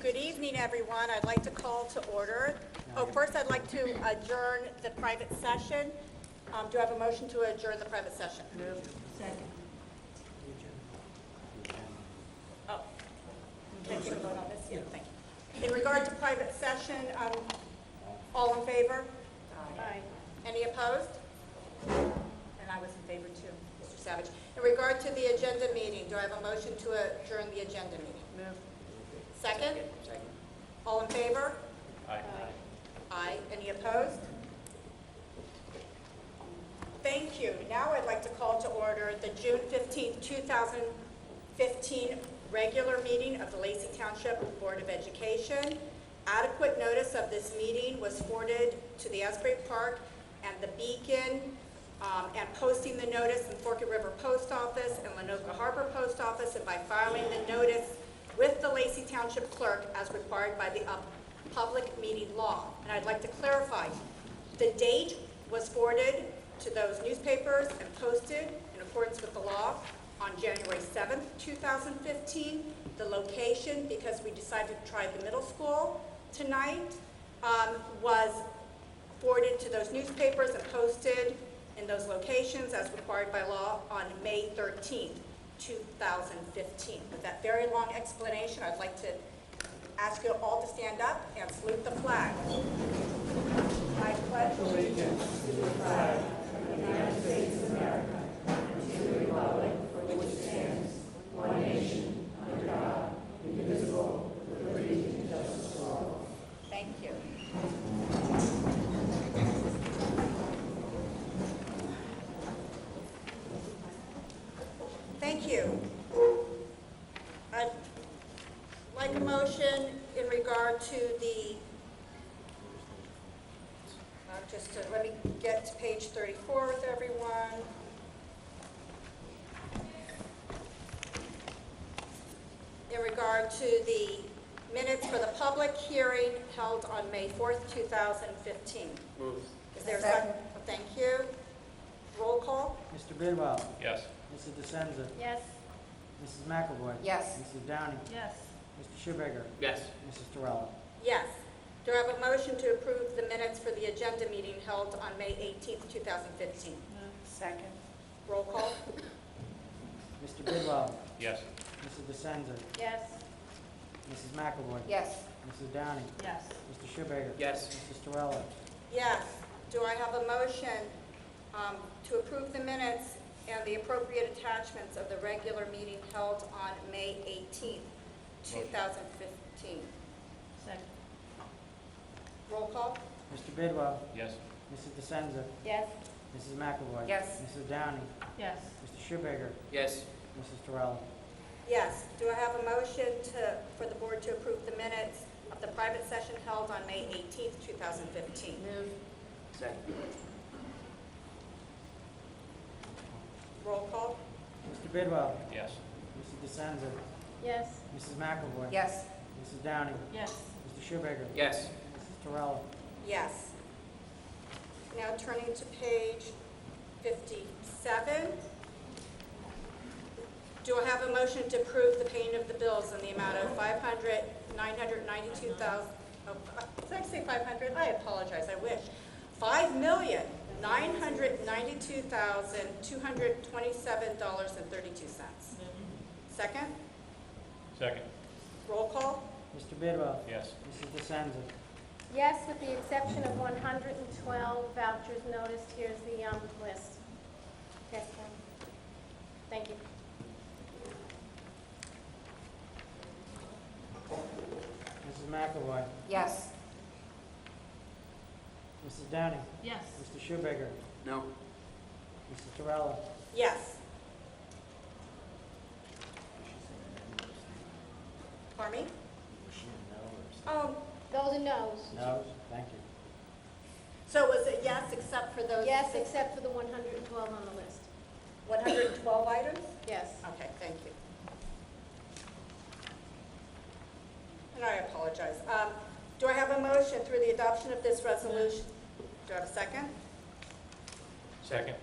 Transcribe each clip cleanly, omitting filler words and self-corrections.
Good evening, everyone. I'd like to call to order. First, I'd like to adjourn the private session. Do I have a motion to adjourn the private session? Second. Oh, can you vote on this? Yeah, thank you. In regard to private session, all in favor? Aye. Any opposed? And I was in favor too, Mr. Savage. In regard to the agenda meeting, do I have a motion to adjourn the agenda meeting? Move. Second? All in favor? Aye. Aye. Any opposed? Thank you. Now I'd like to call to order the June 15th, 2015 regular meeting of the Lacey Township Board of Education. Adequate notice of this meeting was forwarded to the Asbury Park and the Beacon, and posting the notice in Forked River Post Office and Lenoka Harbor Post Office, and by filing the notice with the Lacey Township Clerk as required by the public meeting law. And I'd like to clarify, the date was forwarded to those newspapers and posted in accordance with the law on January 7th, 2015. The location, because we decided to try the middle school tonight, was forwarded to those newspapers and posted in those locations as required by law on May 13th, 2015. With that very long explanation, I'd like to ask you all to stand up and salute the flag. I pledge allegiance to the flag of the United States of America and to the republic for which it stands, one nation, under God, indivisible, with liberty and justice for all. Thank you. Thank you. I'd like a motion in regard to the, let me get to page 34 with everyone. In regard to the minutes for the public hearing held on May 4th, 2015. Move. Is there a second? Thank you. Roll call? Mr. Bidwell. Yes. Mrs. DeSenza. Yes. Mrs. McAvoy. Yes. Mrs. Downing. Yes. Mr. Schubager. Yes. Mrs. Terrell. Yes. Do I have a motion to approve the minutes for the agenda meeting held on May 18th, 2015? Second. Roll call? Mr. Bidwell. Yes. Mrs. DeSenza. Yes. Mrs. McAvoy. Yes. Mrs. Downing. Yes. Mr. Schubager. Yes. Mrs. Terrell. Yes. Do I have a motion to approve the minutes and the appropriate attachments of the regular meeting held on May 18th, 2015? Second. Roll call? Mr. Bidwell. Yes. Mrs. DeSenza. Yes. Mrs. McAvoy. Yes. Mrs. Downing. Yes. Mr. Schubager. Yes. Mrs. Terrell. Yes. Do I have a motion for the board to approve the minutes of the private session held on May 18th, 2015? Move. Second. Roll call? Mr. Bidwell. Yes. Mrs. DeSenza. Yes. Mrs. McAvoy. Yes. Mrs. Downing. Yes. Mr. Schubager. Yes. Mrs. Terrell. Yes. Now turning to page 57. Do I have a motion to approve the paying of the bills in the amount of $5,992,000? Oh, did I say 500? I apologize, I wish. $5,992,227.32. Second? Second. Roll call? Mr. Bidwell. Yes. Mrs. DeSenza. Yes, with the exception of 112 vouchers noticed. Here's the list. Yes, ma'am. Thank you. Mrs. McAvoy. Yes. Mrs. Downing. Yes. Mr. Schubager. No. Mrs. Terrell. Yes. Pardon me? Those are no's. No, thank you. So was it yes except for those? Yes, except for the 112 on the list. 112 items? Yes. Okay, thank you. And I apologize. Do I have a motion through the adoption of this resolution? Do I have a second? Second.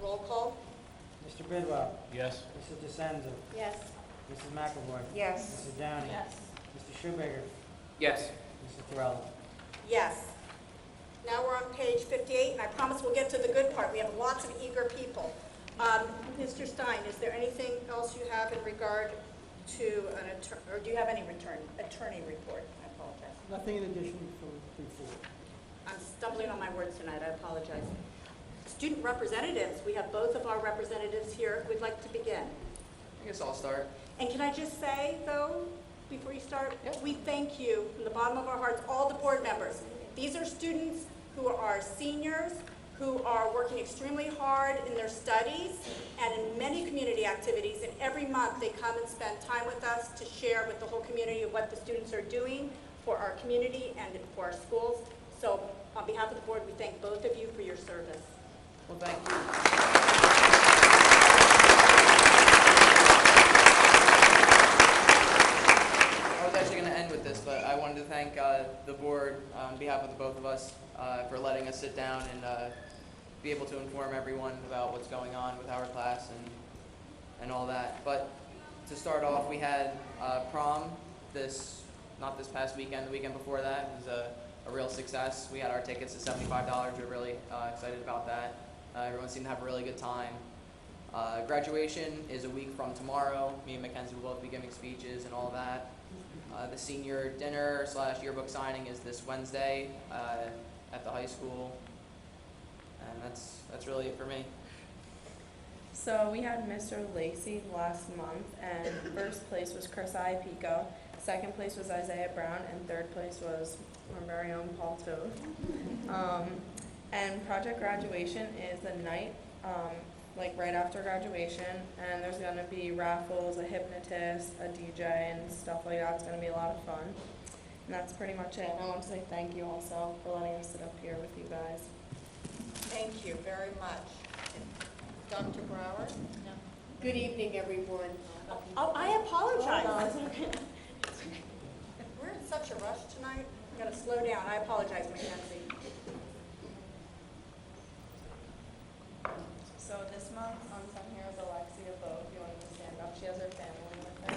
Roll call? Mr. Bidwell. Yes. Mrs. DeSenza. Yes. Mrs. McAvoy. Yes. Mrs. Downing. Yes. Mr. Schubager. Yes. Mrs. Terrell. Yes. Now we're on page 58, and I promise we'll get to the good part. We have lots of eager people. Mr. Stein, is there anything else you have in regard to an attorney, or do you have any attorney report? I apologize. Nothing in addition from before. I'm stumbling on my words tonight, I apologize. Student representatives, we have both of our representatives here. We'd like to begin. I guess I'll start. And can I just say, though, before you start, Yep. we thank you from the bottom of our hearts, all the board members. These are students who are seniors, who are working extremely hard in their studies and in many community activities. And every month they come and spend time with us to share with the whole community what the students are doing for our community and for our schools. So on behalf of the board, we thank both of you for your service. Well, thank you. I was actually going to end with this, but I wanted to thank the board on behalf of the both of us for letting us sit down and be able to inform everyone about what's going on with our class and all that. But to start off, we had prom not this past weekend, the weekend before that. It was a real success. We had our tickets to $75. We're really excited about that. Everyone seemed to have a really good time. Graduation is a week from tomorrow. Me and Mackenzie will both be giving speeches and all that. The senior dinner / yearbook signing is this Wednesday at the high school. And that's really it for me. So we had Mr. Lacey last month, and first place was Chris Iapico, second place was Isaiah Brown, and third place was our very own Paul Toad. And project graduation is the night, like right after graduation, and there's going to be raffles, a hypnotist, a DJ, and stuff like that. It's going to be a lot of fun. And that's pretty much it. I want to say thank you also for letting us sit up here with you guys. Thank you very much. Dr. Brower? Good evening, everyone. Oh, I apologize. We're in such a rush tonight. I'm going to slow down. I apologize, Mackenzie. So this month, unsung hero is Alexia Bo. If you want to stand up, she has her family with her.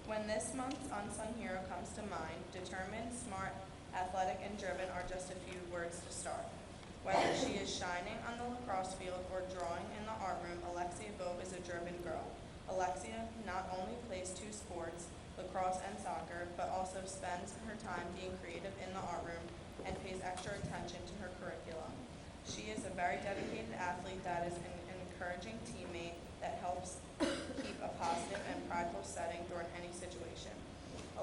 When this month's unsung hero comes to mind, determined, smart, athletic, and driven are just a few words to start. Whether she is shining on the lacrosse field or drawing in the art room, Alexia Bo is a driven girl. Alexia not only plays two sports, lacrosse and soccer, but also spends her time being creative in the art room and pays extra attention to her curriculum. She is a very dedicated athlete that is an encouraging teammate that helps keep a positive and prideful setting during any situation.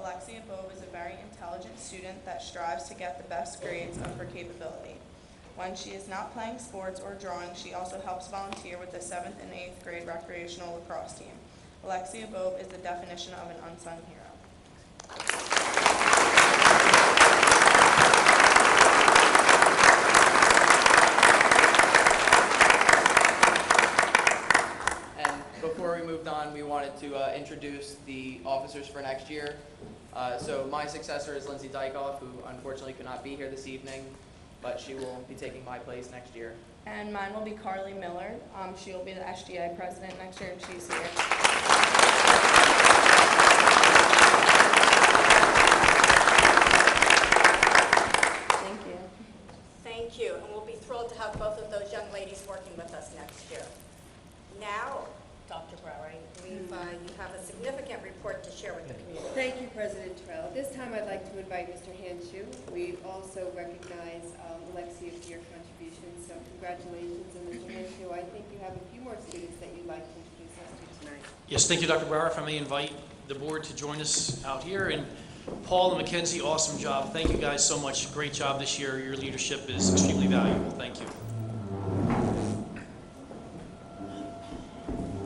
Alexia Bove is a very intelligent student that strives to get the best grades of her capability. When she is not playing sports or drawing, she also helps volunteer with the 7th and 8th grade recreational lacrosse team. Alexia Bove is the definition of an unsung hero. And before we moved on, we wanted to introduce the officers for next year. So my successor is Lindsay Dykoff, who unfortunately could not be here this evening, but she will be taking my place next year. And mine will be Carly Miller. She will be the SGA president next year, and she's here. Thank you. Thank you, and we'll be thrilled to have both of those young ladies working with us next year. Now, Dr. Brower, I believe you have a significant report to share with the community. Thank you, President Terrell. This time I'd like to invite Mr. Hanshu. We also recognize Alexia for your contributions, so congratulations. And Mr. Hanshu, I think you have a few more students that you'd like to introduce us to tonight. Yes, thank you, Dr. Brower. If I may invite the board to join us out here. And Paul and Mackenzie, awesome job. Thank you guys so much. Great job this year. Your leadership is extremely valuable. Thank you.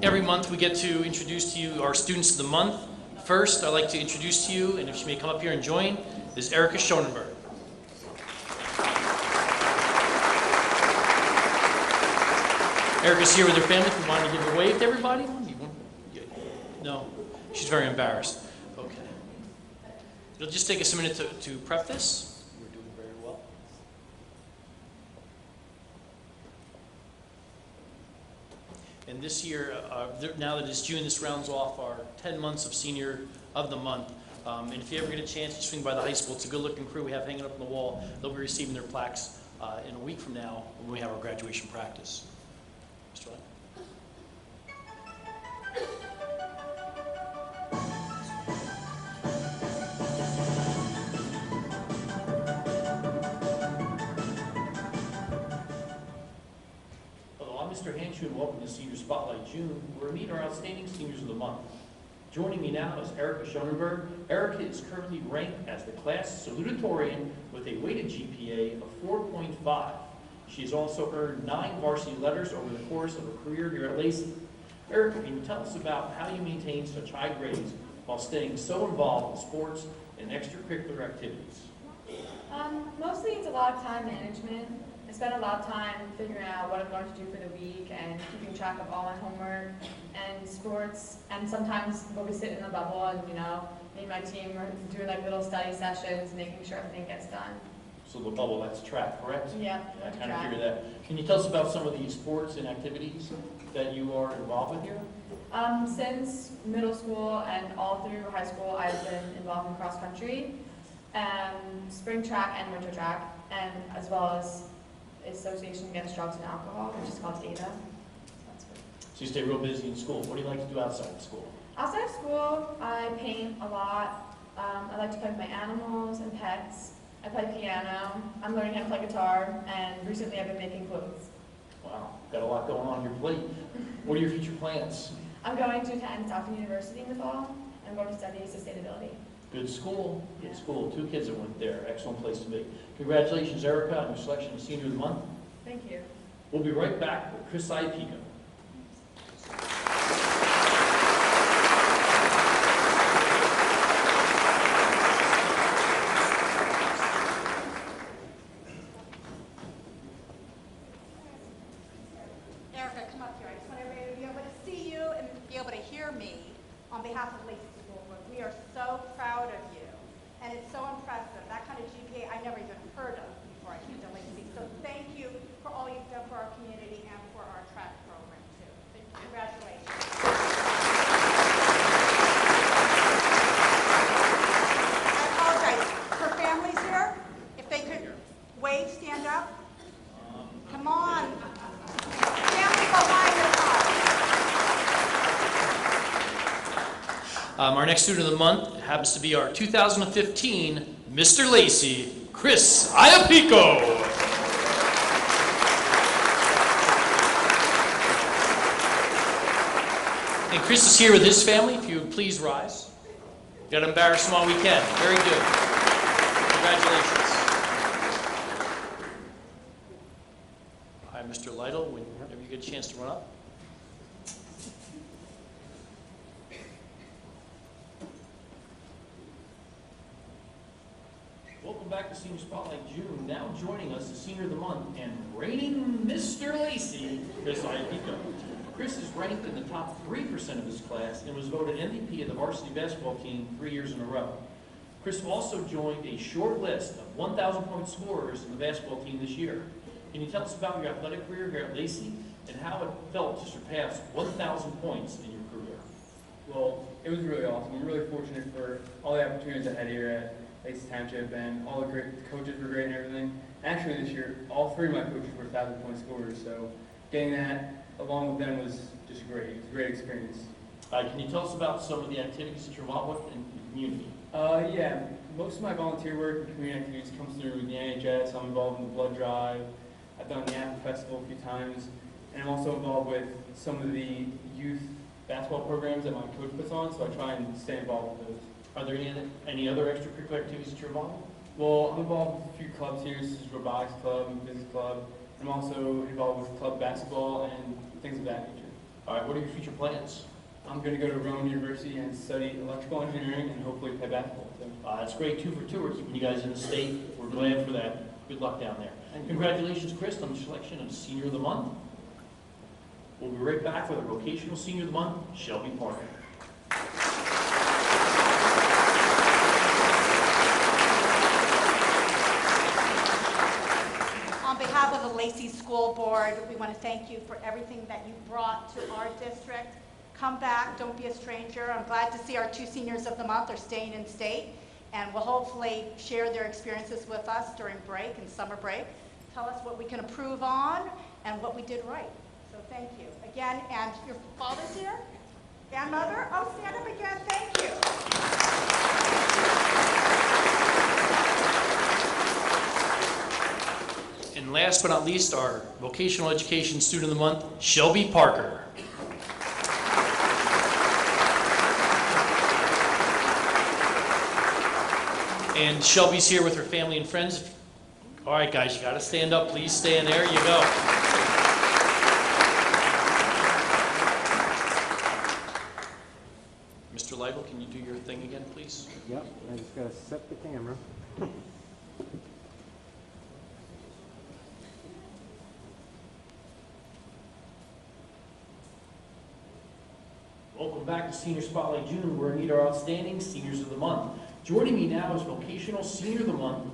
Every month we get to introduce to you our students of the month. First, I'd like to introduce to you, and if she may come up here and join, is Erica Schonenberg. Erica's here with her family. If you want to give a wave to everybody. No, she's very embarrassed. Okay. It'll just take us a minute to prep this. We're doing very well. And this year, now that it's June, this rounds off our 10 months of Senior of the Month. And if you ever get a chance to swing by the high school, it's a good-looking crew we have hanging up on the wall. They'll be receiving their plaques in a week from now when we have our graduation practice. Mr. Lane? Hello, I'm Mr. Hanshu, and welcome to Senior Spotlight June, where we meet our outstanding seniors of the month. Joining me now is Erica Schoenberg. Erica is currently ranked as the class salutatorian with a weighted GPA of 4.5. She has also earned 9 varsity letters over the course of her career here at Lacey. Erica, can you tell us about how you maintain such high grades while staying so involved in sports and extracurricular activities? Mostly it's a lot of time management. I spend a lot of time figuring out what I'm going to do for the week and keeping track of all my homework and sports. And sometimes we'll be sitting in a bubble and, me and my team are doing like little study sessions, making sure everything gets done. So the bubble, that's track, correct? Yeah, I kind of track. figured that. Can you tell us about some of the sports and activities that you are involved with here? Since middle school and all through high school, I've been involved in cross country, spring track and winter track, and as well as Association Against Drugs and Alcohol, which is called ADA. That's good. So you stay real busy in school. What do you like to do outside of school? Outside of school, I paint a lot. I like to play with my animals and pets. I play piano. I'm learning how to play guitar, and recently I've been making clothes. Wow, got a lot going on your plate. What are your future plans? I'm going to attend Stockton University in the fall. I'm going to study sustainability. Good school. Good school. 2 kids that went there. Excellent place to be. Congratulations, Erica, on your selection of Senior of the Month. Thank you. We'll be right back with Chris Iapico. Erica, come up here. I just want everybody to be able to see you and be able to hear me on behalf of Lacey School Board. We are so proud of you, and it's so impressive. That kind of GPA I never even heard of before I came to Lacey. So thank you for all you've done for our community and for our track program, too. Congratulations. I apologize. For families here, if they could wave, stand up. Come on. Family behind the car. Our next student of the month happens to be our 2015 Mr. Lacey, Chris Iapico. And Chris is here with his family. If you would please rise. Got to embarrass him all we can. Very good. Congratulations. Hi, Mr. Lytle. Whenever you get a chance to run up. Welcome back to Senior Spotlight June. Now joining us is Senior of the Month and reigning Mr. Lacey, Chris Iapico. Chris is ranked in the top 3% of his class and was voted MVP of the varsity basketball team 3 years in a row. Chris also joined a short list of 1,000-point scorers in the basketball team this year. Can you tell us about your athletic career here at Lacey and how it felt to surpass 1,000 points in your career? Well, it was really awesome. I'm really fortunate for all the opportunities I had here at Lacey Township, and all the coaches were great and everything. Actually, this year, all 3 of my coaches were 1,000-point scorers, so getting that along with them was just great. It was a great experience. Can you tell us about some of the activities that you're involved with in the community? Yeah, most of my volunteer work and community activities comes through the NHS. I'm involved in the blood drive. I've done the Apple Festival a few times, and I'm also involved with some of the youth basketball programs that my coach puts on, so I try and stay involved with those. Are there any other extracurricular activities that you're involved with? Well, I'm involved with a few clubs here. This is Robotics Club and Physics Club. I'm also involved with club basketball and things of that nature. All right, what are your future plans? I'm going to go to Rowan University and study electrical engineering and hopefully play basketball. So. That's great, 2 for 2. We're keeping you guys in the state. We're glad for that. Good luck down there. Congratulations, Chris, on the selection of Senior of the Month. We'll be right back with our vocational Senior of the Month, Shelby Parker. On behalf of the Lacey School Board, we want to thank you for everything that you brought to our district. Come back, don't be a stranger. I'm glad to see our 2 seniors of the month are staying in state and will hopefully share their experiences with us during break and summer break. Tell us what we can improve on and what we did right. So thank you again. And your father's here? And mother? Oh, stand up again. Thank you. And last but not least, our Vocational Education Student of the Month, Shelby Parker. And Shelby's here with her family and friends. All right, guys, you got to stand up. Please stand. There you go. Mr. Leibel, can you do your thing again, please? Yep, I just gotta set the camera. Welcome back to Senior Spotlight June. We're in need of our outstanding Seniors of the Month. Joining me now is Vocational Senior of the Month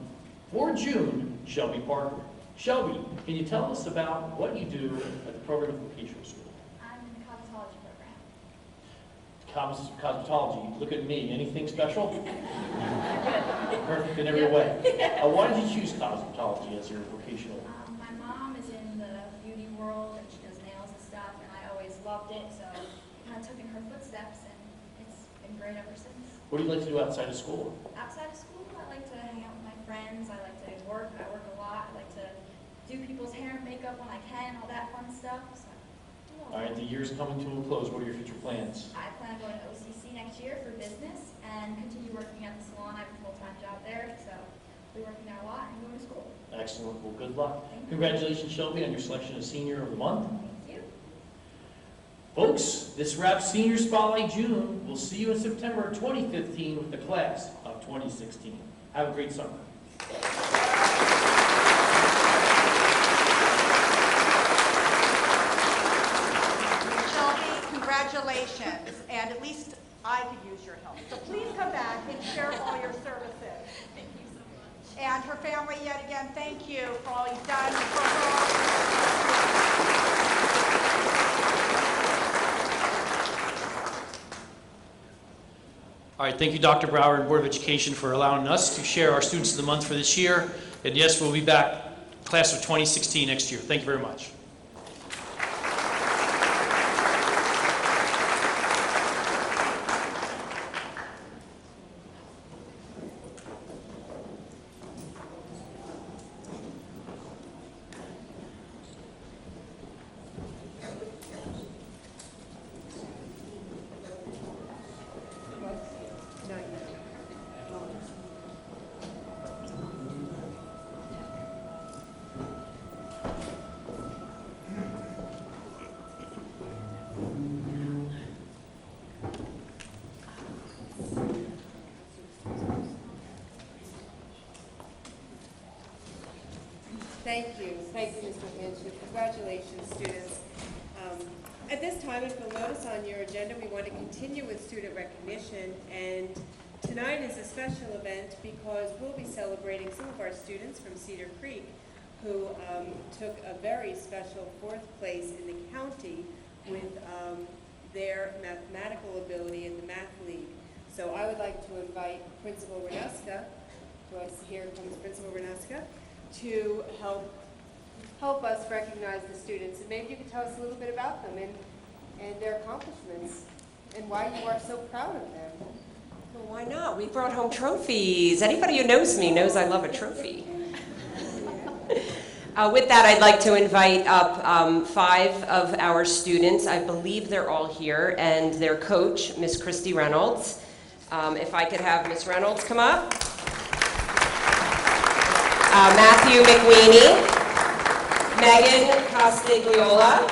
for June, Shelby Parker. Shelby, can you tell us about what you do at the program of vocational school? I'm in the cosmetology program. Cosmetology. Look at me. Anything special? Perfect in every way. Why did you choose cosmetology as your vocational? My mom is in the beauty world and she does nails and stuff, and I always loved it, so I kind of took in her footsteps, and it's been great ever since. What do you like to do outside of school? Outside of school, I like to hang out with my friends. I like to work. I work a lot. I like to do people's hair and makeup when I can, all that fun stuff. So, All right, the year's coming to a close. What are your future plans? I plan on going to OCC next year for business and continue working at the salon. I have a full-time job there, so we're working out a lot and going to school. Excellent. Well, good luck. Thank you. Congratulations, Shelby, on your selection as Senior of the Month. Thank you. Folks, this wraps Senior Spotlight June. We'll see you in September 2015 with the class of 2016. Have a great summer. Shelby, congratulations. And at least I could use your help. So please come back and share all your services. Thank you so much. And her family, yet again, thank you for all you've done for her. All right, thank you, Dr. Brower and Board of Education, for allowing us to share our Students of the Month for this year. And yes, we'll be back, class of 2016 next year. Thank you very much. Thank you, Mr. Hanshu. Congratulations, students. At this time, if you'll notice on your agenda, we want to continue with student recognition, and tonight is a special event because we'll be celebrating some of our students from Cedar Creek who took a very special 4th place in the county with their mathematical ability in the Math League. So I would like to invite Principal Renuska, here comes Principal Renuska, to help us recognize the students. And maybe you could tell us a little bit about them and their accomplishments and why you are so proud of them. Well, why not? We brought home trophies. Anybody who knows me knows I love a trophy. With that, I'd like to invite up 5 of our students. I believe they're all here, and their coach, Miss Christy Reynolds. If I could have Miss Reynolds come up. Matthew McWeeny, Megan Castigliola,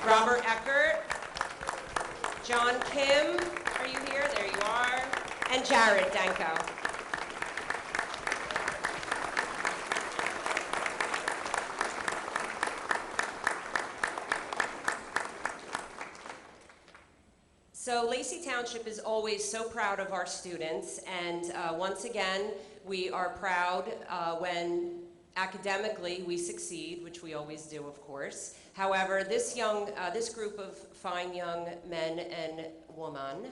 Robert Eckert, John Kim, are you here? There you are, and Jared Danko. So Lacey Township is always so proud of our students, and once again, we are proud when Academically, we succeed, which we always do, of course. However, this group of fine young men and women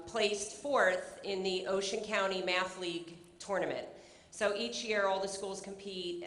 placed 4th in the Ocean County Math League tournament. So each year, all the schools compete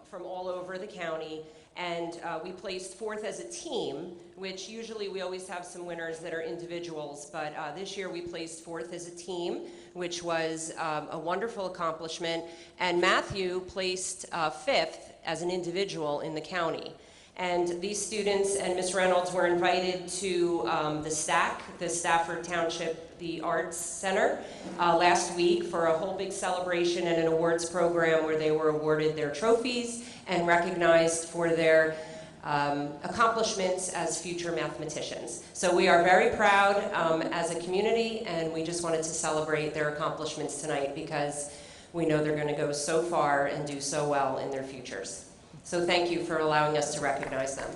from all over the county, and we placed 4th as a team, which usually we always have some winners that are individuals, but this year we placed 4th as a team, which was a wonderful accomplishment, and Matthew placed 5th as an individual in the county. And these students and Ms. Reynolds were invited to the STAC, the Stafford Township the Arts Center, last week for a whole big celebration and an awards program where they were awarded their trophies and recognized for their accomplishments as future mathematicians. So we are very proud as a community, and we just wanted to celebrate their accomplishments tonight because we know they're going to go so far and do so well in their futures. So thank you for allowing us to recognize them.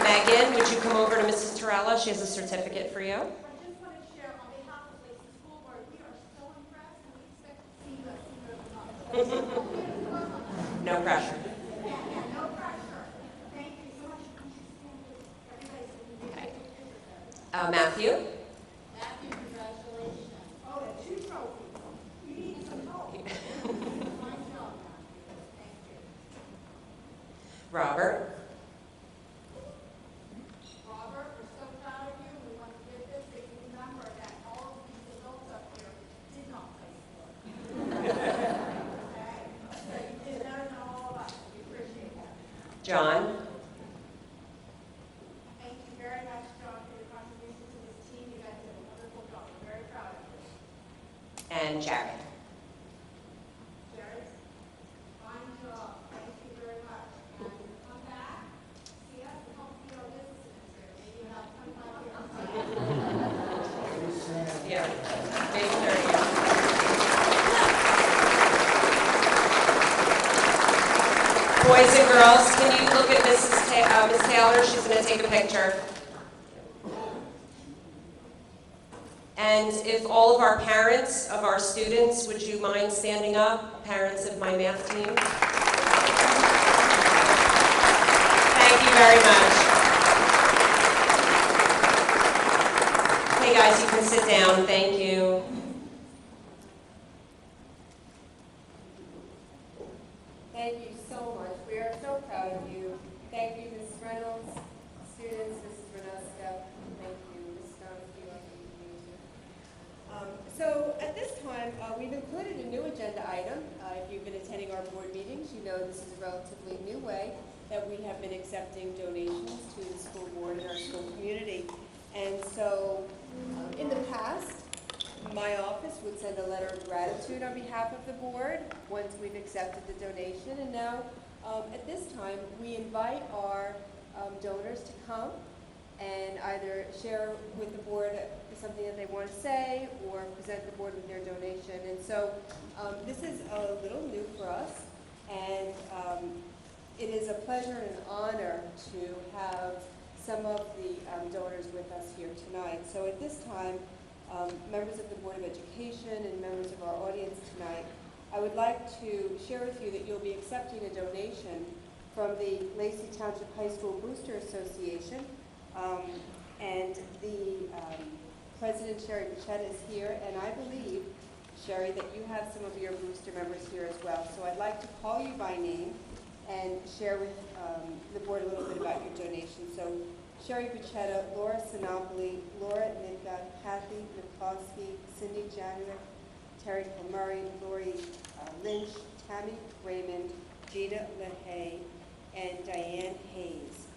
Megan, would you come over to Mrs. Torella? She has a certificate for you. I just want to share on behalf of Lacey School Board, we are so impressed and we expect to see you at the No pressure. Yeah, no pressure. Thank you so much. Okay. Matthew? Matthew, congratulations. Oh, the 2 trophies. You need some help. Fine job, Matthew. Thank you. Robert? Robert, we're so proud of you. We want to give this, but you remember that all of these adults up here did not play sport. Okay? So you did better than all of us. We appreciate that. John? Thank you very much, John, for your contribution to this team. You guys did a wonderful job. We're very proud of you. And Jared? Jared, fine job. Thank you very much. And come back, see us, and help see our businesses here. Maybe about 25 years. Yeah. Maybe 30 years. Boys and girls, can you look at Ms. Taylor? She's going to take a picture. And if all of our parents of our students, would you mind standing up? Parents of my math team. Thank you very much. Hey guys, you can sit down. Thank you. Thank you so much. We are so proud of you. Thank you, Ms. Reynolds, students, Mrs. Renosco. Thank you, Ms. Donahue. So at this time, we've included a new agenda item. If you've been attending our board meetings, you know this is a relatively new way that we have been accepting donations to the school board and our school community. And so in the past, my office would send a letter of gratitude on behalf of the board once we've accepted the donation. And now, at this time, we invite our donors to come and either share with the board something that they want to say or present the board with their donation. And so this is a little new for us, and it is a pleasure and an honor to have some of the donors with us here tonight. So at this time, members of the Board of Education and members of our audience tonight, I would like to share with you that you'll be accepting a donation from the Lacey Township High School Booster Association. And the President, Sherry Bichette, is here, and I believe, Sherry, that you have some of your booster members here as well. So I'd like to call you by name and share with the board a little bit about your donation. So Sherry Bichetta, Laura Sinopoli, Laura Nika, Kathy McCloskey, Cindy January, Terry Murray, Lori Lynch, Tammy Raymond, Gina LaHaye, and Diane Hayes.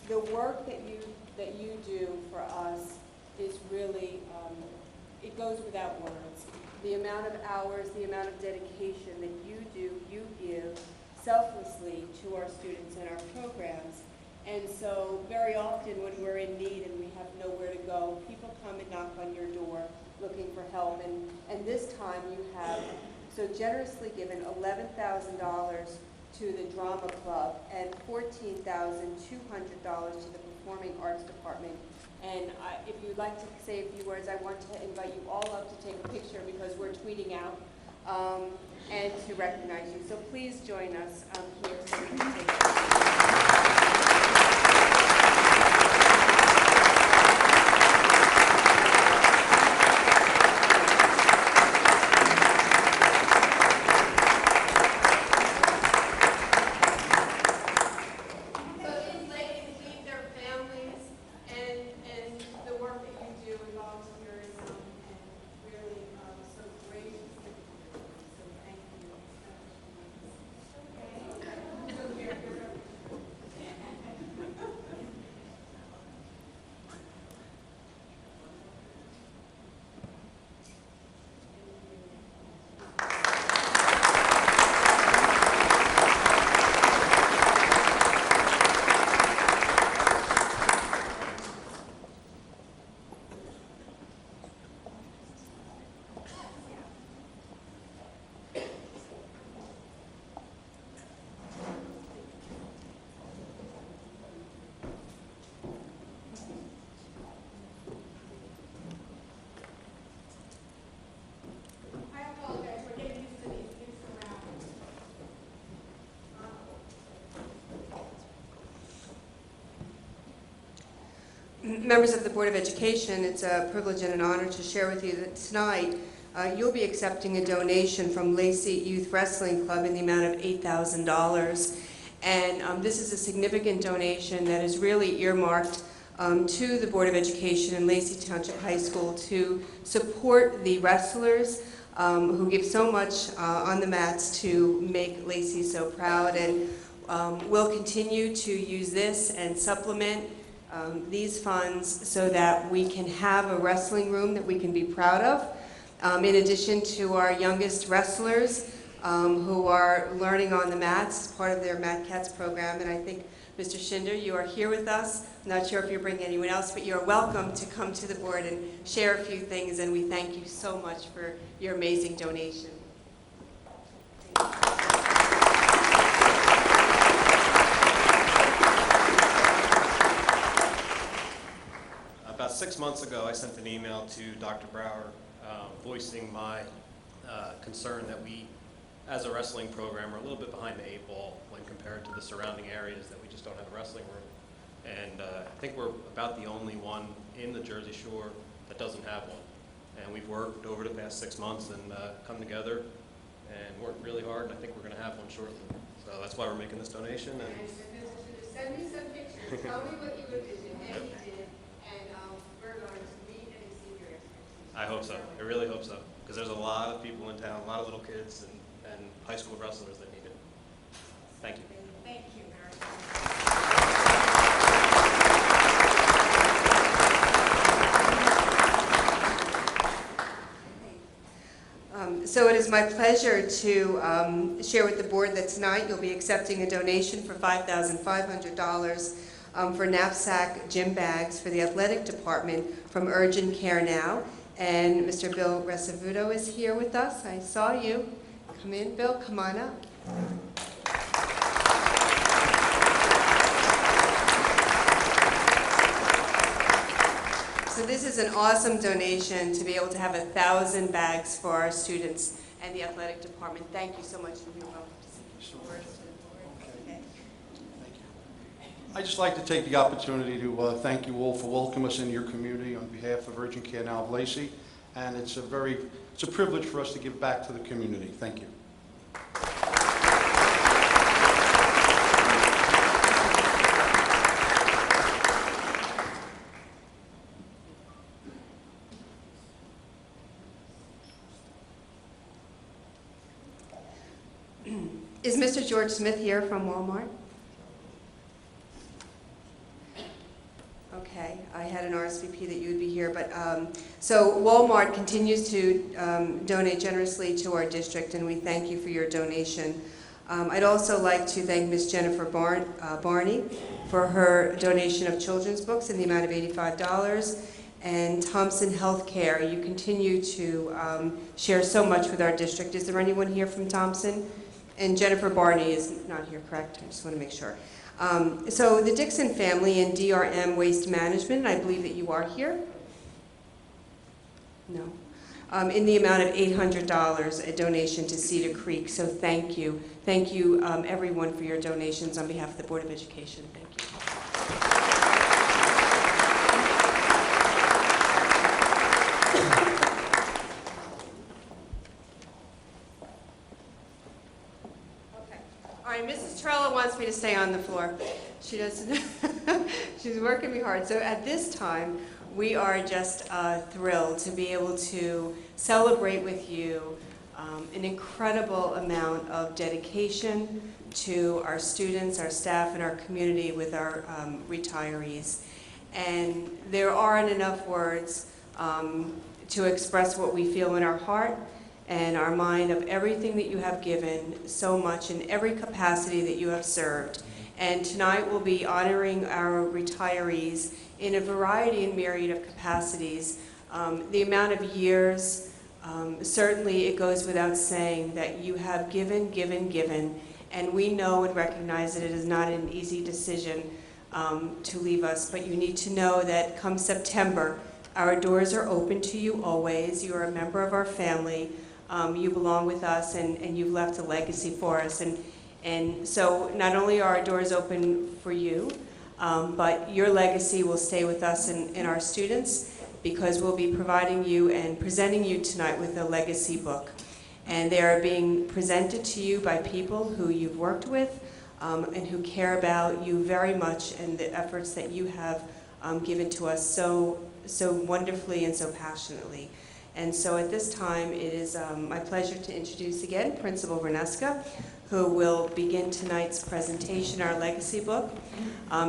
The work that you do for us is really, it goes without words. The amount of hours, the amount of dedication that you give selflessly to our students and our programs. And so very often when we're in need and we have nowhere to go, people come and knock on your door looking for help. And this time you have so generously given $11,000 to the Drama Club and $14,200 to the Performing Arts Department. And if you'd like to say a few words, I want to invite you all up to take a picture because we're tweeting out and to recognize you. So please join us here so we can take a picture. Members of the Board of Education, it's a privilege and an honor to share with you that tonight you'll be accepting a donation from Lacey Youth Wrestling Club in the amount of $8,000. And this is a significant donation that is really earmarked to the Board of Education and Lacey Township High School to support the wrestlers who give so much on the mats to make Lacey so proud. And we'll continue to use this and supplement these funds so that we can have a wrestling room that we can be proud of. In addition to our youngest wrestlers who are learning on the mats as part of their Mat Cats program. And I think, Mr. Schinder, you are here with us. I'm not sure if you're bringing anyone else, but you're welcome to come to the board and share a few things. And we thank you so much for your amazing donation. About 6 months ago, I sent an email to Dr. Brower voicing my concern that we, as a wrestling program, are a little bit behind the 8 ball when compared to the surrounding areas that we just don't have a wrestling room. And I think we're about the only one in the Jersey Shore that doesn't have one. And we've worked over the past 6 months and come together and worked really hard, and I think we're going to have one shortly. So that's why we're making this donation. And Send me some pictures. Tell me what you envisioned and you did. We're going to meet and see your expectations. I hope so. I really hope so. Because there's a lot of people in town, a lot of little kids and high school wrestlers that need it. Thank you. Thank you very much. So it is my pleasure to share with the board that tonight you'll be accepting a donation for $5,500 for knapsack gym bags for the athletic department from Urgent Care Now. And Mr. Bill Resavuto is here with us. I saw you. Come in, Bill. Come on up. So this is an awesome donation to be able to have 1,000 bags for our students and the athletic department. Thank you so much, and you're welcome to say words to the board. Okay. Thank you. I'd just like to take the opportunity to thank you all for welcoming us in your community on behalf of Urgent Care Now of Lacey, and it's a privilege for us to give back to the community. Thank you. Is Mr. George Smith here from Walmart? Okay, I had an RSVP that you would be here, but so Walmart continues to donate generously to our district, and we thank you for your donation. I'd also like to thank Ms. Jennifer Barney for her donation of children's books in the amount of $85, and Thompson Healthcare. You continue to share so much with our district. Is there anyone here from Thompson? And Jennifer Barney is not here, correct? I just want to make sure. So the Dixon family and DRM Waste Management, I believe that you are here? No. In the amount of $800, a donation to Cedar Creek. So thank you. Thank you, everyone, for your donations on behalf of the Board of Education. Thank you. Okay. All right, Mrs. Trello wants me to stay on the floor. She doesn't, she's working me hard. So at this time, we are just thrilled to be able to celebrate with you an incredible amount of dedication to our students, our staff, and our community with our retirees. And there aren't enough words to express what we feel in our heart and our mind of everything that you have given so much in every capacity that you have served. And tonight we'll be honoring our retirees in a variety and myriad of capacities. The amount of years, certainly it goes without saying that you have given, and we know and recognize that it is not an easy decision to leave us, but you need to know that come September, our doors are open to you always. You are a member of our family. You belong with us, and you've left a legacy for us. And so not only are our doors open for you, but your legacy will stay with us and our students, because we'll be providing you and presenting you tonight with a legacy book. And they are being presented to you by people who you've worked with and who care about you very much and the efforts that you have given to us so wonderfully and so passionately. And so at this time, it is my pleasure to introduce again Principal Verneska, who will begin tonight's presentation, our legacy book.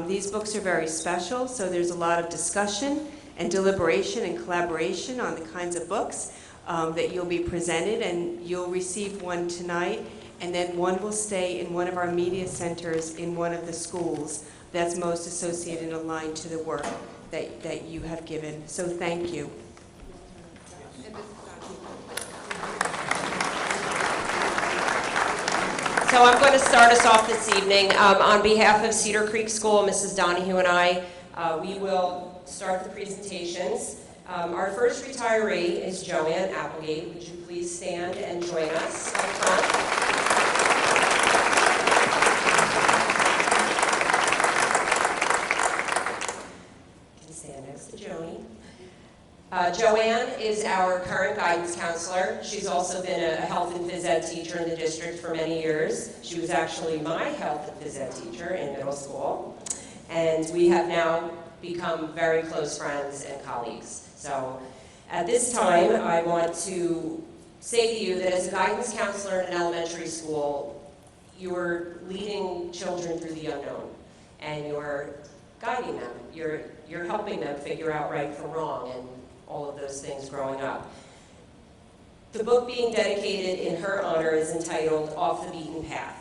These books are very special, so there's a lot of discussion and deliberation and collaboration on the kinds of books that you'll be presented, and you'll receive one tonight, and then one will stay in one of our media centers in one of the schools that's most associated and aligned to the work that you have given. So thank you. So I'm going to start us off this evening. On behalf of Cedar Creek School, Mrs. Donahue and I, we will start the presentations. Our first retiree is Joanne Applegate. Would you please stand and join us up front? You can stand next to Joni. Joanne is our current guidance counselor. She's also been a health and phys ed teacher in the district for many years. She was actually my health and phys ed teacher in middle school. And we have now become very close friends and colleagues. So at this time, I want to say to you that as a guidance counselor in an elementary school, you're leading children through the unknown, and you're guiding them. You're helping them figure out right from wrong and all of those things growing up. The book being dedicated in her honor is entitled Off the Beaten Path,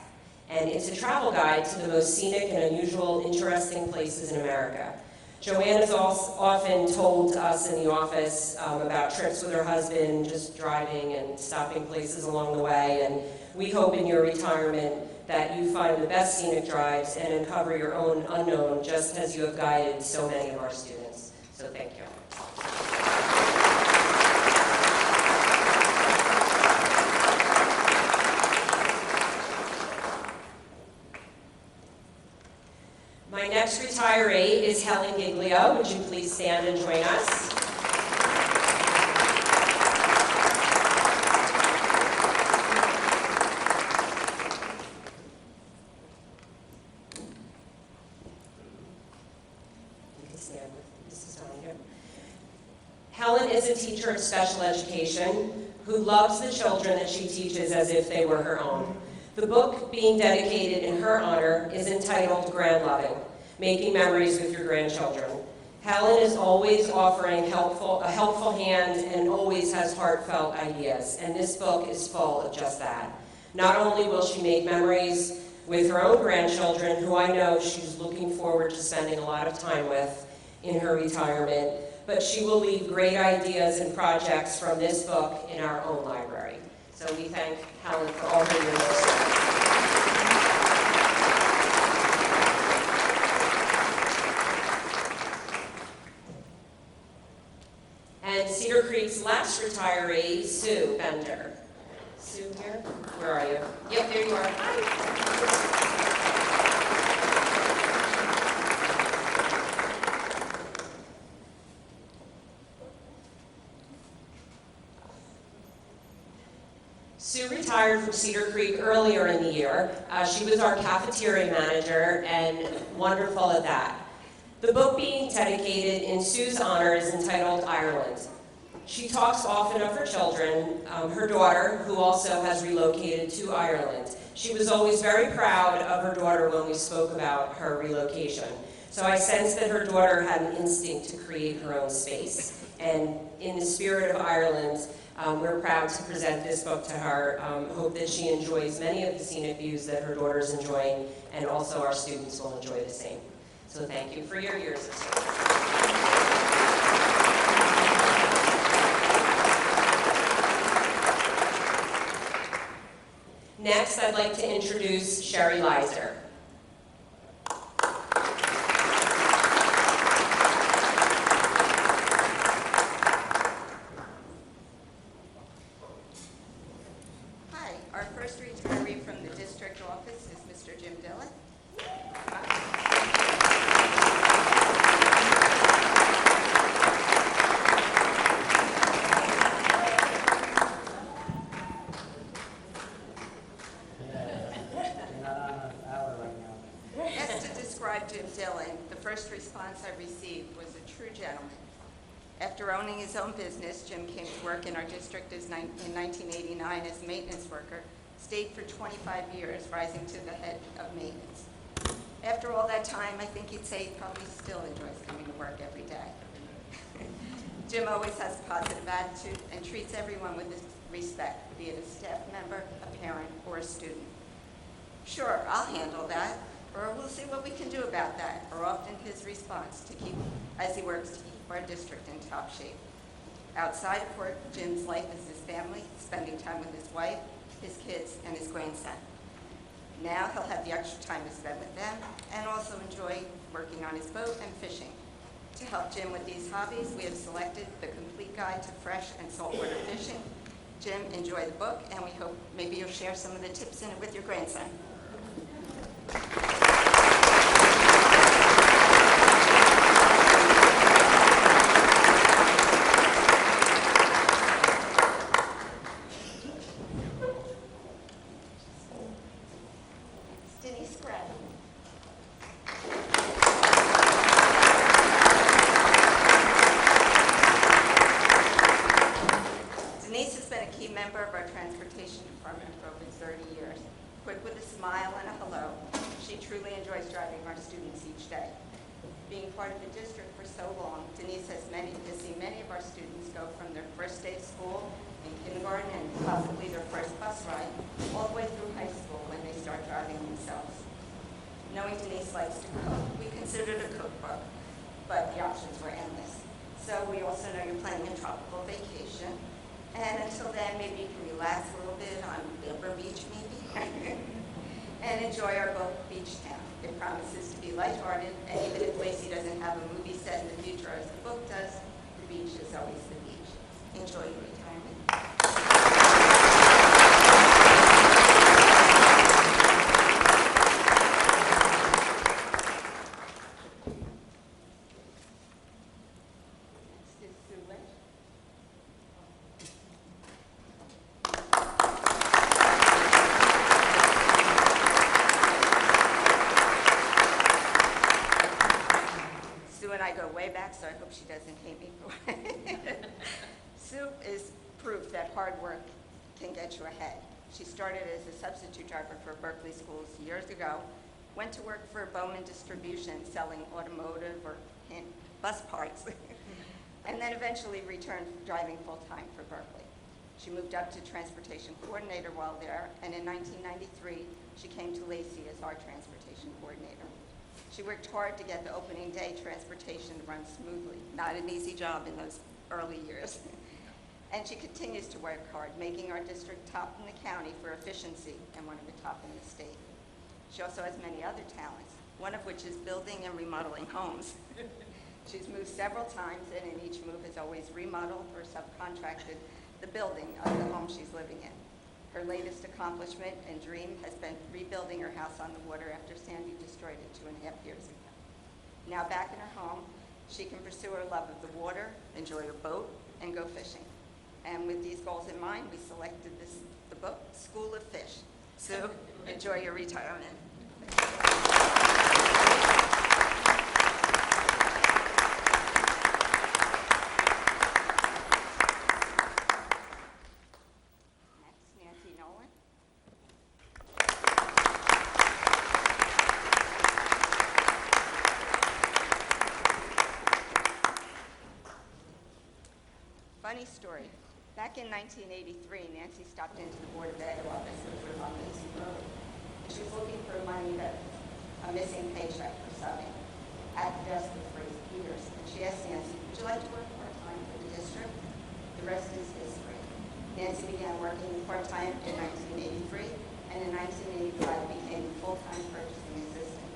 and it's a travel guide to the most scenic and unusual, interesting places in America. Joanne has often told us in the office about trips with her husband, just driving and stopping places along the way, and we hope in your retirement that you find the best scenic drives and uncover your own unknown, just as you have guided so many of our students. So thank you. My next retiree is Helen Giglio. Would you please stand and join us? You can stand with Mrs. Donahue. Helen is a teacher of special education who loves the children that she teaches as if they were her own. The book being dedicated in her honor is entitled Grandloving, Making Memories with Your Grandchildren. Helen is always offering a helpful hand and always has heartfelt ideas, and this book is full of just that. Not only will she make memories with her own grandchildren, who I know she's looking forward to spending a lot of time with in her retirement, but she will leave great ideas and projects from this book in our own library. So we thank Helen for all her years of service. last retiree, Sue Bender. Sue here? Where are you? Yep, there you are. Hi. Sue retired from Cedar Creek earlier in the year. She was our cafeteria manager and wonderful at that. The book being dedicated in Sue's honor is entitled Ireland. She talks often of her children, her daughter, who also has relocated to Ireland. She was always very proud of her daughter when we spoke about her relocation. So I sensed that her daughter had an instinct to create her own space. And in the spirit of Ireland, we're proud to present this book to her. Hope that she enjoys many of the scenic views that her daughter's enjoying, and also our students will enjoy the same. So thank you for your years of service. Next, I'd like to introduce Sherry Leiser. Hi, our first retiree from the district office is Mr. Jim Dillon. As to describe Jim Dillon, the first response I received was a true gentleman. After owning his own business, Jim came to work in our district in 1989 as a maintenance worker, stayed for 25 years, rising to the head of maintenance. After all that time, I think he'd say he probably still enjoys coming to work every day. Jim always has a positive attitude and treats everyone with respect, be it a staff member, a parent, or a student. Sure, I'll handle that, or we'll see what we can do about that, are often his response as he works to keep our district in top shape. Outside of work, Jim's life is his family, spending time with his wife, his kids, and his grandson. Now he'll have the extra time to spend with them and also enjoy working on his boat and fishing. To help Jim with these hobbies, we have selected The Complete Guide to Fresh and Saltwater Fishing. Jim, enjoy the book, and we hope maybe you'll share some of the tips in it with your grandson. Denise Greb. Denise has been a key member of our transportation department for over 30 years. Quick with a smile and a hello, she truly enjoys driving our students each day. Being part of the district for so long, Denise has seen many of our students go from their first day of school in kindergarten and possibly their first bus ride, all the way through high school when they start driving themselves. Knowing Denise likes to cook, we considered a cookbook, but the options were endless. So we also know you're planning a tropical vacation. And until then, maybe you can relax a little bit on Amber Beach, maybe, and enjoy our boat beach town. It promises to be lighthearted, and even if Lacey doesn't have a movie set in the future as the book does, the beach is always the beach. Enjoy your retirement. Next is Sue Lynch. Sue and I go way back, so I hope she doesn't hate me for it. Sue is proof that hard work can get you ahead. She started as a substitute driver for Berkeley Schools years ago, went to work for Bowman Distribution selling automotive or bus parts, and then eventually returned driving full-time for Berkeley. She moved up to transportation coordinator while there, and in 1993, she came to Lacey as our transportation coordinator. She worked hard to get the opening day transportation to run smoothly. Not an easy job in those early years. And she continues to work hard, making our district top in the county for efficiency and one of the top in the state. She also has many other talents, one of which is building and remodeling homes. She's moved several times, and in each move has always remodeled or subcontracted the building of the home she's living in. Her latest accomplishment and dream has been rebuilding her house on the water after Sandy destroyed it 2.5 years ago. Now back in her home, she can pursue her love of the water, enjoy her boat, and go fishing. And with these goals in mind, we selected the book, School of Fish. Sue, enjoy your retirement. Next, Nancy Nolan. Funny story. Back in 1983, Nancy stopped into the Board of Ed office, which was on Mason Road. She was looking for money to a missing paycheck for subbing. At the desk was Grace Peters, and she asked Nancy, "Would you like to work part-time for the district?" The rest is history. Nancy began working part-time in 1983, and in 1985 became a full-time purchasing assistant.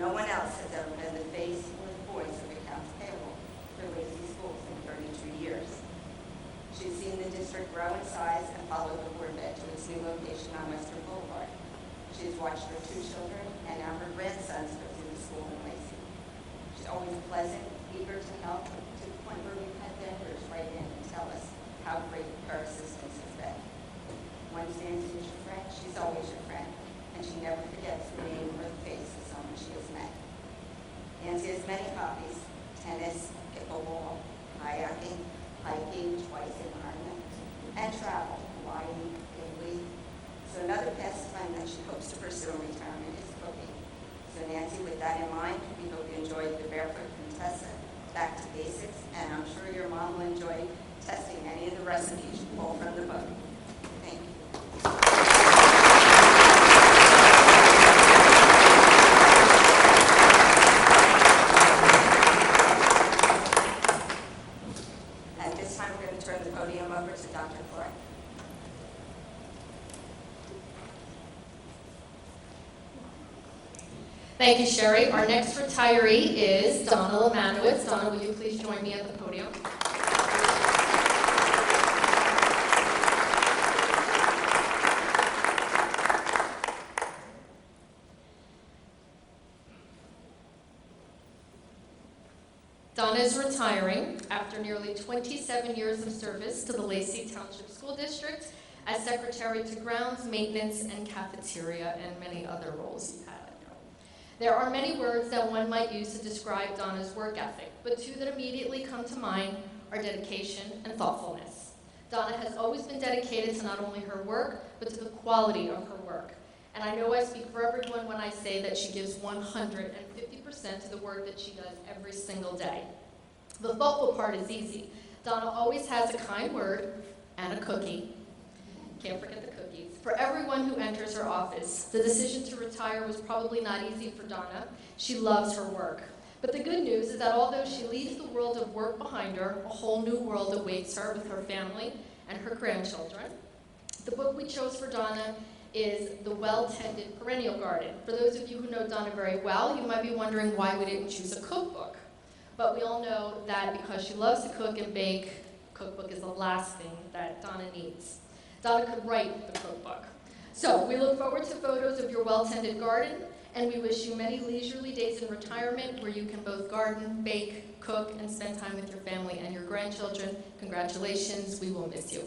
No one else has ever been the face or the voice of accounts payable for Lacey Schools in 32 years. She's seen the district grow in size and followed the Board of Ed to its new location on Western Boulevard. She's watched her 2 children and now her grandsons go through the school in Lacey. She's always pleasant, eager to help, to the point where we've had vendors write in and tell us how great her assistance has been. Once Nancy is your friend, she's always your friend, and she never forgets the name or the face of someone she has met. Nancy has many hobbies: tennis, pickleball, kayaking, hiking, twice in Ireland, and travel, Hawaii, Italy. So another pastime that she hopes to pursue in retirement is cooking. So Nancy, with that in mind, we hope you enjoyed the Barefoot Contessa, Back to Basics, and I'm sure your mom will enjoy testing any of the recipes you pull from the book. Thank you. At this time, we're going to turn the podium over to Dr. Clark. Thank you, Sherry. Our next retiree is Donna Lemanowitz. Donna, will you please join me at the podium? Donna is retiring after nearly 27 years of service to the Lacey Township School District as Secretary to Grounds, Maintenance, and Cafeteria, and many other roles you've had. There are many words that one might use to describe Donna's work ethic, but 2 that immediately come to mind are dedication and thoughtfulness. Donna has always been dedicated to not only her work, but to the quality of her work. And I know I speak for everyone when I say that she gives 150% to the work that she does every single day. The thoughtful part is easy. Donna always has a kind word and a cookie. Can't forget the cookies. For everyone who enters her office, the decision to retire was probably not easy for Donna. She loves her work. But the good news is that although she leaves the world of work behind her, a whole new world awaits her with her family and her grandchildren. The book we chose for Donna is The Well-Tended Perennial Garden. For those of you who know Donna very well, you might be wondering why we didn't choose a cookbook. But we all know that because she loves to cook and bake, a cookbook is the last thing that Donna needs. Donna could write the cookbook. So we look forward to photos of your well-tended garden, and we wish you many leisurely days in retirement where you can both garden, bake, cook, and spend time with your family and your grandchildren. Congratulations, we will miss you.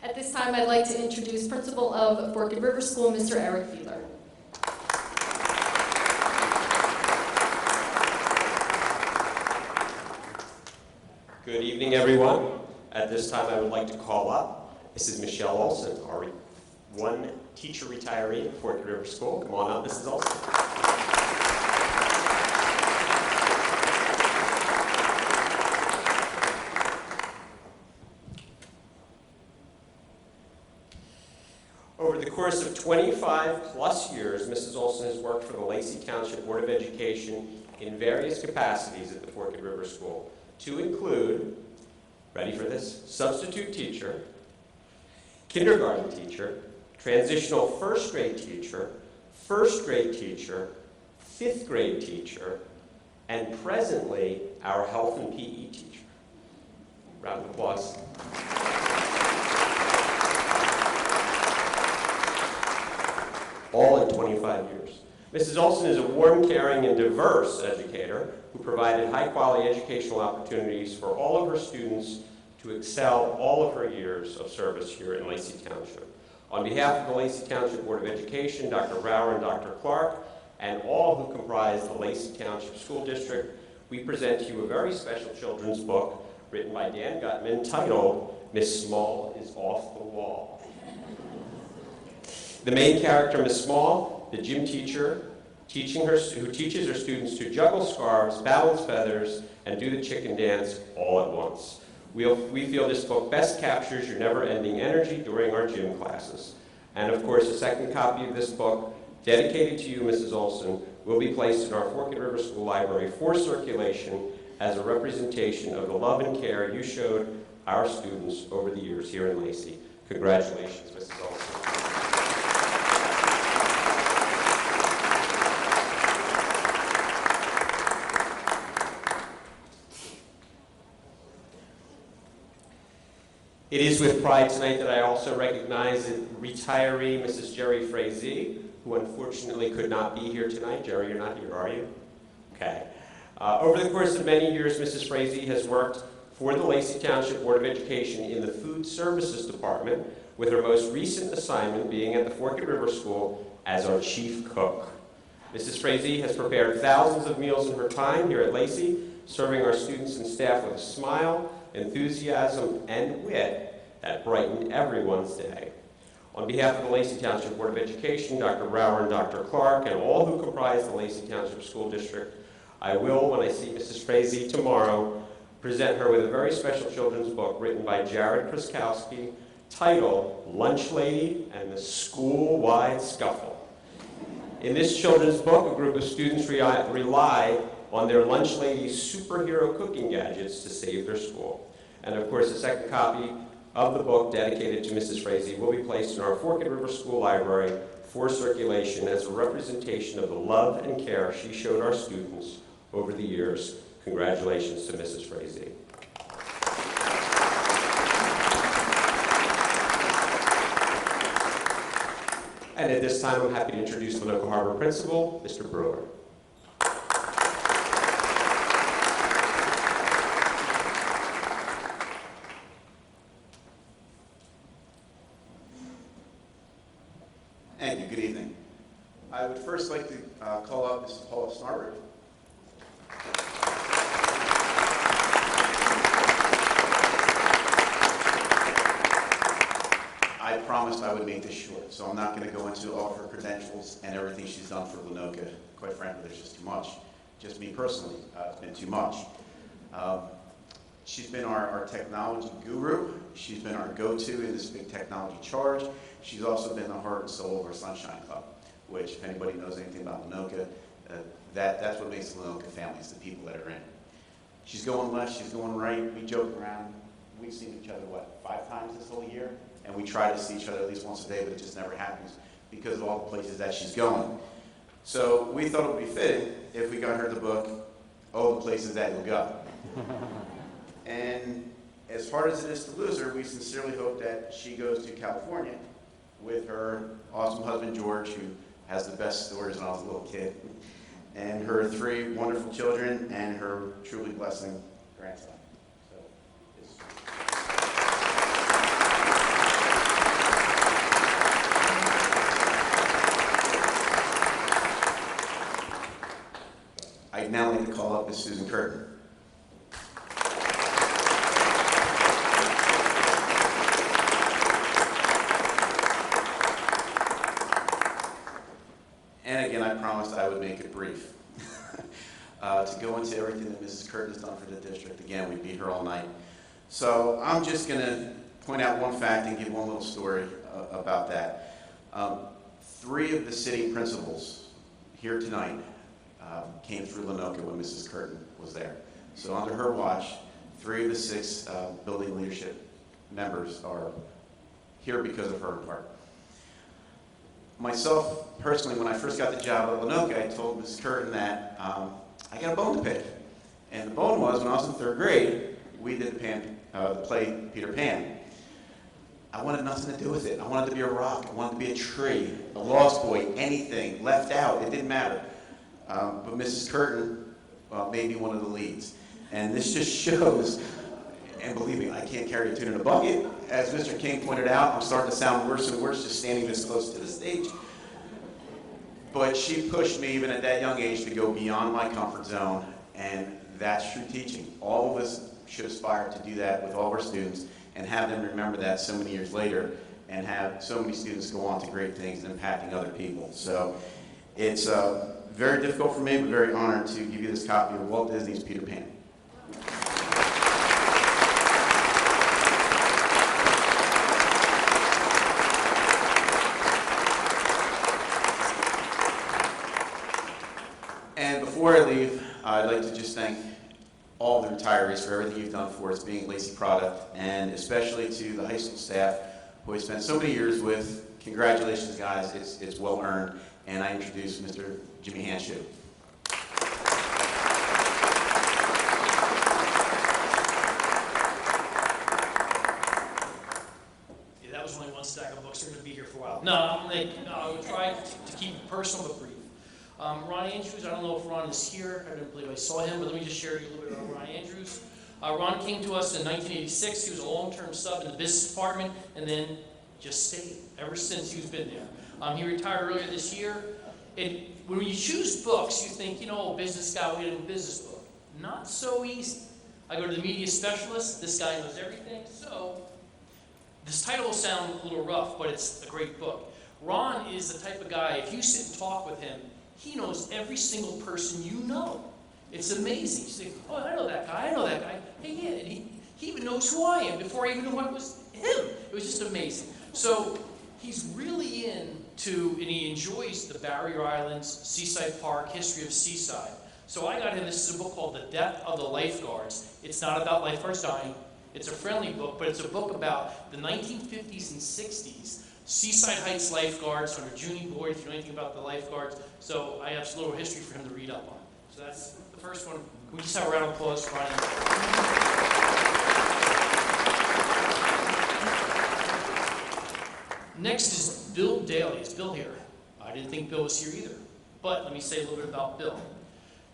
At this time, I'd like to introduce Principal of Forked River School, Mr. Eric Fiedler. Good evening, everyone. At this time, I would like to call up Mrs. Michelle Olson, our one teacher retiree at Forked River School. Come on up, Mrs. Olson. Over the course of 25 plus years, Mrs. Olson has worked for the Lacey Township Board of Education in various capacities at the Forked River School, to include ready for this? Substitute teacher, kindergarten teacher, transitional first grade teacher, first grade teacher, fifth grade teacher, and presently our health and PE teacher. Round of applause. All in 25 years. Mrs. Olson is a warm, caring, and diverse educator who provided high-quality educational opportunities for all of her students to excel all of her years of service here in Lacey Township. On behalf of the Lacey Township Board of Education, Dr. Brower and Dr. Clark, and all who comprise the Lacey Township School District, we present to you a very special children's book written by Dan Gutman titled, Miss Small is Off the Wall. The main character, Miss Small, the gym teacher, who teaches her students to juggle scarves, balance feathers, and do the chicken dance all at once. We feel this book best captures your never-ending energy during our gym classes. And of course, a second copy of this book, dedicated to you, Mrs. Olson, will be placed in our Forked River School Library for circulation as a representation of the love and care you showed our students over the years here in Lacey. Congratulations, Mrs. Olson. It is with pride tonight that I also recognize retiree Mrs. Jerry Frazee, who unfortunately could not be here tonight. Jerry, you're not here, are you? Okay. Over the course of many years, Mrs. Frazee has worked for the Lacey Township Board of Education in the Food Services Department, with her most recent assignment being at the Forked River School as our chief cook. Mrs. Frazee has prepared thousands of meals in her time here at Lacey, serving our students and staff with a smile, enthusiasm, and wit that brighten everyone's day. On behalf of the Lacey Township Board of Education, Dr. Brower and Dr. Clark, and all who comprise the Lacey Township School District, I will, when I see Mrs. Frazee tomorrow, present her with a very special children's book written by Jared Kraskowski, titled Lunch Lady and the School-Wide Scuffle. In this children's book, a group of students rely on their lunch lady's superhero cooking gadgets to save their school. And of course, a second copy of the book dedicated to Mrs. Frazee will be placed in our Forked River School Library for circulation as a representation of the love and care she showed our students over the years. Congratulations to Mrs. Frazee. And at this time, I'm happy to introduce Lenoka Harbor Principal, Mr. Brewer. Thank you. Good evening. I would first like to call up Mrs. Paula Snarbridge. I promised I would make this short, so I'm not going to go into all of her credentials and everything she's done for Lenoka. Quite frankly, there's just too much. Just me personally, it's been too much. She's been our technology guru. She's been our go-to in this big technology charge. She's also been the heart and soul of our Sunshine Club, which, if anybody knows anything about Lenoka, that's what makes the Lenoka family, is the people that are in. She's going left, she's going right. We joke around. We've seen each other, 5 times this whole year? And we try to see each other at least once a day, but it just never happens because of all the places that she's going. So we thought it would be fitting if we got her the book, Oh, the Places That You'll Go. And as hard as it is to lose her, we sincerely hope that she goes to California with her awesome husband, George, who has the best stories when I was a little kid, and her 3 wonderful children, and her truly blessing grandson. I'd now like to call up Ms. Susan Curtin. And again, I promised I would make it brief. To go into everything that Mrs. Curtin has done for the district, again, we'd be here all night. So I'm just going to point out one fact and give one little story about that. 3 of the city principals here tonight came through Lenoka when Mrs. Curtin was there. So under her watch, 3 of the 6 building leadership members are here because of her in part. Myself, personally, when I first got the job at Lenoka, I told Ms. Curtin that I got a bone to pick. And the bone was, when I was in 3rd grade, we did the play Peter Pan. I wanted nothing to do with it. I wanted to be a rock. I wanted to be a tree, a lost boy, anything, left out. It didn't matter. But Mrs. Curtin made me one of the leads. And this just shows, and believe me, I can't carry a tune in a bucket. As Mr. King pointed out, I'm starting to sound worse and worse just standing this close to the stage. But she pushed me, even at that young age, to go beyond my comfort zone. And that's true teaching. All of us should aspire to do that with all of our students and have them remember that so many years later and have so many students go on to great things and impacting other people. So it's very difficult for me, but very honored to give you this copy of Walt Disney's Peter Pan. And before I leave, I'd like to just thank all the retirees for everything you've done for us, being a Lacey product, and especially to the high school staff who I spent so many years with. Congratulations, guys. It's well earned. And I introduce Mr. Jimmy Hanshoe. Yeah, that was only one stack of books. We're going to be here for a while. No, I will try to keep it personal but brief. Ron Andrews, I don't know if Ron is here. I don't believe I saw him, but let me just share with you a little bit about Ron Andrews. Ron came to us in 1986. He was a long-term sub in the business department and then just stayed ever since he's been there. He retired earlier this year. And when you choose books, you think, business guy, we have a business book. Not so easy. I go to the media specialist. This guy knows everything. So this title will sound a little rough, but it's a great book. Ron is the type of guy, if you sit and talk with him, he knows every single person you know. It's amazing. You think, oh, I know that guy, I know that guy. Hey, yeah, and he even knows who I am before I even knew what was him. It was just amazing. So he's really into, and he enjoys the Barrier Islands, Seaside Park, history of Seaside. So I got him, this is a book called The Death of the Lifeguards. It's not about lifeguards dying. It's a friendly book, but it's a book about the 1950s and 60s. Seaside Heights lifeguards under Junie Boyd, if you know anything about the lifeguards. So I have a little history for him to read up on. So that's the first one. Can we just have a round of applause for Ryan? Next is Bill Daly. Is Bill here? I didn't think Bill was here either. But let me say a little bit about Bill.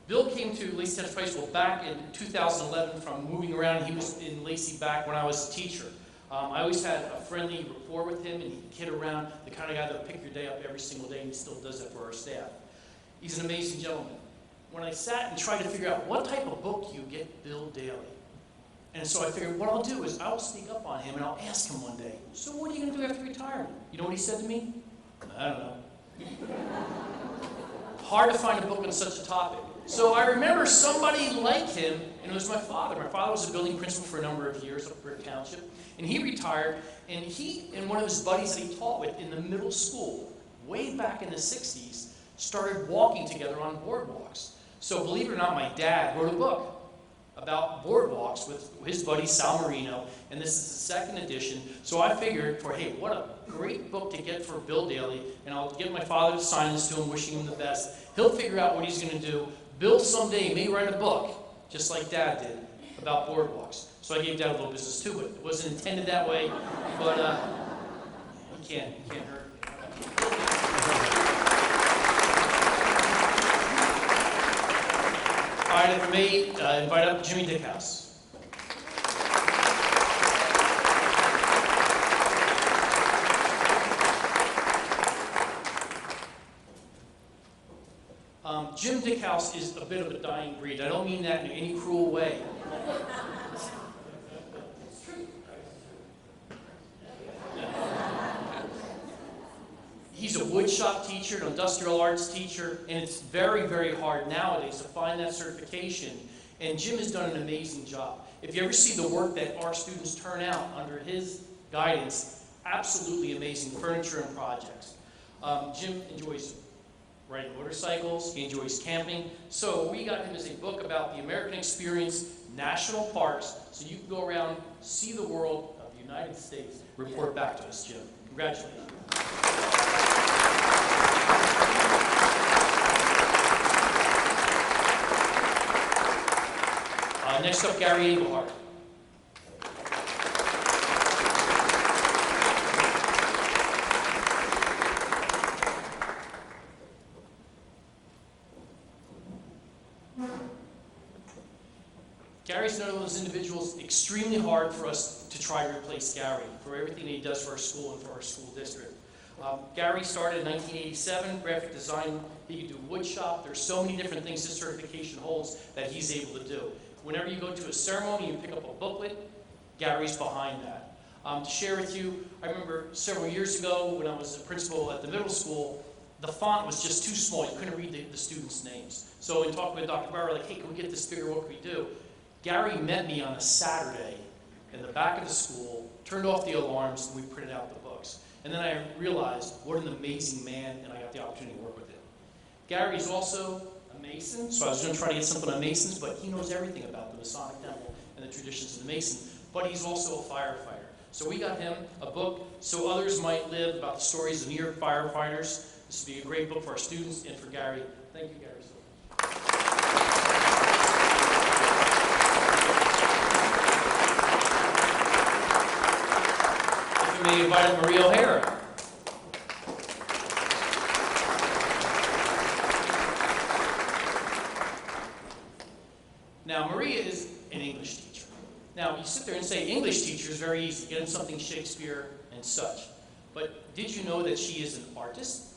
Bill came to Lacey Township High School back in 2011 from moving around. He was in Lacey back when I was a teacher. I always had a friendly rapport with him, and he'd kid around, the kind of guy that would pick your day up every single day, and he still does that for our staff. He's an amazing gentleman. When I sat and tried to figure out what type of book do you get Bill Daly, and so I figured what I'll do is I'll sneak up on him and I'll ask him one day, so what are you going to do after retirement? You know what he said to me? I don't know. Hard to find a book on such a topic. So I remember somebody like him, and it was my father. My father was a building principal for a number of years up at Brick Township, and he retired, and he and one of his buddies that he taught with in the middle school, way back in the 60s, started walking together on boardwalks. So believe it or not, my dad wrote a book about boardwalks with his buddy Sal Marino, and this is the second edition. So I figured, hey, what a great book to get for Bill Daly, and I'll get my father to sign this to him, wishing him the best. He'll figure out what he's going to do. Bill someday may write a book, just like Dad did, about boardwalks. So I gave Dad a little business too, but it wasn't intended that way. But you can't hurt. All right, if I may invite up Jimmy Dickhouse. Jim Dickhouse is a bit of a dying breed. I don't mean that in any cruel way. He's a woodshop teacher, an industrial arts teacher, and it's very, very hard nowadays to find that certification. And Jim has done an amazing job. If you ever see the work that our students turn out under his guidance, absolutely amazing furniture and projects. Jim enjoys riding motorcycles, he enjoys camping. So we got him as a book about the American Experience National Parks, so you can go around, see the world of the United States, report back to us, Jim. Congratulations. Next up, Gary Engelhardt. Gary's one of those individuals extremely hard for us to try to replace Gary for everything he does for our school and for our school district. Gary started in 1987, graphic design. He can do wood shop. There's so many different things his certification holds that he's able to do. Whenever you go to a ceremony, you pick up a booklet, Gary's behind that. To share with you, I remember several years ago when I was a principal at the middle school, the font was just too small. You couldn't read the students' names. So in talking with Dr. Bauer, like, hey, can we get this bigger? What can we do? Gary met me on a Saturday in the back of the school, turned off the alarms, and we printed out the books. And then I realized what an amazing man, and I got the opportunity to work with him. Gary's also a Mason, so I was going to try to get something on Masons, but he knows everything about the Masonic Temple and the traditions of the Mason. But he's also a firefighter. So we got him a book so others might live about the stories of New York firefighters. This would be a great book for our students and for Gary. Thank you, Gary. If we may invite Maria O'Hara. Now, Maria is an English teacher. Now, you sit there and say English teacher is very easy. Get him something Shakespeare and such. But did you know that she is an artist?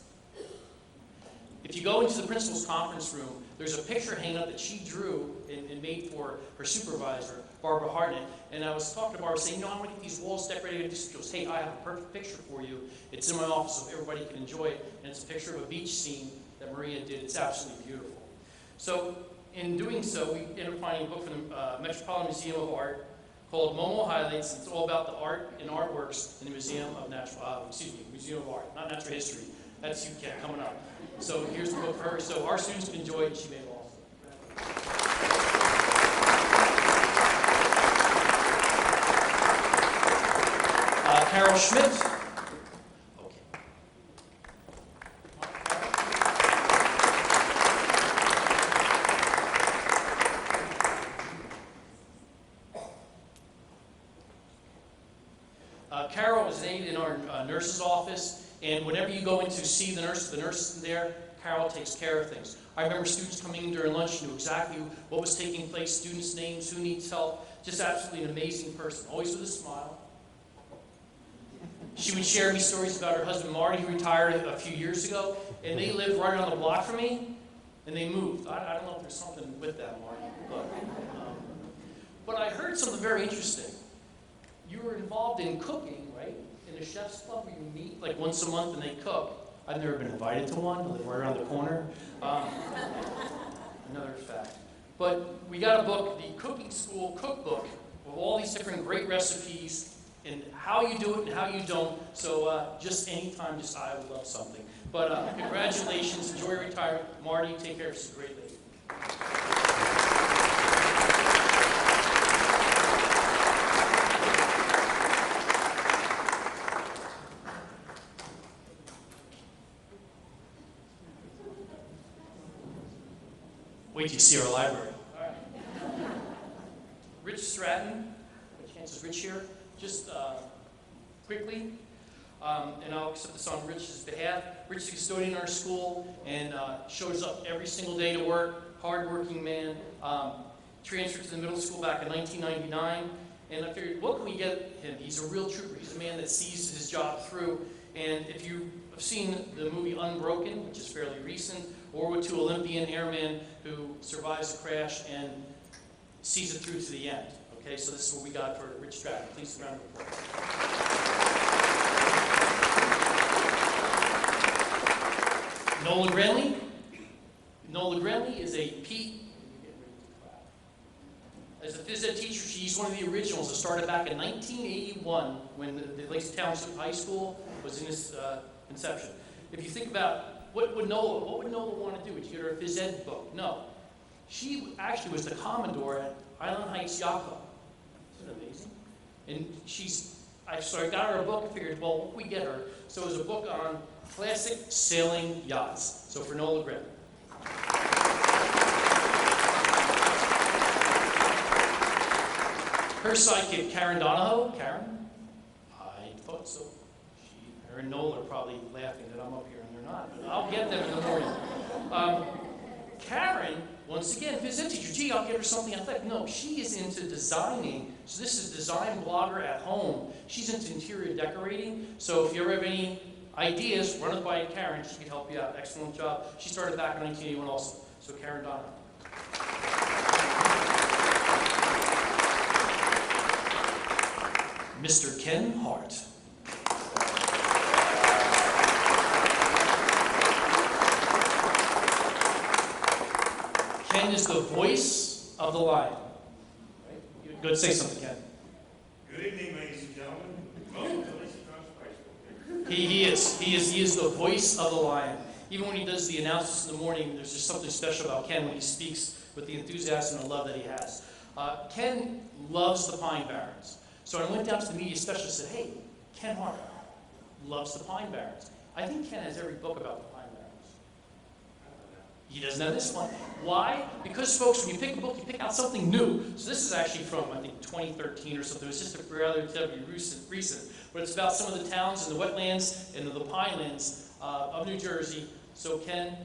If you go into the principal's conference room, there's a picture hanging up that she drew and made for her supervisor, Barbara Hartnett. And I was talking to Barbara saying, I want to get these walls decorated. She goes, hey, I have a perfect picture for you. It's in my office so everybody can enjoy it. And it's a picture of a beach scene that Maria did. It's absolutely beautiful. So in doing so, we ended up finding a book from the Metropolitan Museum of Art called Momo Highlights. It's all about the art and artworks in the Museum of Museum of Art, not Natural History. That's UCAT coming up. So here's the book for her. So our students can enjoy it, and she made it also. Carol Schmidt. Carol is an aide in our nurse's office, and whenever you go in to see the nurse is there, Carol takes care of things. I remember students coming in during lunch, knew exactly what was taking place, students' names, who needs help. Just absolutely an amazing person, always with a smile. She would share me stories about her husband Marty, who retired a few years ago, and they lived right on the block from me, and they moved. I don't know if there's something with that, Marty, but I heard something very interesting. You were involved in cooking, right? In a chef's club where you meet like once a month and they cook. I've never been invited to one. I live right around the corner. Another fact. But we got a book, the Cooking School Cookbook, with all these different great recipes and how you do it and how you don't. So just anytime, I would love something. But congratulations, enjoy your retirement. Marty, take care of us. Great lady. Wait till you see our library. All right. Rich Stratton, by chance is Rich here? Just quickly, and I'll accept this on Rich's behalf. Rich is a custodian in our school and shows up every single day to work, hardworking man. Transferred to the middle school back in 1999, and I figured, what can we get him? He's a real trooper. He's a man that sees his job through. And if you have seen the movie Unbroken, which is fairly recent, World War II Olympian airman who survives the crash and sees it through to the end. Okay, so this is what we got for Rich Stratton. Please round of applause. Nolan Grenley. Nolan Grenley is a as a phys ed teacher, she's one of the originals that started back in 1981 when the Lacey Township High School was in its inception. If you think about what would Nola want to do? Would you get her a phys ed book? No. She actually was the Commodore at Island Heights Yacht Club. Isn't it amazing? And so I got her a book and figured, well, what can we get her? So it was a book on classic sailing yachts. So for Nola Grimm. Her sidekick, Karen Donahoe. Karen? I thought so. Her and Nola are probably laughing that I'm up here and they're not. But I'll get them in the morning. Karen, once again, phys ed teacher. Gee, I'll get her something athletic. No, she is into designing. So this is design blogger at home. She's into interior decorating. So if you ever have any ideas, run it by Karen. She can help you out. Excellent job. She started back in 1981 also. So Karen Donahoe. Mr. Ken Hart. Ken is the voice of the lion. Right? Go say something, Ken. Good evening, ladies and gentlemen. Welcome to Lacey Township High School. He is the voice of the lion. Even when he does the announcements in the morning, there's just something special about Ken when he speaks with the enthusiasm and love that he has. Ken loves the Pine Barrens. So I went down to the media specialist and said, hey, Ken Hart loves the Pine Barrens. I think Ken has every book about the Pine Barrens. He doesn't have this one. Why? Because, folks, when you pick a book, you pick out something new. So this is actually from, I think, 2013 or something. It was just a relatively recent. But it's about some of the towns and the wetlands and the pinelands of New Jersey. So, Ken,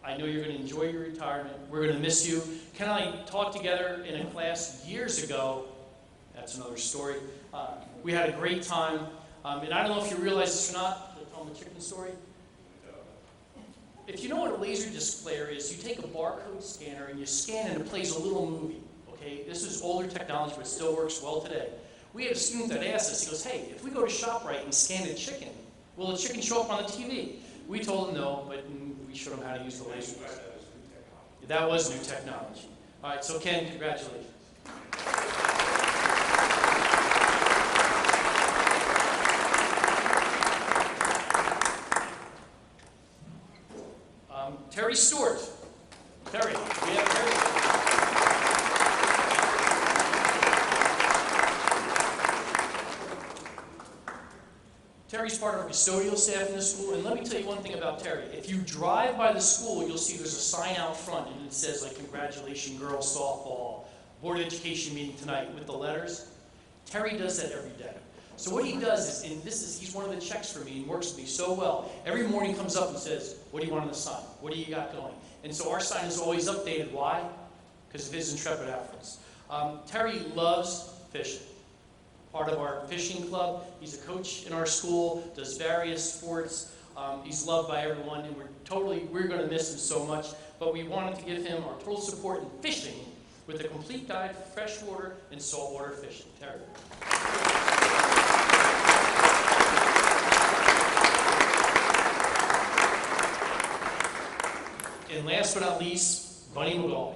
I know you're going to enjoy your retirement. We're going to miss you. Ken and I taught together in a class years ago. That's another story. We had a great time. And I don't know if you realize this or not. Did I tell them the chicken story? If you know what a laser displayer is, you take a barcode scanner and you scan and it plays a little movie. Okay? This is older technology, but it still works well today. We had a student that asked us, he goes, hey, if we go to ShopRite and scan a chicken, will the chicken show up on the TV? We told him no, but we showed him how to use the laser displayer. That was new technology. All right, so Ken, congratulations. Terry Stewart. Terry, we have Terry. Terry's part of our custodial staff in the school, and let me tell you one thing about Terry. If you drive by the school, you'll see there's a sign out front, and it says, like, congratulations, girls softball, Board of Education meeting tonight with the letters. Terry does that every day. So what he does is, and he's one of the checks for me and works with me so well. Every morning comes up and says, what do you want on the sign? What do you got going? And so our sign is always updated. Why? Because of his intrepid efforts. Terry loves fishing. Part of our fishing club. He's a coach in our school, does various sports. He's loved by everyone, and we're going to miss him so much. But we wanted to give him our total support in fishing with a complete guide for freshwater and saltwater fishing. Terry. And last but not least, Bunny McGauley.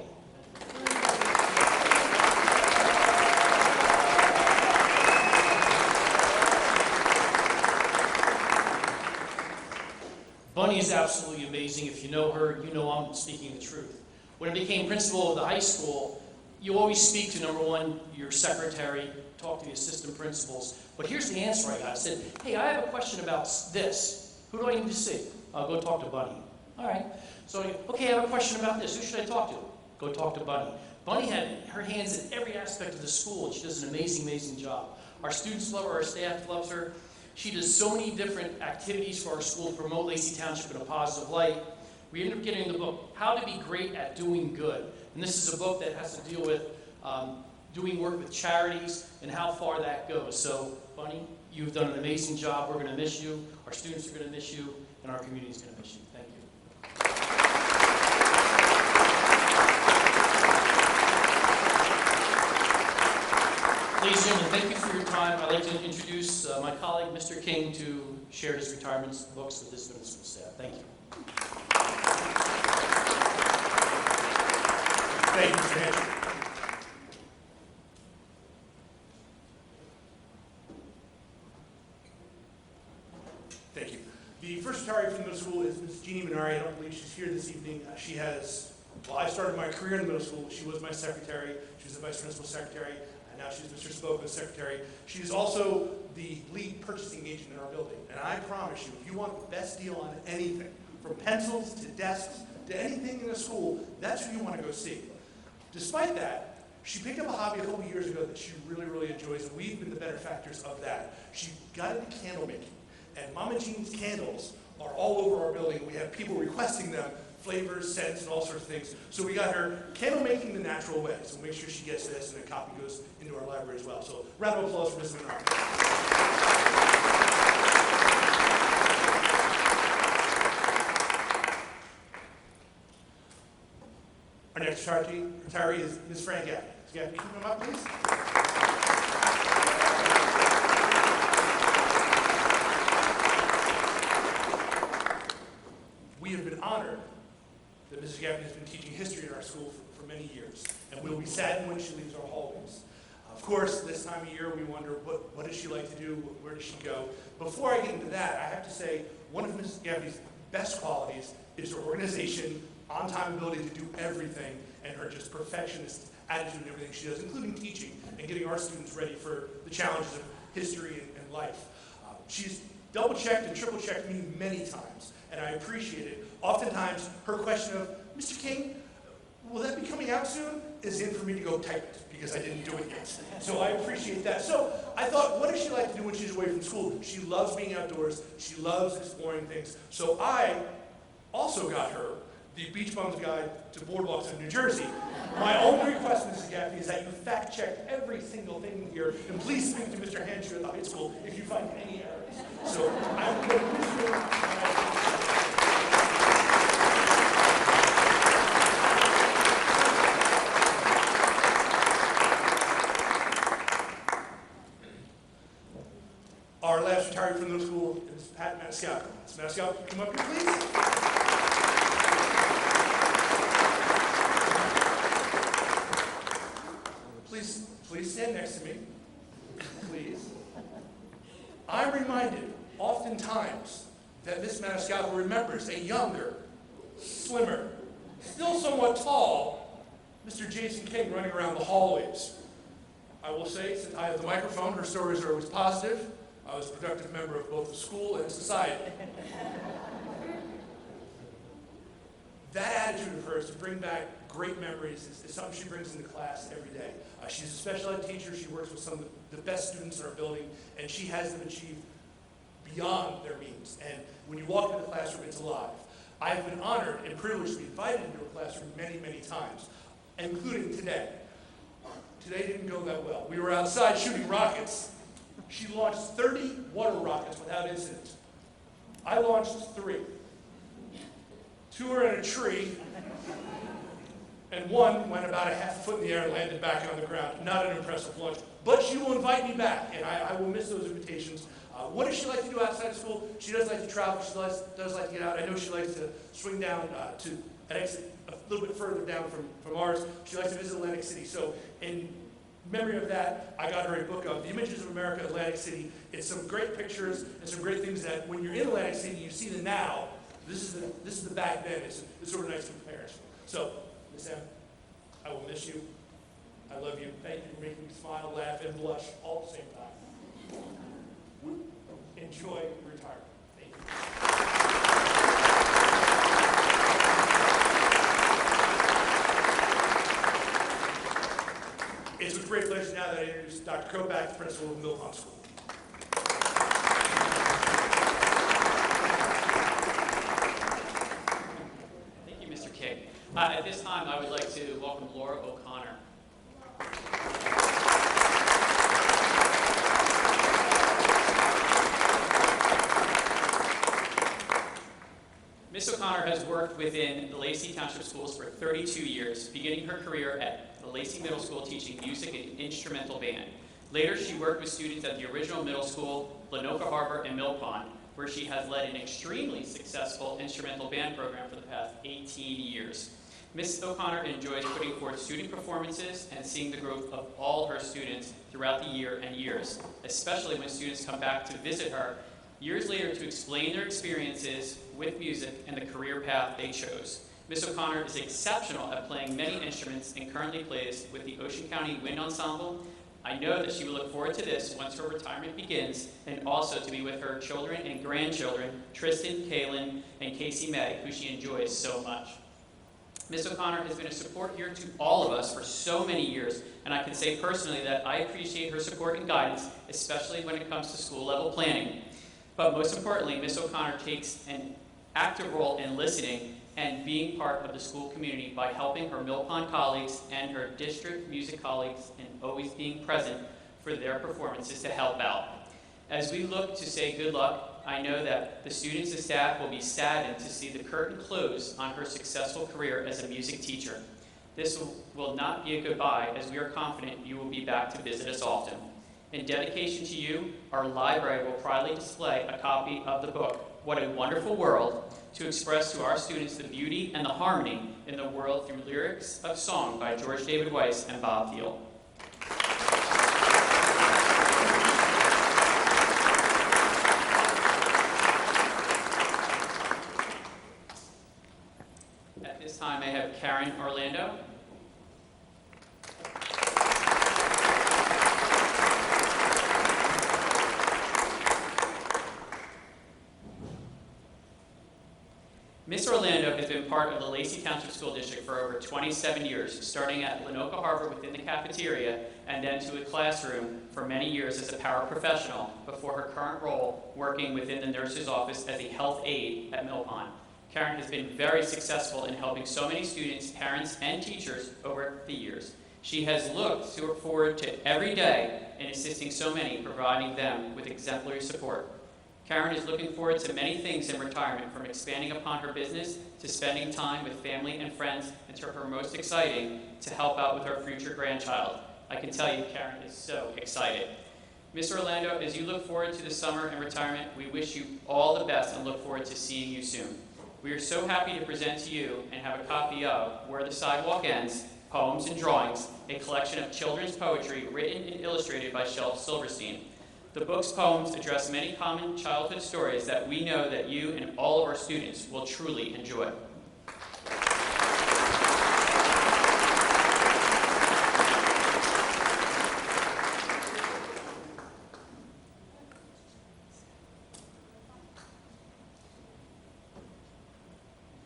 Bunny is absolutely amazing. If you know her, you know I'm speaking the truth. When I became principal of the high school, you always speak to, number one, your secretary, talk to the assistant principals. But here's the answer I got. I said, hey, I have a question about this. Who do I need to see? I'll go talk to Bunny. All right. So, okay, I have a question about this. Who should I talk to? Go talk to Bunny. Bunny had her hands in every aspect of the school, and she does an amazing, amazing job. Our students love her. Our staff loves her. She does so many different activities for our school to promote Lacey Township in a positive light. We ended up getting the book, How to Be Great at Doing Good. And this is a book that has to deal with doing work with charities and how far that goes. So, Bunny, you've done an amazing job. We're going to miss you. Our students are going to miss you, and our community is going to miss you. Thank you. Ladies and gentlemen, thank you for your time. I'd like to introduce my colleague, Mr. King, to share his retirement books with this middle school staff. Thank you. Thank you, Mr. Hanson. Thank you. The first retiree from the school is Ms. Jeannie Minari, I don't believe she's here this evening. She has, well, I started my career in the middle school. She was my secretary. She was the vice principal secretary, and now she's Mr. Spoko's secretary. She's also the lead purchasing agent in our building. And I promise you, if you want the best deal on anything, from pencils to desks to anything in the school, that's who you want to go see. Despite that, she picked up a hobby a couple years ago that she really, really enjoys, and we've been the benefactors of that. She got into candle making, and Mama Jean's candles are all over our building. We have people requesting them, flavors, scents, and all sorts of things. So we got her candle making the natural way. So make sure she gets this, and a copy goes into our library as well. So round of applause for Ms. Menard. Our next retiree is Ms. Fran Gaffney. Ms. Gaffney, can you come up, please? We have been honored that Mrs. Gaffney has been teaching history in our school for many years, and we'll be saddened when she leaves our hallways. Of course, this time of year, we wonder, what does she like to do? Where does she go? Before I get into that, I have to say, one of Mrs. Gaffney's best qualities is her organization, on-time ability to do everything, and her just perfectionist attitude in everything she does, including teaching and getting our students ready for the challenges of history and life. She's double-checked and triple-checked me many times, and I appreciate it. Oftentimes, her question of, Mr. King, will that be coming out soon? Is in for me to go type it, because I didn't do it yet. So I appreciate that. So I thought, what does she like to do when she's away from school? She loves being outdoors. She loves exploring things. So I also got her the Beach Bums Guide to Boardwalks in New Jersey. My only request, Mrs. Gaffney, is that you fact-check every single thing here, and please speak to Mr. Hanshaw at the high school if you find any errors. So I'm going to miss you. Our last retiree from the school is Pat Maniscalco. Ms. Maniscalco, come up here, please. Please stand next to me, please. I'm reminded oftentimes that Ms. Maniscalco remembers a younger, slimmer, still somewhat tall, Mr. Jason King running around the hallways. I will say, since I have the microphone, her stories are always positive. I was a productive member of both the school and society. That attitude of hers to bring back great memories is something she brings into class every day. She's a special ed teacher. She works with some of the best students in our building, and she has them achieve beyond their means. And when you walk into the classroom, it's alive. I have been honored and privileged to be invited into her classroom many, many times, including today. Today didn't go that well. We were outside shooting rockets. She launched 30 water rockets without incident. I launched 3. 2 are in a tree, and 1 went about a half foot in the air and landed back on the ground. Not an impressive launch. But she will invite me back, and I will miss those invitations. What does she like to do outside of school? She does like to travel. She does like to get out. I know she likes to swing down to an exit a little bit further down from ours. She likes to visit Atlantic City. So in memory of that, I got her a book of The Images of America, Atlantic City. It's some great pictures and some great things that when you're in Atlantic City, you see the now. This is the back then. It's sort of nice comparison. So, Ms. M, I will miss you. I love you. Thank you for making me smile, laugh, and blush all at the same time. Enjoy retirement. Thank you. It's with great pleasure now that I introduce Dr. Kopak, principal of Mill Pond School. Thank you, Mr. King. At this time, I would like to welcome Laura O'Connor. Ms. O'Connor has worked within the Lacey Township Schools for 32 years, beginning her career at the Lacey Middle School teaching music and instrumental band. Later, she worked with students at the original middle school, Lenoka Harbor, and Mill Pond, where she has led an extremely successful instrumental band program for the past 18 years. Ms. O'Connor enjoys putting forth student performances and seeing the growth of all her students throughout the year and years, especially when students come back to visit her years later to explain their experiences with music and the career path they chose. Ms. O'Connor is exceptional at playing many instruments and currently plays with the Ocean County Wind Ensemble. I know that she will look forward to this once her retirement begins, and also to be with her children and grandchildren, Tristan, Kaylin, and Casey May, who she enjoys so much. Ms. O'Connor has been a support here to all of us for so many years, and I can say personally that I appreciate her support and guidance, especially when it comes to school level planning. But most importantly, Ms. O'Connor takes an active role in listening and being part of the school community by helping her Mill Pond colleagues and her district music colleagues, and always being present for their performances to help out. As we look to say good luck, I know that the students and staff will be saddened to see the curtain close on her successful career as a music teacher. This will not be a goodbye, as we are confident you will be back to visit us often. In dedication to you, our library will proudly display a copy of the book, What a Wonderful World, to express to our students the beauty and the harmony in the world through lyrics of song by George David Weiss and Bob Thiel. At this time, I have Karen Orlando. Ms. Orlando has been part of the Lacey Township School District for over 27 years, starting at Lenoka Harbor within the cafeteria and then to a classroom for many years as a paraprofessional before her current role working within the nurse's office as a health aide at Mill Pond. Karen has been very successful in helping so many students, parents, and teachers over the years. She has looked forward to every day in assisting so many, providing them with exemplary support. Karen is looking forward to many things in retirement, from expanding upon her business to spending time with family and friends, and to her most exciting, to help out with her future grandchild. I can tell you, Karen is so excited. Ms. Orlando, as you look forward to the summer and retirement, we wish you all the best and look forward to seeing you soon. We are so happy to present to you and have a copy of Where the Sidewalk Ends, Poems and Drawings, a collection of children's poetry written and illustrated by Shelf Silverstein. The book's poems address many common childhood stories that we know that you and all of our students will truly enjoy.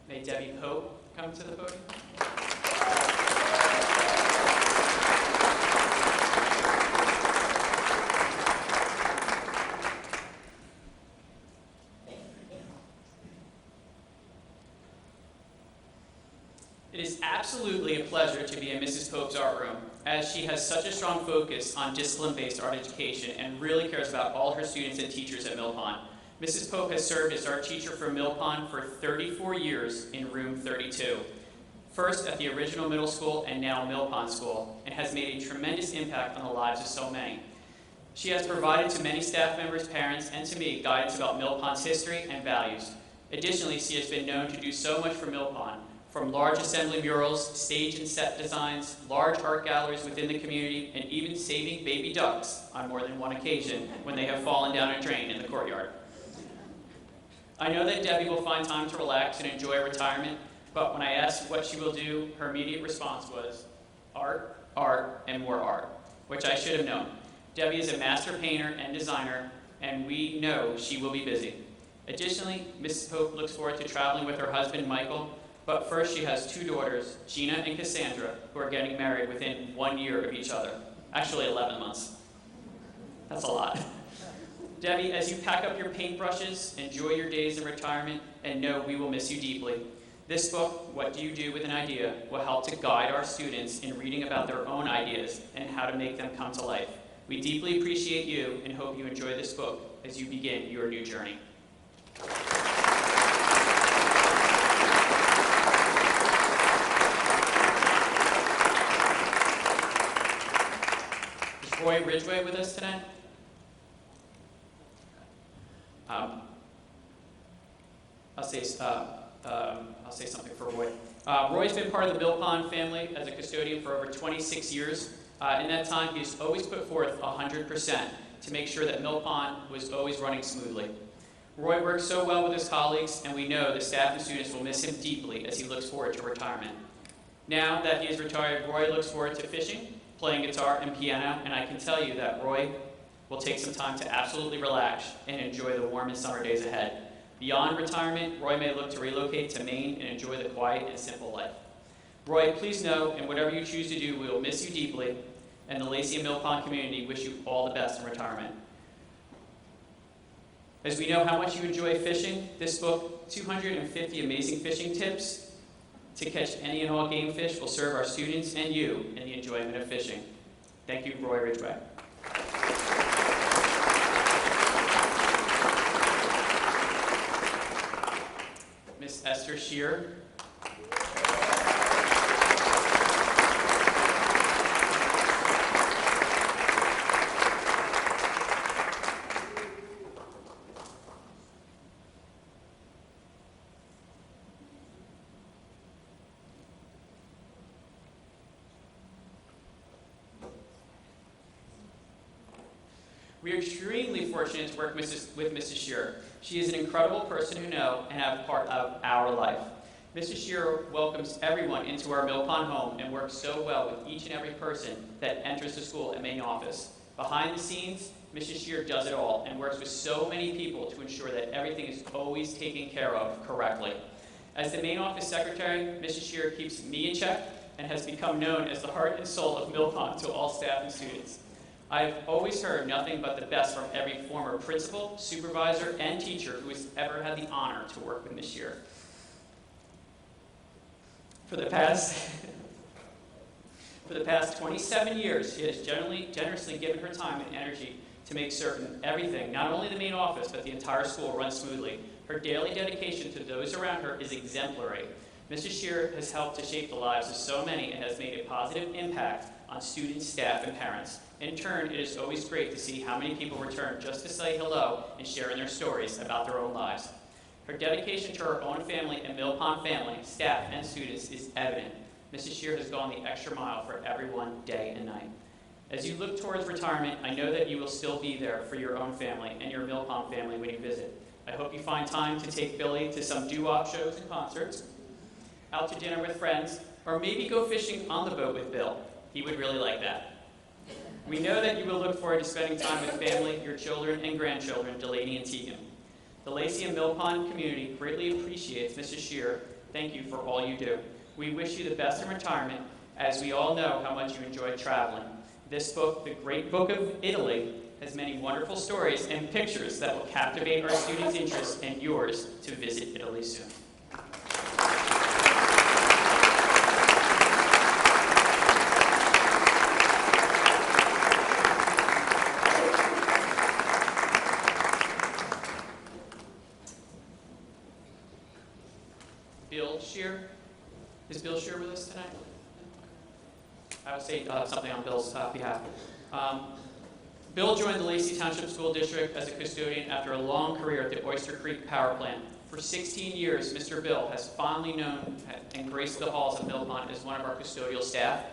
May Debbie Pope come to the podium. It is absolutely a pleasure to be in Mrs. Pope's art room, as she has such a strong focus on discipline-based art education and really cares about all her students and teachers at Mill Pond. Mrs. Pope has served as art teacher for Mill Pond for 34 years in room 32. First at the original middle school and now Mill Pond School, and has made a tremendous impact on the lives of so many. She has provided to many staff members, parents, and to me guidance about Mill Pond's history and values. Additionally, she has been known to do so much for Mill Pond, from large assembly murals, stage and set designs, large art galleries within the community, and even saving baby ducks on more than one occasion when they have fallen down a drain in the courtyard. I know that Debbie will find time to relax and enjoy retirement, but when I asked what she will do, her immediate response was art, art, and more art, which I should have known. Debbie is a master painter and designer, and we know she will be busy. Additionally, Mrs. Pope looks forward to traveling with her husband, Michael, but first she has two daughters, Gina and Cassandra, who are getting married within 1 year of each other. Actually, 11 months. That's a lot. Debbie, as you pack up your paintbrushes, enjoy your days in retirement, and know we will miss you deeply. This book, What Do You Do With an Idea, will help to guide our students in reading about their own ideas and how to make them come to life. We deeply appreciate you and hope you enjoy this book as you begin your new journey. Is Roy Ridgway with us today? I'll say something for Roy. Roy's been part of the Mill Pond family as a custodian for over 26 years. In that time, he's always put forth 100% to make sure that Mill Pond was always running smoothly. Roy works so well with his colleagues, and we know the staff and students will miss him deeply as he looks forward to retirement. Now that he is retired, Roy looks forward to fishing, playing guitar and piano, and I can tell you that Roy will take some time to absolutely relax and enjoy the warm and summer days ahead. Beyond retirement, Roy may look to relocate to Maine and enjoy the quiet and simple life. Roy, please know, in whatever you choose to do, we will miss you deeply, and the Lacey and Mill Pond community wish you all the best in retirement. As we know how much you enjoy fishing, this book, 250 Amazing Fishing Tips to Catch Any and All Game Fish, will serve our students and you in the enjoyment of fishing. Thank you, Roy Ridgway. Miss Esther Shear. We are extremely fortunate to work with Mrs. Shearer. She is an incredible person who know and have part of our life. Mrs. Shearer welcomes everyone into our Mill Pond home and works so well with each and every person that enters the school at main office. Behind the scenes, Mrs. Shearer does it all and works with so many people to ensure that everything is always taken care of correctly. As the main office secretary, Mrs. Shearer keeps me in check and has become known as the heart and soul of Mill Pond to all staff and students. I've always heard nothing but the best from every former principal, supervisor, and teacher who has ever had the honor to work with Ms. Shearer. For the past 27 years, she has generously given her time and energy to make certain everything, not only the main office, but the entire school, runs smoothly. Her daily dedication to those around her is exemplary. Mrs. Shearer has helped to shape the lives of so many and has made a positive impact on students, staff, and parents. In turn, it is always great to see how many people return just to say hello and share in their stories about their own lives. Her dedication to her own family and Mill Pond family, staff, and students is evident. Mrs. Shearer has gone the extra mile for everyone day and night. As you look towards retirement, I know that you will still be there for your own family and your Mill Pond family when you visit. I hope you find time to take Billy to some doo-wop shows and concerts, out to dinner with friends, or maybe go fishing on the boat with Bill. He would really like that. We know that you will look forward to spending time with family, your children and grandchildren, Delaney and Tegan. The Lacey and Mill Pond community greatly appreciates Mrs. Shearer. Thank you for all you do. We wish you the best in retirement, as we all know how much you enjoy traveling. This book, The Great Book of Italy, has many wonderful stories and pictures that will captivate our students' interest and yours to visit Italy soon. Bill Shear. Is Bill Shear with us tonight? I would say something on Bill's behalf. Bill joined the Lacey Township School District as a custodian after a long career at the Oyster Creek Power Plant. For 16 years, Mr. Bill has fondly known and graced the halls of Mill Pond as one of our custodial staff.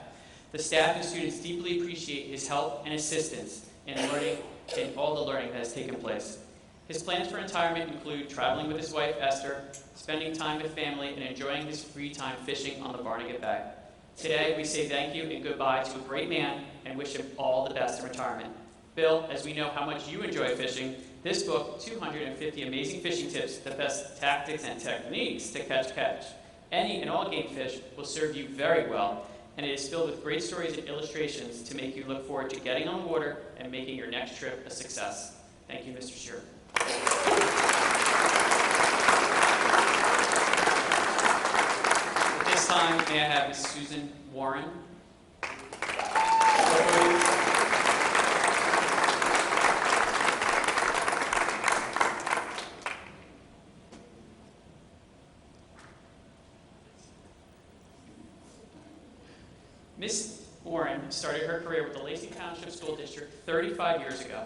The staff and students deeply appreciate his help and assistance in learning and all the learning that has taken place. His plans for retirement include traveling with his wife, Esther, spending time with family, and enjoying his free time fishing on the Barnegat Bay. Today, we say thank you and goodbye to a great man and wish him all the best in retirement. Bill, as we know how much you enjoy fishing, this book, 250 Amazing Fishing Tips, the best tactics and techniques to catch any and all game fish, will serve you very well, and it is filled with great stories and illustrations to make you look forward to getting on the water and making your next trip a success. Thank you, Mr. Shearer. At this time, may I have Ms. Susan Warren? Ms. Warren started her career with the Lacey Township School District 35 years ago.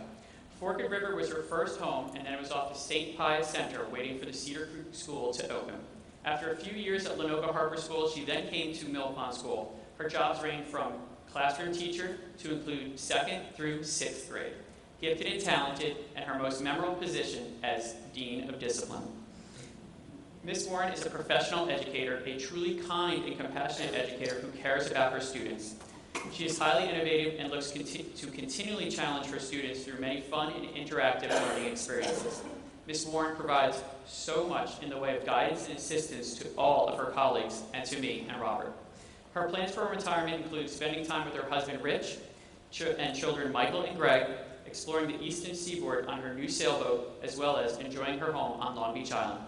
Forked River was her first home, and then it was off to St. Pius Center, waiting for the Cedar Creek School to open. After a few years at Lenoka Harbor School, she then came to Mill Pond School. Her jobs ranged from classroom teacher to include 2nd through 6th grade. gifted and talented, and her most memorable position as Dean of Discipline. Ms. Warren is a professional educator, a truly kind and compassionate educator who cares about her students. She is highly innovative and looks to continually challenge her students through many fun and interactive learning experiences. Ms. Warren provides so much in the way of guidance and assistance to all of her colleagues and to me and Robert. Her plans for retirement include spending time with her husband Rich and children Michael and Greg, exploring the eastern seaboard on her new sailboat, as well as enjoying her home on Long Beach Island.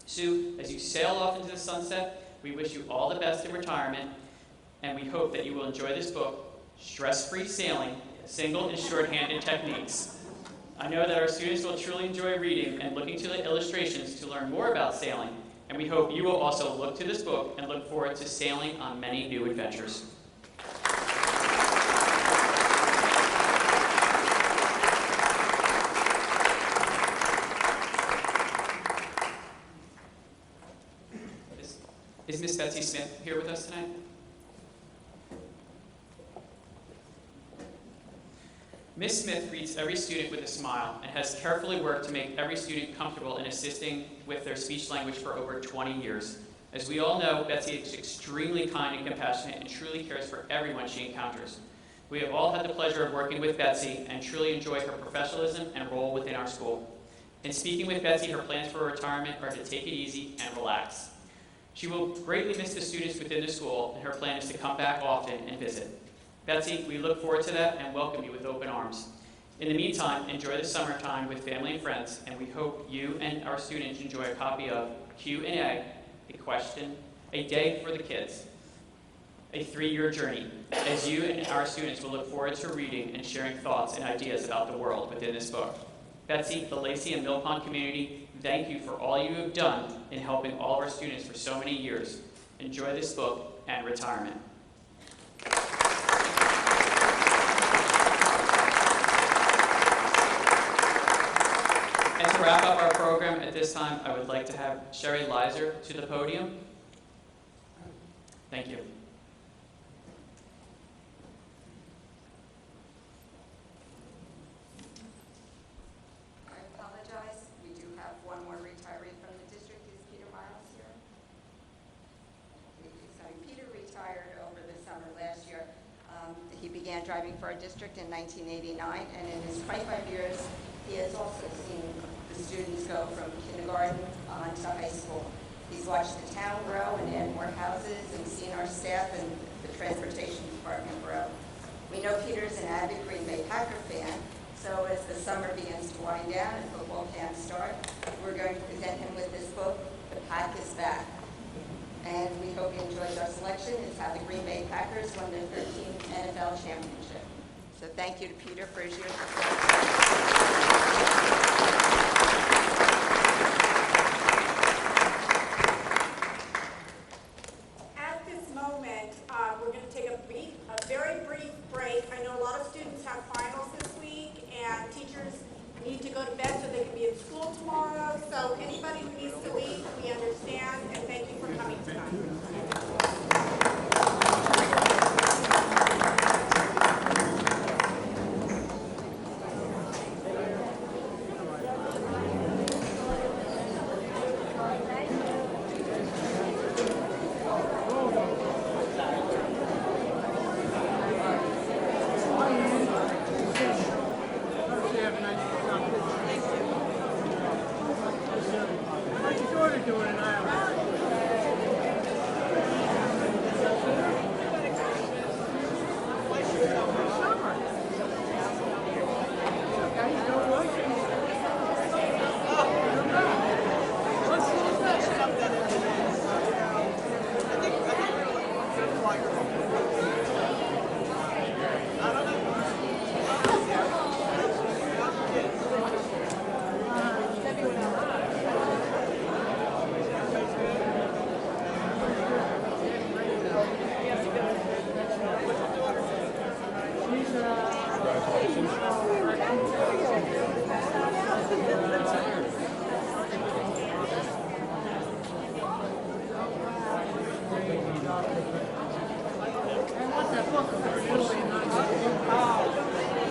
Sue, as you sail off into the sunset, we wish you all the best in retirement, and we hope that you will enjoy this book, Stress-Free Sailing, Single and Shorthanded Techniques. I know that our students will truly enjoy reading and looking to the illustrations to learn more about sailing, and we hope you will also look to this book and look forward to sailing on many new adventures. Is Miss Betsy Smith here with us tonight? Ms. Smith greets every student with a smile and has carefully worked to make every student comfortable in assisting with their speech language for over 20 years. As we all know, Betsy is extremely kind and compassionate and truly cares for everyone she encounters. We have all had the pleasure of working with Betsy and truly enjoy her professionalism and role within our school. In speaking with Betsy, her plans for retirement are to take it easy and relax. She will greatly miss the students within the school, and her plan is to come back often and visit. Betsy, we look forward to that and welcome you with open arms. In the meantime, enjoy the summertime with family and friends, and we hope you and our students enjoy a copy of Q&A, a question, a day for the kids, a 3-year journey, as you and our students will look forward to reading and sharing thoughts and ideas about the world within this book. Betsy, the Lacey and Mill Pond community, thank you for all you have done in helping all of our students for so many years. Enjoy this book and retirement. And to wrap up our program at this time, I would like to have Sherry Lizer to the podium. Thank you. I apologize. We do have one more retiree from the district. Is Peter Miles here? So Peter retired over the summer last year. He began driving for our district in 1989, and in his 25 years, he has also seen the students go from kindergarten on to high school. He's watched the town grow and add more houses and seen our staff and the transportation department grow. We know Peter's an avid Green Bay Packer fan, so as the summer begins to wind down and football camps start, we're going to present him with this book, The Pack is Back. And we hope he enjoys our selection. It's how the Green Bay Packers won their 13th NFL championship. So thank you to Peter for his years of service. At this moment, we're going to take a very brief break. I know a lot of students have finals this week, and teachers need to go to bed so they can be in school tomorrow. So anybody who needs to leave, we understand, and thank you for coming tonight.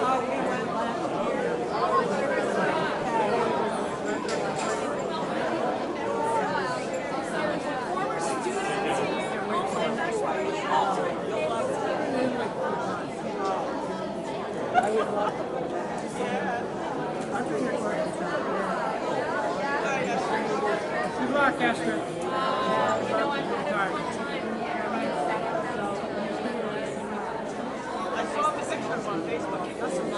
Oh, we went last year. Esther? I saw the pictures on Facebook. You got some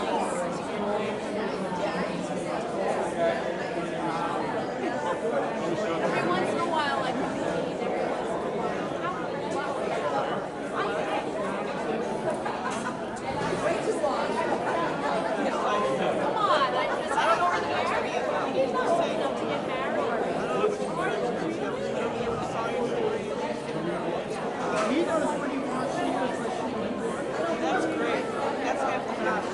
Every once in a while, I come to eat every once in a while. Way too long. Come on, I don't know where the picture is. You didn't know to get married. He knows what he wants, he knows what she wants. That's great. That's half the battle.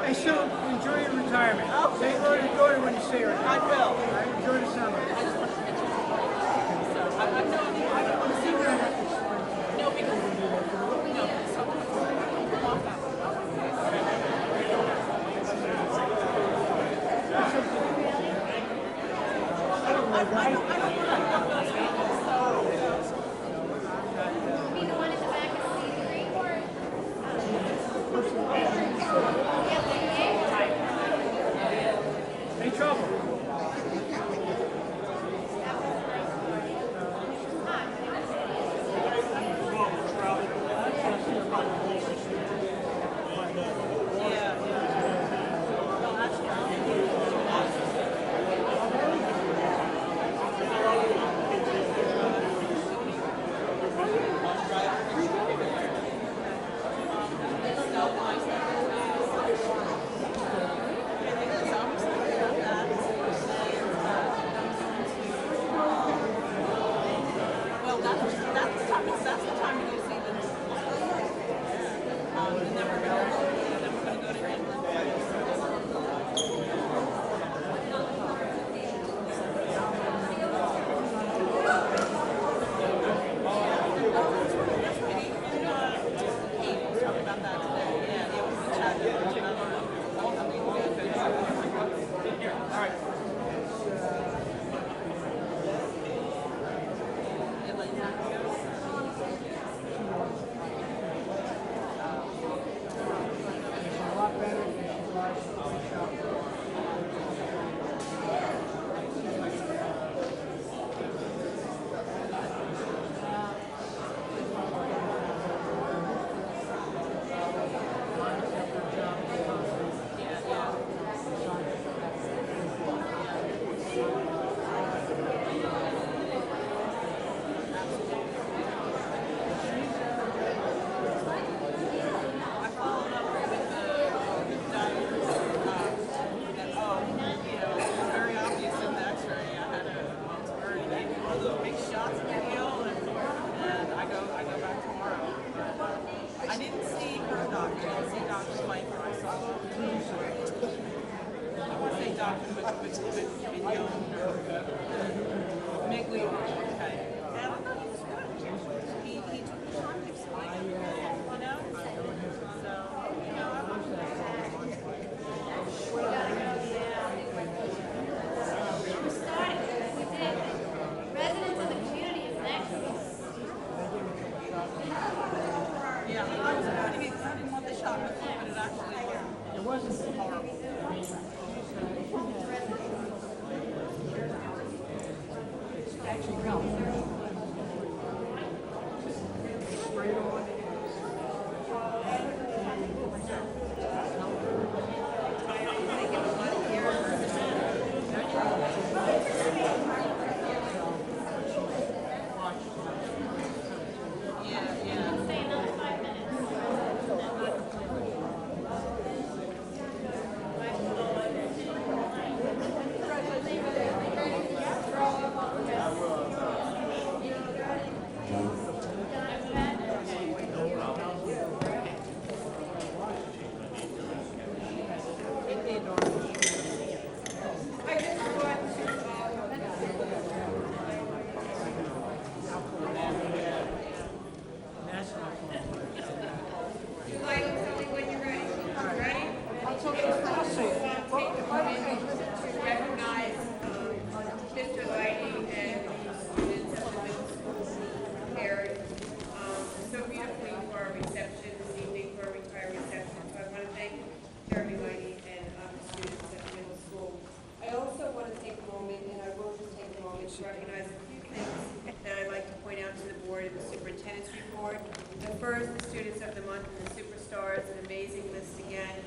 Hey, Sue, enjoy your retirement. Say hello to your daughter when you see her. I will. Enjoy the summer. I just want to mention it. I don't want to see her. No, because Any trouble? Actually, no. and I will just take a moment to recognize a few things that I'd like to point out to the board in the superintendent's report. The first, the students of the month and the superstars, an amazing list again.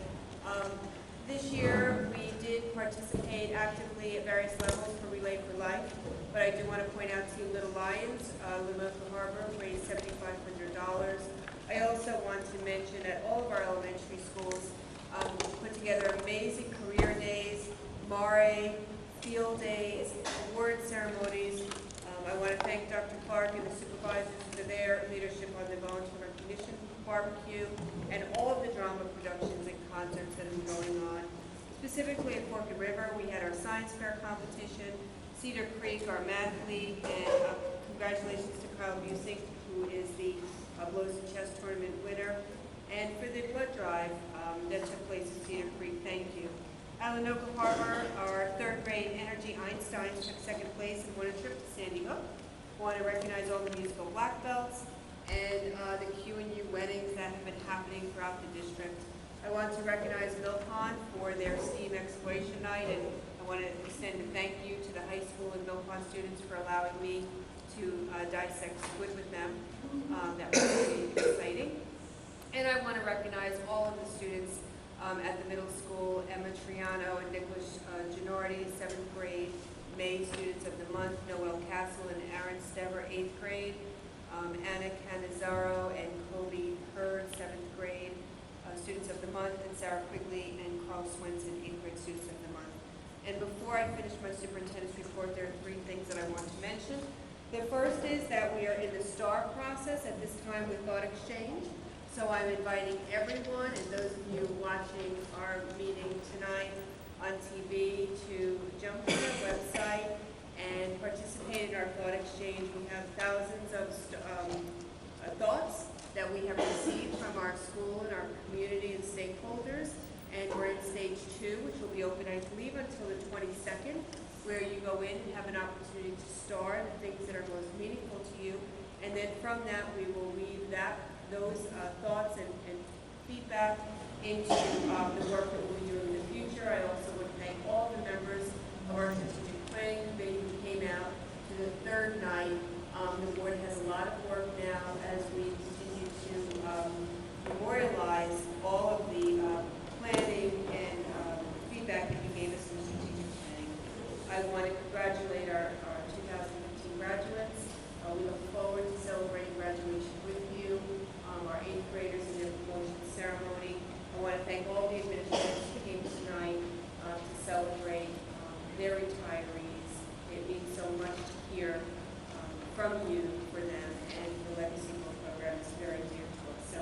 This year, we did participate actively at various levels for Relay for Life, but I do want to point out Team Little Lions, Lenoka Harbor raised $7,500. I also want to mention at all of our elementary schools, we put together amazing career days, mare, field days, award ceremonies. I want to thank Dr. Clark and the supervisors for their leadership on the volunteer recognition barbecue and all of the drama productions and concerts that have been going on. Specifically at Forked River, we had our science fair competition, Cedar Creek, our math league, and congratulations to Kyle Busing, who is the Blows and Chess tournament winner. And for the blood drive that took place at Cedar Creek, thank you. At Lenoka Harbor, our third grade Energy Einsteins took second place and won a trip to Sandy Hook. I want to recognize all the musical black belts and the Q&U weddings that have been happening throughout the district. I want to recognize Mill Pond for their STEAM exploration night, and I want to extend a thank you to the high school and Mill Pond students for allowing me to dissect squid with them. That was really exciting. And I want to recognize all of the students at the middle school, Emma Triano and Nicholas Gennardi, 7th grade, May students of the month, Noel Castle and Aaron Stever, 8th grade, Anna Canizaro and Cody Hurd, 7th grade, students of the month, and Sarah Quigley and Carl Swenson, 8th grade students of the month. And before I finish my superintendent's report, there are 3 things that I want to mention. The first is that we are in the STAR process at this time with Thought Exchange. So I'm inviting everyone and those of you watching our meeting tonight on TV to jump on our website and participate in our Thought Exchange. We have thousands of thoughts that we have received from our school and our community and stakeholders. And we're in stage 2, which will be open, I believe, until the 22nd, where you go in and have an opportunity to star the things that are most meaningful to you. And then from that, we will weave those thoughts and feedback into the work that we'll be doing in the future. I also would thank all the members of our strategic planning committee who came out to the 3rd night. The board has a lot of work now as we continue to memorialize all of the planning and feedback that you gave us in strategic planning. I want to congratulate our 2015 graduates. We look forward to celebrating graduation with you, our 8th graders in their promotion ceremony. I want to thank all the administrators who came tonight to celebrate their retirees. It means so much to hear from you for them, and the Legacy Book program is very dear to us. So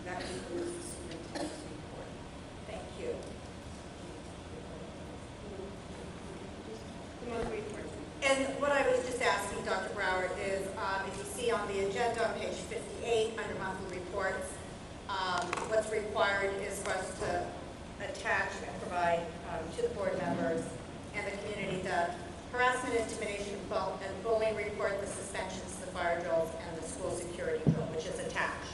that concludes the superintendent's report. Thank you. The monthly report. And what I was just asking Dr. Brower is, if you see on the agenda on page 58 under monthly reports, what's required is for us to attach and provide to the board members and the community the harassment, intimidation, and bullying report, the suspensions, the fire drills, and the school security drill, which is attached.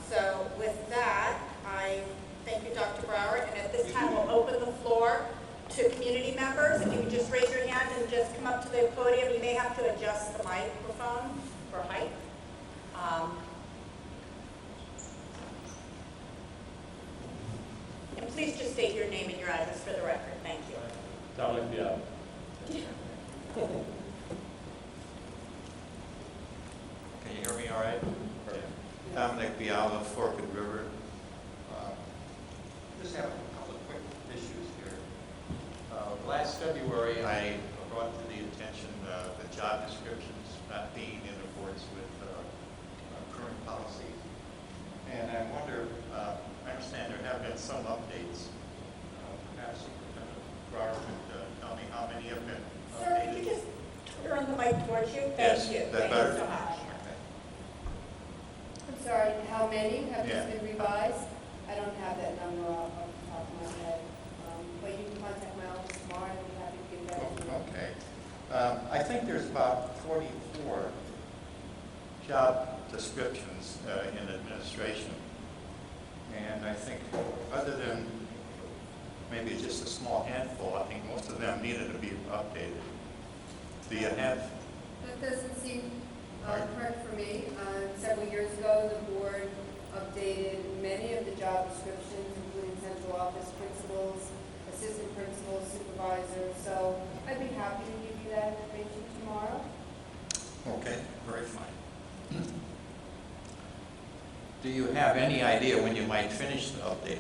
So with that, I thank you, Dr. Brower, and at this time we'll open the floor to community members. If you could just raise your hand and just come up to the podium. You may have to adjust the microphone for height. And please just state your name and your address for the record. Thank you. Dominic Bial. Can you hear me all right? Dominic Bial of Forked River. Just have a couple of quick issues here. Last February, I brought to the attention the job descriptions not being in accordance with current policies. And I wonder, I understand there have been some updates. Perhaps Superintendent Brower could tell me how many have been updated. Sir, could you just turn the mic towards you? Yes, Thank you. that Thank better? you so much. I'm sorry, how many have just been revised? I don't have that number off the top of my head. But you can contact my office tomorrow and we'll be happy to give that to you. Okay. I think there's about 44 job descriptions in administration. And I think other than maybe just a small handful. I think most of them needed to be updated. Do you have? That doesn't seem correct for me. Several years ago, the board updated many of the job descriptions, including central office principals, assistant principals, supervisors. So I'd be happy to give you that information tomorrow. Okay, very fine. Do you have any idea when you might finish the update?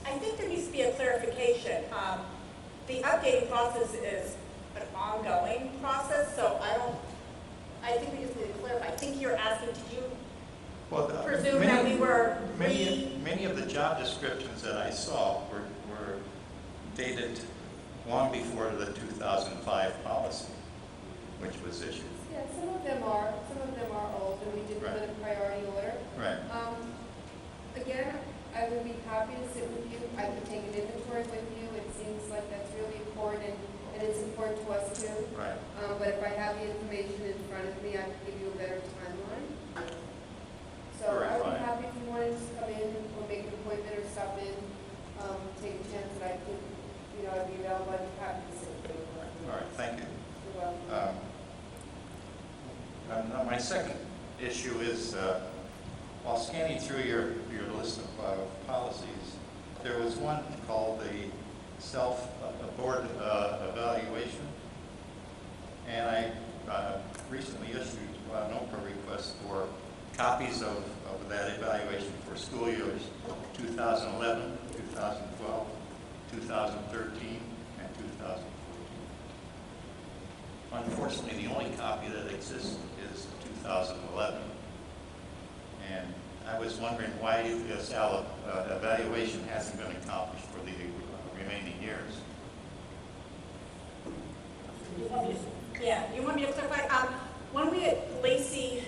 I think there needs to be a clarification. The updating process is an ongoing process, so I think we just need to clarify. I think you're asking, did you presume that we were Many of the job descriptions that I saw were dated long before the 2005 policy, which was issued. Yeah, some of them are old, and we did put in priority order. Right. Again, I would be happy to sit with you. I could take an inventory with you. It seems like that's really important, and it's important to us too. Right. But if I have the information in front of me, I can give you a better timeline. So Very I would fine. be happy if you wanted to come in or make an appointment or stop in, take a chance that I could, I'd be available. I'd be happy to sit with you. All right, thank you. You're welcome. Now my second issue is, while scanning through your list of policies, there was one called the self-board evaluation. And I recently issued an OPA request for copies of that evaluation for school years 2011, 2012, 2013, and 2014. Unfortunately, the only copy that exists is 2011. And I was wondering why this evaluation hasn't been accomplished for the remaining years. You want me to clarify? When we at Lacey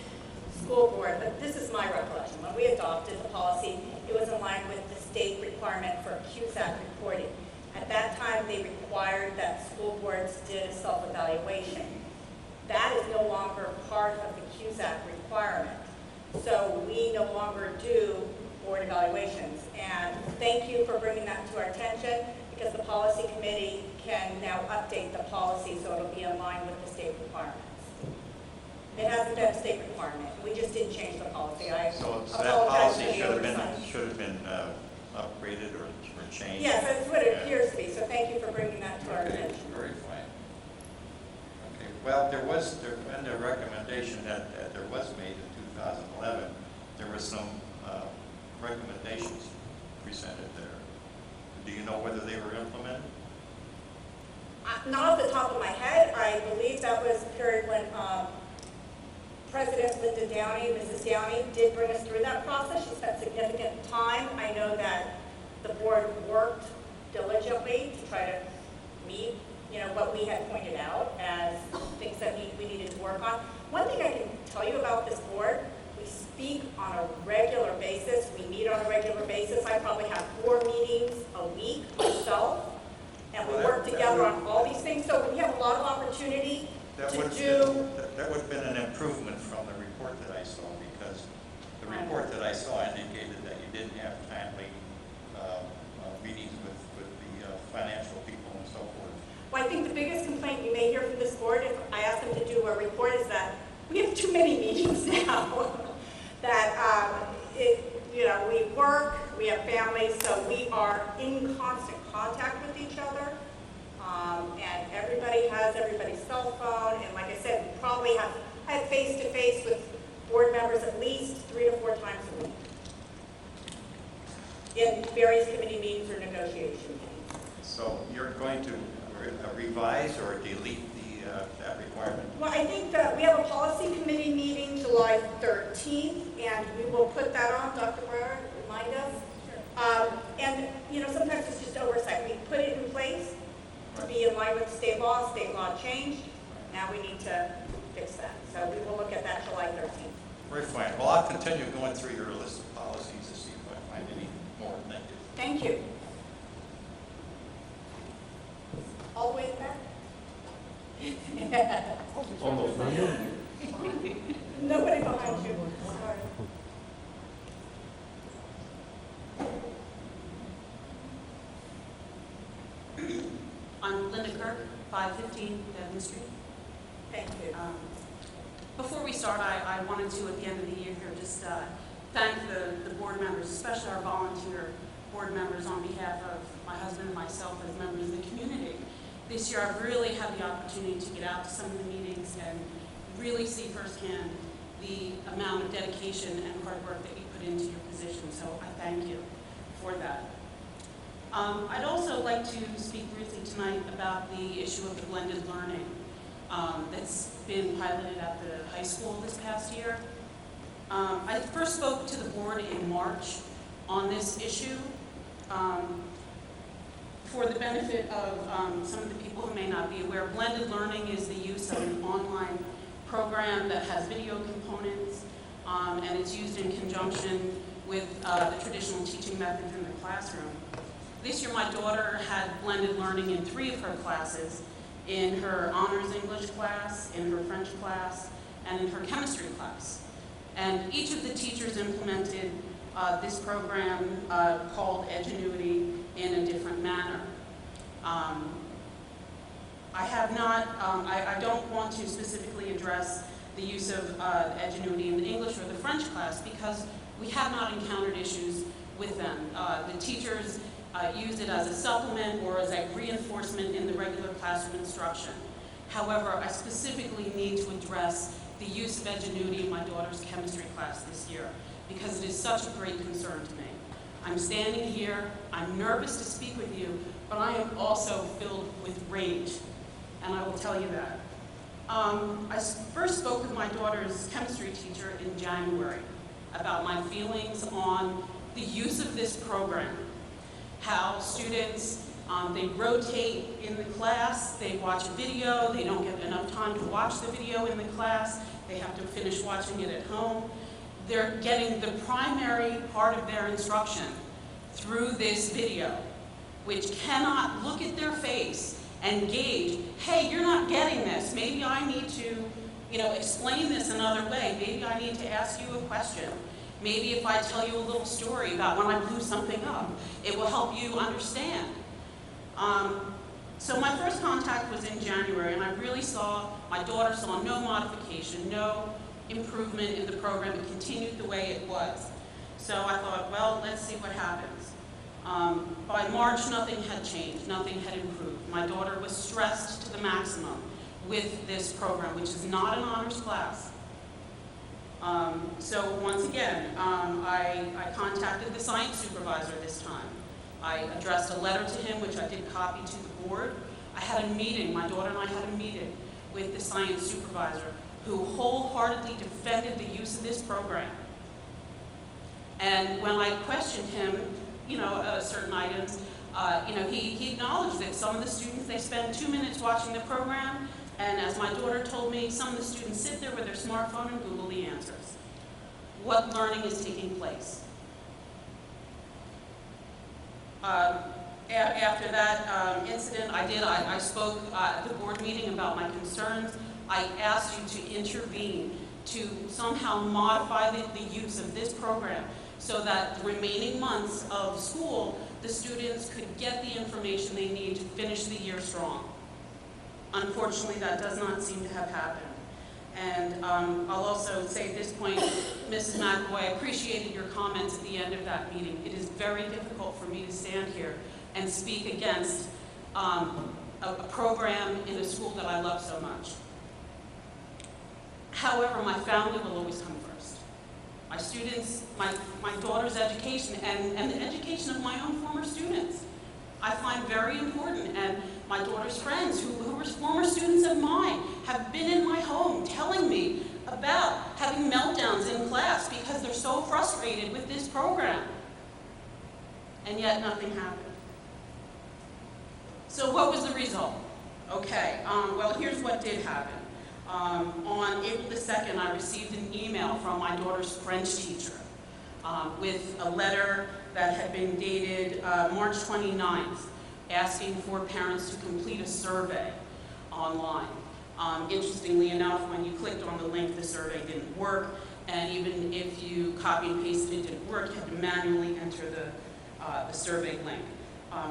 School Board, but this is my recollection, when we adopted the policy, it was in line with the state requirement for CUSAC reporting. At that time, they required that school boards did a self-evaluation. That is no longer part of the CUSAC requirement. So we no longer do board evaluations. And thank you for bringing that to our attention, because the policy committee can now update the policy so it'll be in line with the state requirements. It hasn't been a state requirement. We just didn't change the policy. So that policy should have been upgraded or changed? Yes, that's what it appears to be. So thank you for bringing that to our attention. Very fine. Okay, well, there in the recommendation that there was made in 2011, there were some recommendations presented there. Do you know whether they were implemented? Not off the top of my head. I believe that was the period when President Linda Downey, Mrs. Downey, did bring us through that process. She spent significant time. I know that the board worked diligently to try to meet, what we had pointed out as things that we needed to work on. One thing I can tell you about this board, we speak on a regular basis. We meet on a regular basis. I probably have 4 meetings a week myself, and we work together on all these things. So we have a lot of opportunity That to would do. have been an improvement from the report that I saw, because the report that I saw indicated that you didn't have timely meetings with the financial people and so forth. Well, I think the biggest complaint you may hear from this board, if I ask them to do a report, is that we have too many meetings now. That, we work, we have families, so we are in constant contact with each other. And everybody has everybody's cell phone, and like I said, we probably I have face-to-face with board members at least 3 to 4 times a week in various committee meetings or negotiation meetings. So you're going to revise or delete that requirement? Well, I think that we have a policy committee meeting July 13th, and we will put that on. Dr. Brewer, remind us. And, sometimes it's just oversight. We put it in place to be in line with state law. State law changed. Now we need to fix that. So we will look at that July 13th. Very fine. Well, I'll continue going through your list of policies to see if I find any more. Thank you. Thank you. All the way back? Almost. Nobody behind you. Sorry. I'm Linda Kirk, 515 Devon Street. Thank you. Before we start, I wanted to, at the end of the year here, just thank the board members, especially our volunteer board members, on behalf of my husband and myself as members of the community. This year, I've really had the opportunity to get out to some of the meetings and really see firsthand the amount of dedication and hard work that you put into your position, so I thank you for that. I'd also like to speak briefly tonight about the issue of the blended learning that's been piloted at the high school this past year. I first spoke to the board in March on this issue. For the benefit of some of the people who may not be aware, blended learning is the use of an online program that has video components, and it's used in conjunction with the traditional teaching methods in the classroom. This year, my daughter had blended learning in 3 of her classes, in her honors English class, in her French class, and in her chemistry class. And each of the teachers implemented this program called Edgenuity in a different manner. I don't want to specifically address the use of Edgenuity in the English or the French class because we have not encountered issues with them. The teachers used it as a supplement or as a reinforcement in the regular classroom instruction. However, I specifically need to address the use of Edgenuity in my daughter's chemistry class this year because it is such a great concern to me. I'm standing here, I'm nervous to speak with you, but I am also filled with rage, and I will tell you that. I first spoke with my daughter's chemistry teacher in January about my feelings on the use of this program, how students, they rotate in the class, they watch a video, they don't get enough time to watch the video in the class, they have to finish watching it at home. They're getting the primary part of their instruction through this video, which cannot look at their face and gauge, hey, you're not getting this. Maybe I need to, explain this another way. Maybe I need to ask you a question. Maybe if I tell you a little story about when I blew something up, it will help you understand. So my first contact was in January, and I really my daughter saw no modification, no improvement in the program. It continued the way it was. So I thought, well, let's see what happens. By March, nothing had changed, nothing had improved. My daughter was stressed to the maximum with this program, which is not an honors class. So once again, I contacted the science supervisor this time. I addressed a letter to him, which I did copy to the board. I had a meeting, my daughter and I had a meeting with the science supervisor who wholeheartedly defended the use of this program. And when I questioned him, certain items, he acknowledged that some of the students, they spend 2 minutes watching the program, and as my daughter told me, some of the students sit there with their smartphone and Google the answers. What learning is taking place? After that incident, I spoke at the board meeting about my concerns. I asked you to intervene to somehow modify the use of this program so that the remaining months of school, the students could get the information they need to finish the year strong. Unfortunately, that does not seem to have happened. And I'll also say at this point, Mrs. McAvoy, I appreciated your comments at the end of that meeting. It is very difficult for me to stand here and speak against a program in a school that I love so much. However, my family will always come first. My students, my daughter's education, and the education of my own former students, I find very important. And my daughter's friends, who were former students of mine, have been in my home telling me about having meltdowns in class because they're so frustrated with this program. And yet nothing happened. So what was the result? Okay, well, here's what did happen. On April the 2nd, I received an email from my daughter's French teacher with a letter that had been dated March 29th, asking for parents to complete a survey online. Interestingly enough, when you clicked on the link, the survey didn't work, and even if you copy and pasted it didn't work, you had to manually enter the survey link.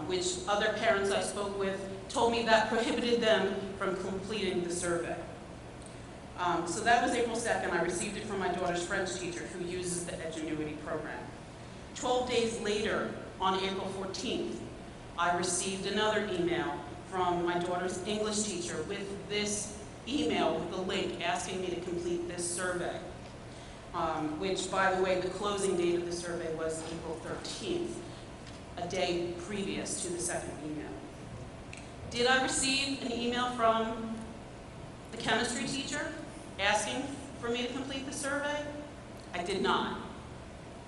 which other parents I spoke with told me that prohibited them from completing the survey. So that was April 2nd. I received it from my daughter's French teacher who uses the Edgenuity program. 12 days later, on April 14th, I received another email from my daughter's English teacher with this email with the link asking me to complete this survey, which, by the way, the closing date of the survey was April 13th, a day previous to the second email. Did I receive an email from the chemistry teacher asking for me to complete the survey? I did not.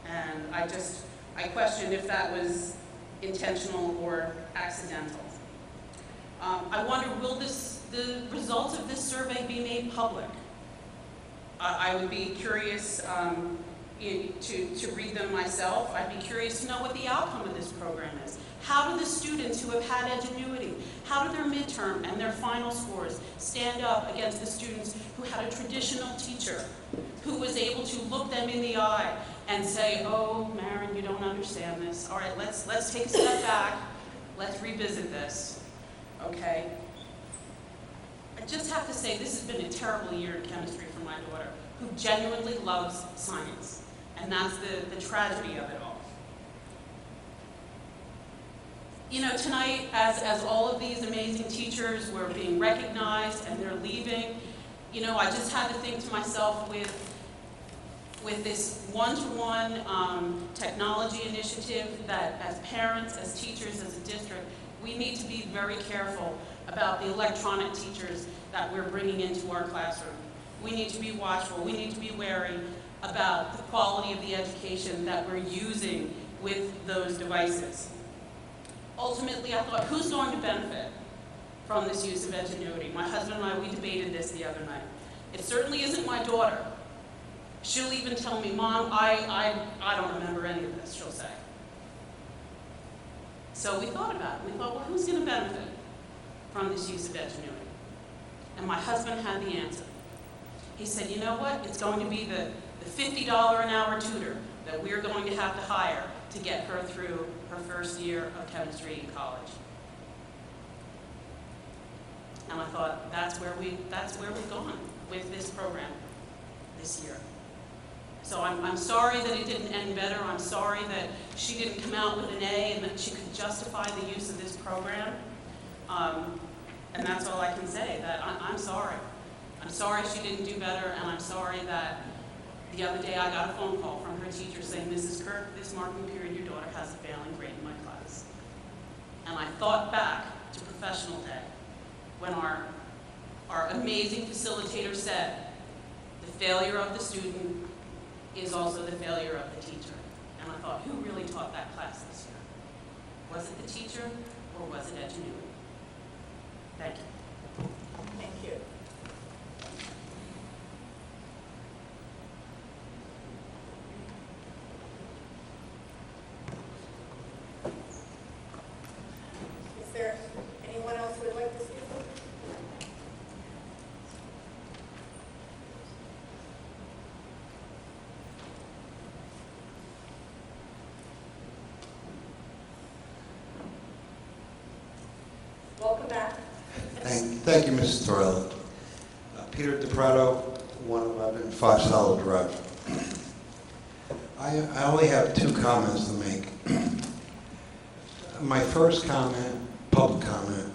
And I questioned if that was intentional or accidental. I wonder, will the results of this survey be made public? I would be curious to read them myself. I'd be curious to know what the outcome of this program is. How do the students who have had Edgenuity, how do their midterm and their final scores stand up against the students who had a traditional teacher who was able to look them in the eye and say, oh, Marin, you don't understand this. All right, let's take a step back. Let's revisit this, okay? I just have to say, this has been a terrible year in chemistry for my daughter, who genuinely loves science. And that's the tragedy of it all. You know, tonight, as all of these amazing teachers were being recognized and they're leaving, you know, I just had to think to myself with this one-to-one technology initiative that as parents, as teachers, as a district, we need to be very careful about the electronic teachers that we're bringing into our classroom. We need to be watchful. We need to be wary about the quality of the education that we're using with those devices. Ultimately, I thought, who's going to benefit from this use of Edgenuity? My husband and I, we debated this the other night. It certainly isn't my daughter. She'll even tell me, Mom, I don't remember any of this, she'll say. So we thought about it. We thought, well, who's going to benefit from this use of Edgenuity? And my husband had the answer. He said, you know what? It's going to be the $50 an hour tutor that we're going to have to hire to get her through her first year of chemistry in college. And I thought, that's where we've gone with this program this year. So I'm sorry that it didn't end better. I'm sorry that she didn't come out with an A and that she could justify the use of this program. And that's all I can say, that I'm sorry. I'm sorry she didn't do better, and I'm sorry that the other day I got a phone call from her teacher saying, Mrs. Kirk, this marking period, your daughter has a failing grade in my class. And I thought back to professional day when our amazing facilitator said, the failure of the student is also the failure of the teacher. And I thought, who really taught that class this year? Was it the teacher or was it Edgenuity? Thank you. Thank you. Is there anyone else who would like to speak? Welcome back. Thank you, Mrs. Torelli. Peter DePrato, 111 Fox Hollow Drive. I only have two comments to make. My first comment, public comment,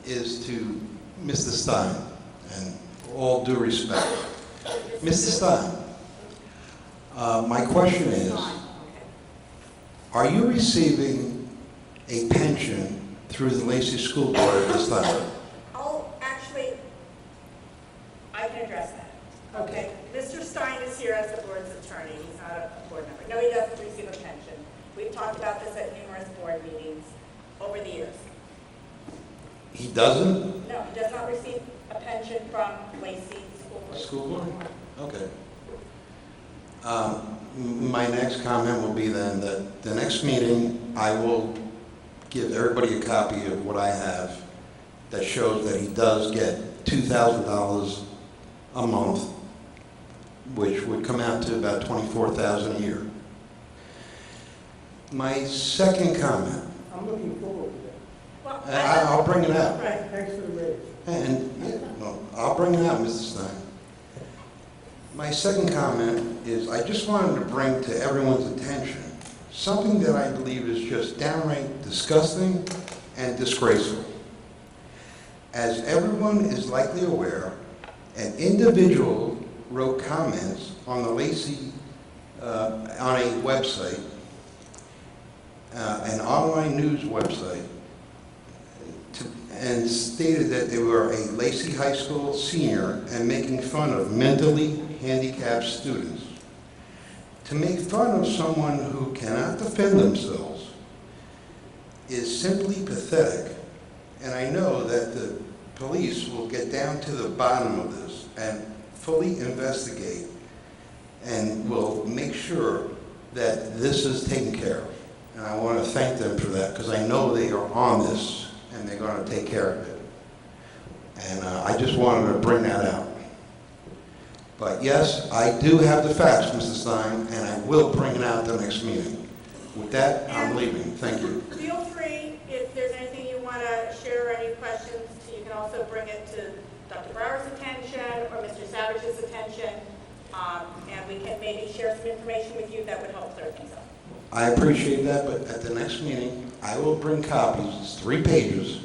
is to Mr. Stein, and all due respect. Mr. Stein, my question is, are you receiving a pension through the Lacey School Board at this time? I can address that. Okay. Mr. Stein is here as the board's attorney. He's not a board member. No, he doesn't receive a pension. We've talked about this at numerous board meetings over the years. He doesn't? No, he does not receive a pension from Lacey School Board. School Board? Okay. My next comment will be then that the next meeting, I will give everybody a copy of what I have that shows that he does get $2,000 a month, which would come out to about $24,000 a year. My second comment. I'm looking forward I'll bring it out. Right. Thanks for the raise. And, yeah, well, I'll bring it out, Mrs. Stein. My second comment is I just wanted to bring to everyone's attention something that I believe is just downright disgusting and disgraceful. As everyone is likely aware, an individual wrote comments on the Lacey, on a website, an online news website, and stated that they were a Lacey High School senior and making fun of mentally handicapped students. To make fun of someone who cannot defend themselves is simply pathetic, and I know that the police will get down to the bottom of this and fully investigate and will make sure that this is taken care of. And I want to thank them for that because I know they are on this and they're going to take care of it. And I just wanted to bring that out. But yes, I do have the facts, Mrs. Stein, and I will bring it out the next meeting. With that, I'm leaving. Thank you. Feel free, if there's anything you want to share or any questions, you can also bring it to Dr. Brower's attention or Mr. Savage's attention, and we can maybe share some information with you that would help clear things up. I appreciate that, but at the next meeting, I will bring copies, it's 3 pages,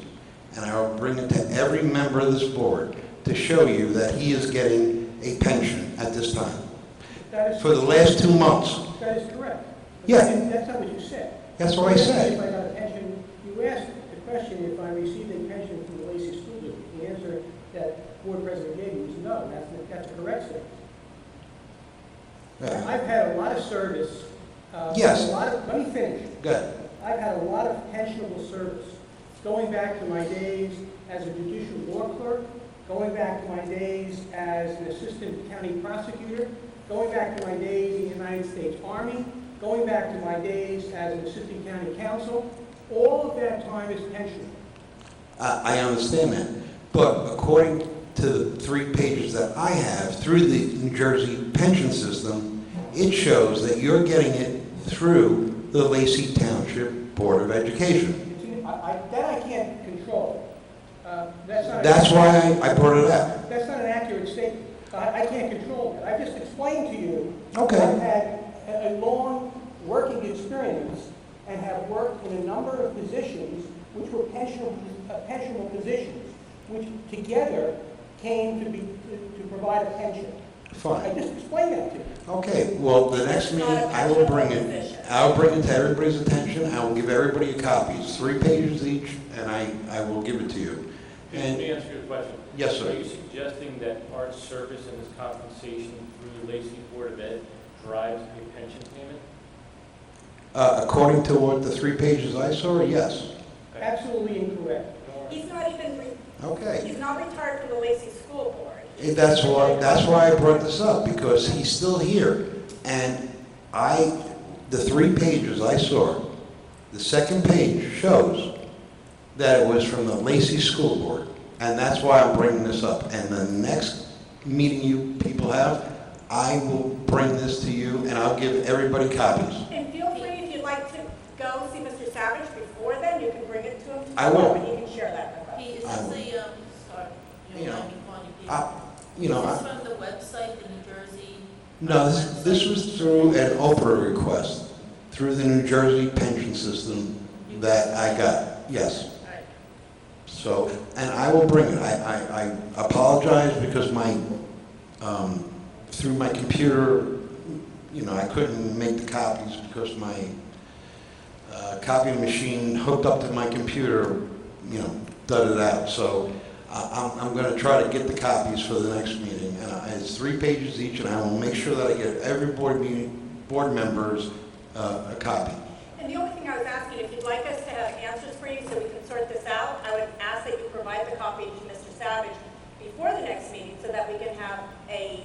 and I will bring it to every member of this board to show you that he is getting a pension at this time. For the last 2 months. That is correct. Yeah. That's not what you said. That's what I said. If I got a pension, you asked the question if I received a pension from the Lacey School District. The answer that board president gave you was no. That's a correct statement. Yeah. I've had a lot of service. Yes. Let me finish. Good. I've had a lot of pensionable service, going back to my days as a judicial law clerk, going back to my days as an assistant county prosecutor, going back to my days in the United States Army, going back to my days as an assistant county counsel. All of that time is pensionable. I understand that, but according to the 3 pages that I have through the New Jersey pension system, it shows that you're getting it through the Lacey Township Board of Education. That I can't control. That's why I brought it out. That's not an accurate statement. I can't control that. I just explained to you Okay. that I've had a long working experience and have worked in a number of positions which were pensionable positions, which together came to provide a pension. Fine. I just explained that to you. Okay, well, the next meeting, I will bring it. I'll bring it to everybody's attention. I will give everybody a copy. It's 3 pages each, and I will give it to you. Let me answer your question. Yes, sir. Are you suggesting that our service and this compensation through the Lacey Board of Ed drives a pension payment? According to what the 3 pages I saw, yes. Absolutely incorrect. He's not even, Okay. he's not retired from the Lacey School Board. That's why I brought this up, because he's still here. And the 3 pages I saw, the second page shows that it was from the Lacey School Board. And that's why I'm bringing this up. And the next meeting you people have, I will bring this to you and I'll give everybody copies. And feel free, if you'd like to go see Mr. Savage before then, you can bring it to him I will. tomorrow, and he can share that with us. Is this sorry, You know, mind me calling you you know, Is this from the website, the New Jersey? No, this was through an Oprah request, through the New Jersey pension system that I got, yes. So, and I will bring it. I apologize because through my computer, I couldn't make the copies because my copying machine hooked up to my computer, dudded out. So I'm going to try to get the copies for the next meeting. And it's 3 pages each, and I will make sure that I get every board members a copy. And the only thing I was asking, if you'd like us to have answers for you so we can sort this out, I would ask that you provide the copy to Mr. Savage before the next meeting so that we can have a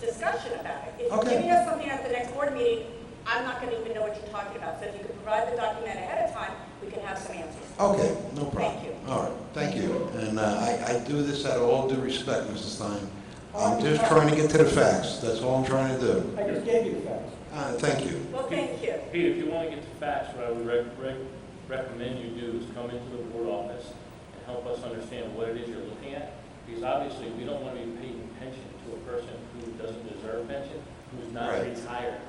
discussion about it. If you're Okay. giving us something at the next board meeting, I'm not going to even know what you're talking about. So if you could provide the document ahead of time, we can have some answers. Okay, no problem. Thank you. All right, thank you. And I do this out of all due respect, Mrs. Stein. I'm just trying to get to the facts. That's all I'm trying to do. I just gave you the facts. Thank you. Well, thank you. Pete, if you want to get the facts, what I would recommend you do is come into the board office and help us understand what it is you're looking at. Because obviously, we don't want to be paying pension to a person who doesn't deserve pension, who's not Right. retired.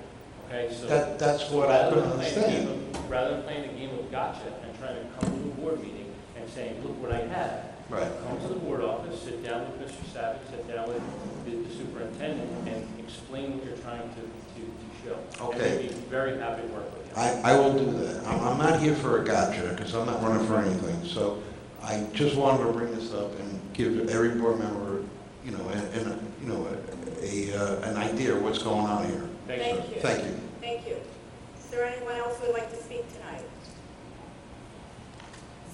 Okay, so That's so what I rather couldn't than playing a game understand. Rather than playing a game of gotcha and trying to come to a board meeting and saying, look what I have. Right. Come to the board office, sit down with Mr. Savage, sit down with the superintendent, and explain what you're trying to show. Okay. And we'd be very happy to work with you. I will do that. I'm not here for a gotcha, because I'm not running for anything. So I just wanted to bring this up and give every board member, an idea of what's going on here. Thank you. Thank you. Thank you. Is there anyone else who would like to speak tonight?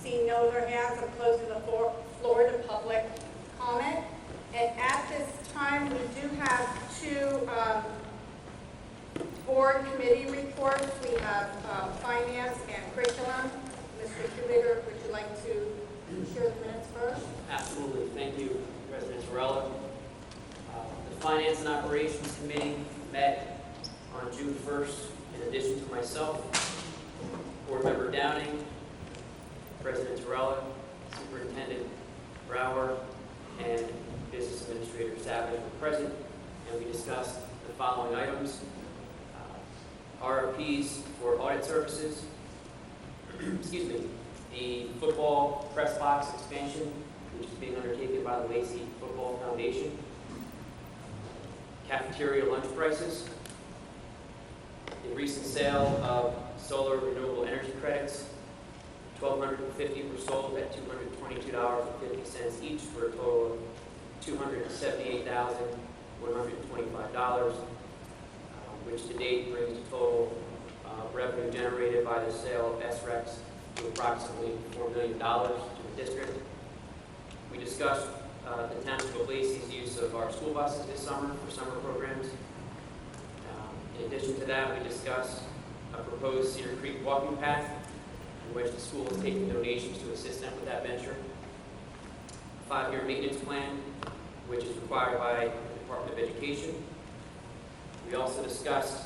Seeing no other hands, I'm closing the floor to public comment. And at this time, we do have two board committee reports. We have finance and curriculum. Mr. Kubiger, would you like to share the minutes first? Absolutely. Thank you, President Torella. The Finance and Operations Committee met on June 1st in addition to myself, Board Member Downing, President Torella, Superintendent Brower, and Business Administrator Savage were present, and we discussed the following items. RFPs for audit services, excuse me, the football press box expansion, which is being undertaken by the Lacey Football Foundation, cafeteria lunch prices, the recent sale of solar renewable energy credits, 1,250 were sold at $222.50 each for a total of $278,125, which to date brings the total revenue generated by the sale of SREX to approximately $4 million to the district. We discussed the Township of Lacey's use of our school buses this summer for summer programs. In addition to that, we discussed a proposed Cedar Creek walking path in which the school is taking donations to assist them with that venture. A 5-year maintenance plan, which is required by the Department of Education. We also discussed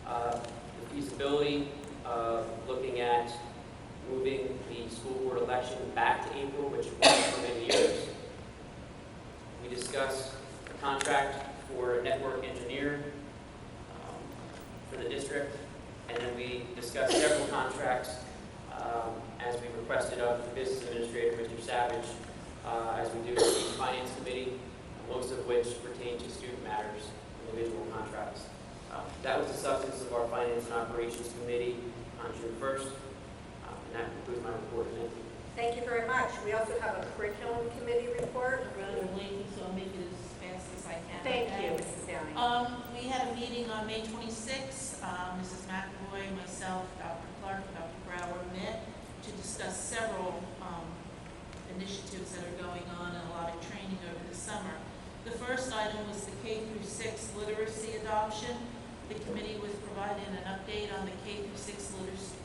the feasibility of looking at moving the school board election back to April, which it was for many years. We discussed a contract for a network engineer for the district, and then we discussed several contracts as we requested of the business administrator, Mr. Savage, as we do with the finance committee, most of which pertain to student matters, individual contracts. That was the substance of our Finance and Operations Committee on June 1st, and that concludes my report. Thank you. Thank you very much. We also have a curriculum committee report. Rather lengthy, so I'll make it as fast as I can. Thank you, Mrs. Downing. We had a meeting on May 26th. Mrs. McAvoy, myself, Dr. Clark, and Dr. Brower met to discuss several initiatives that are going on and a lot of training over the summer. The first item was the K-6 literacy adoption. The committee was provided an update on the K-6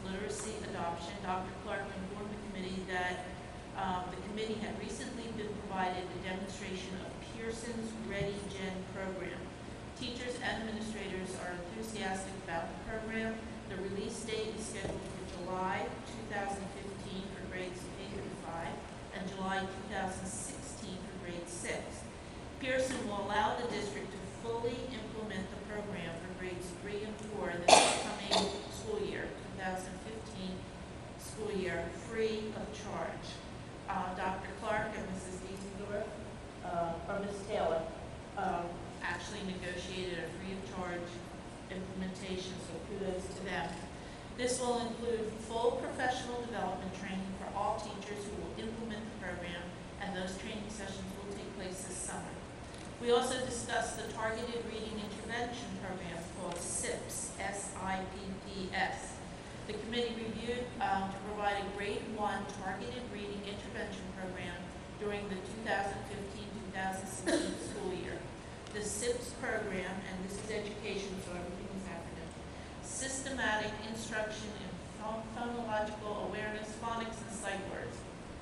literacy adoption. Dr. Clark informed the committee that the committee had recently been provided a demonstration of Pearson's ReadyGen program. Teachers and administrators are enthusiastic about the program. The release date is scheduled for July 2015 for grades K through 5 and July 2016 for grade 6. Pearson will allow the district to fully implement the program for grades 3 and 4 in the upcoming school year, 2015 school year, free of charge. Dr. Clark and Mrs. Diesendorf, or Ms. Taylor, actually negotiated a free of charge implementation, so kudos to them. This will include full professional development training for all teachers who will implement the program, and those training sessions will take place this summer. We also discussed the Targeted Reading Intervention Program called SIPPS, S-I-P-P-S. The committee reviewed to provide a grade 1 targeted reading intervention program during the 2015-2016 school year. The SIPPS program, and this is education, so everything is acronym, systematic instruction in phonological awareness, phonics, and sight words,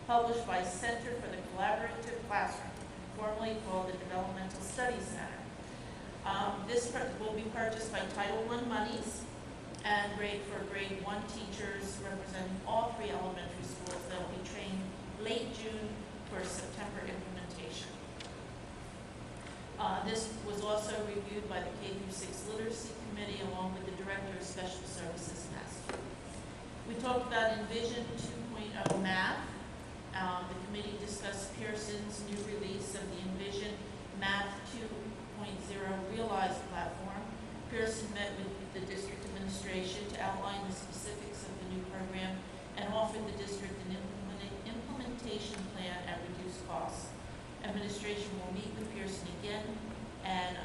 published by Center for the Collaborative Classroom, formerly called the Developmental Studies Center. This will be purchased by Title I monies, and for grade 1 teachers representing all 3 elementary schools that will be trained late June for September implementation. This was also reviewed by the K-6 Literacy Committee along with the Director of Special Services Master. We talked about Envision 2.0 Math. The committee discussed Pearson's new release of the Envision Math 2.0 Realize platform. Pearson met with the district administration to outline the specifics of the new program and offered the district an implementation plan at reduced costs. Administration will meet with Pearson again and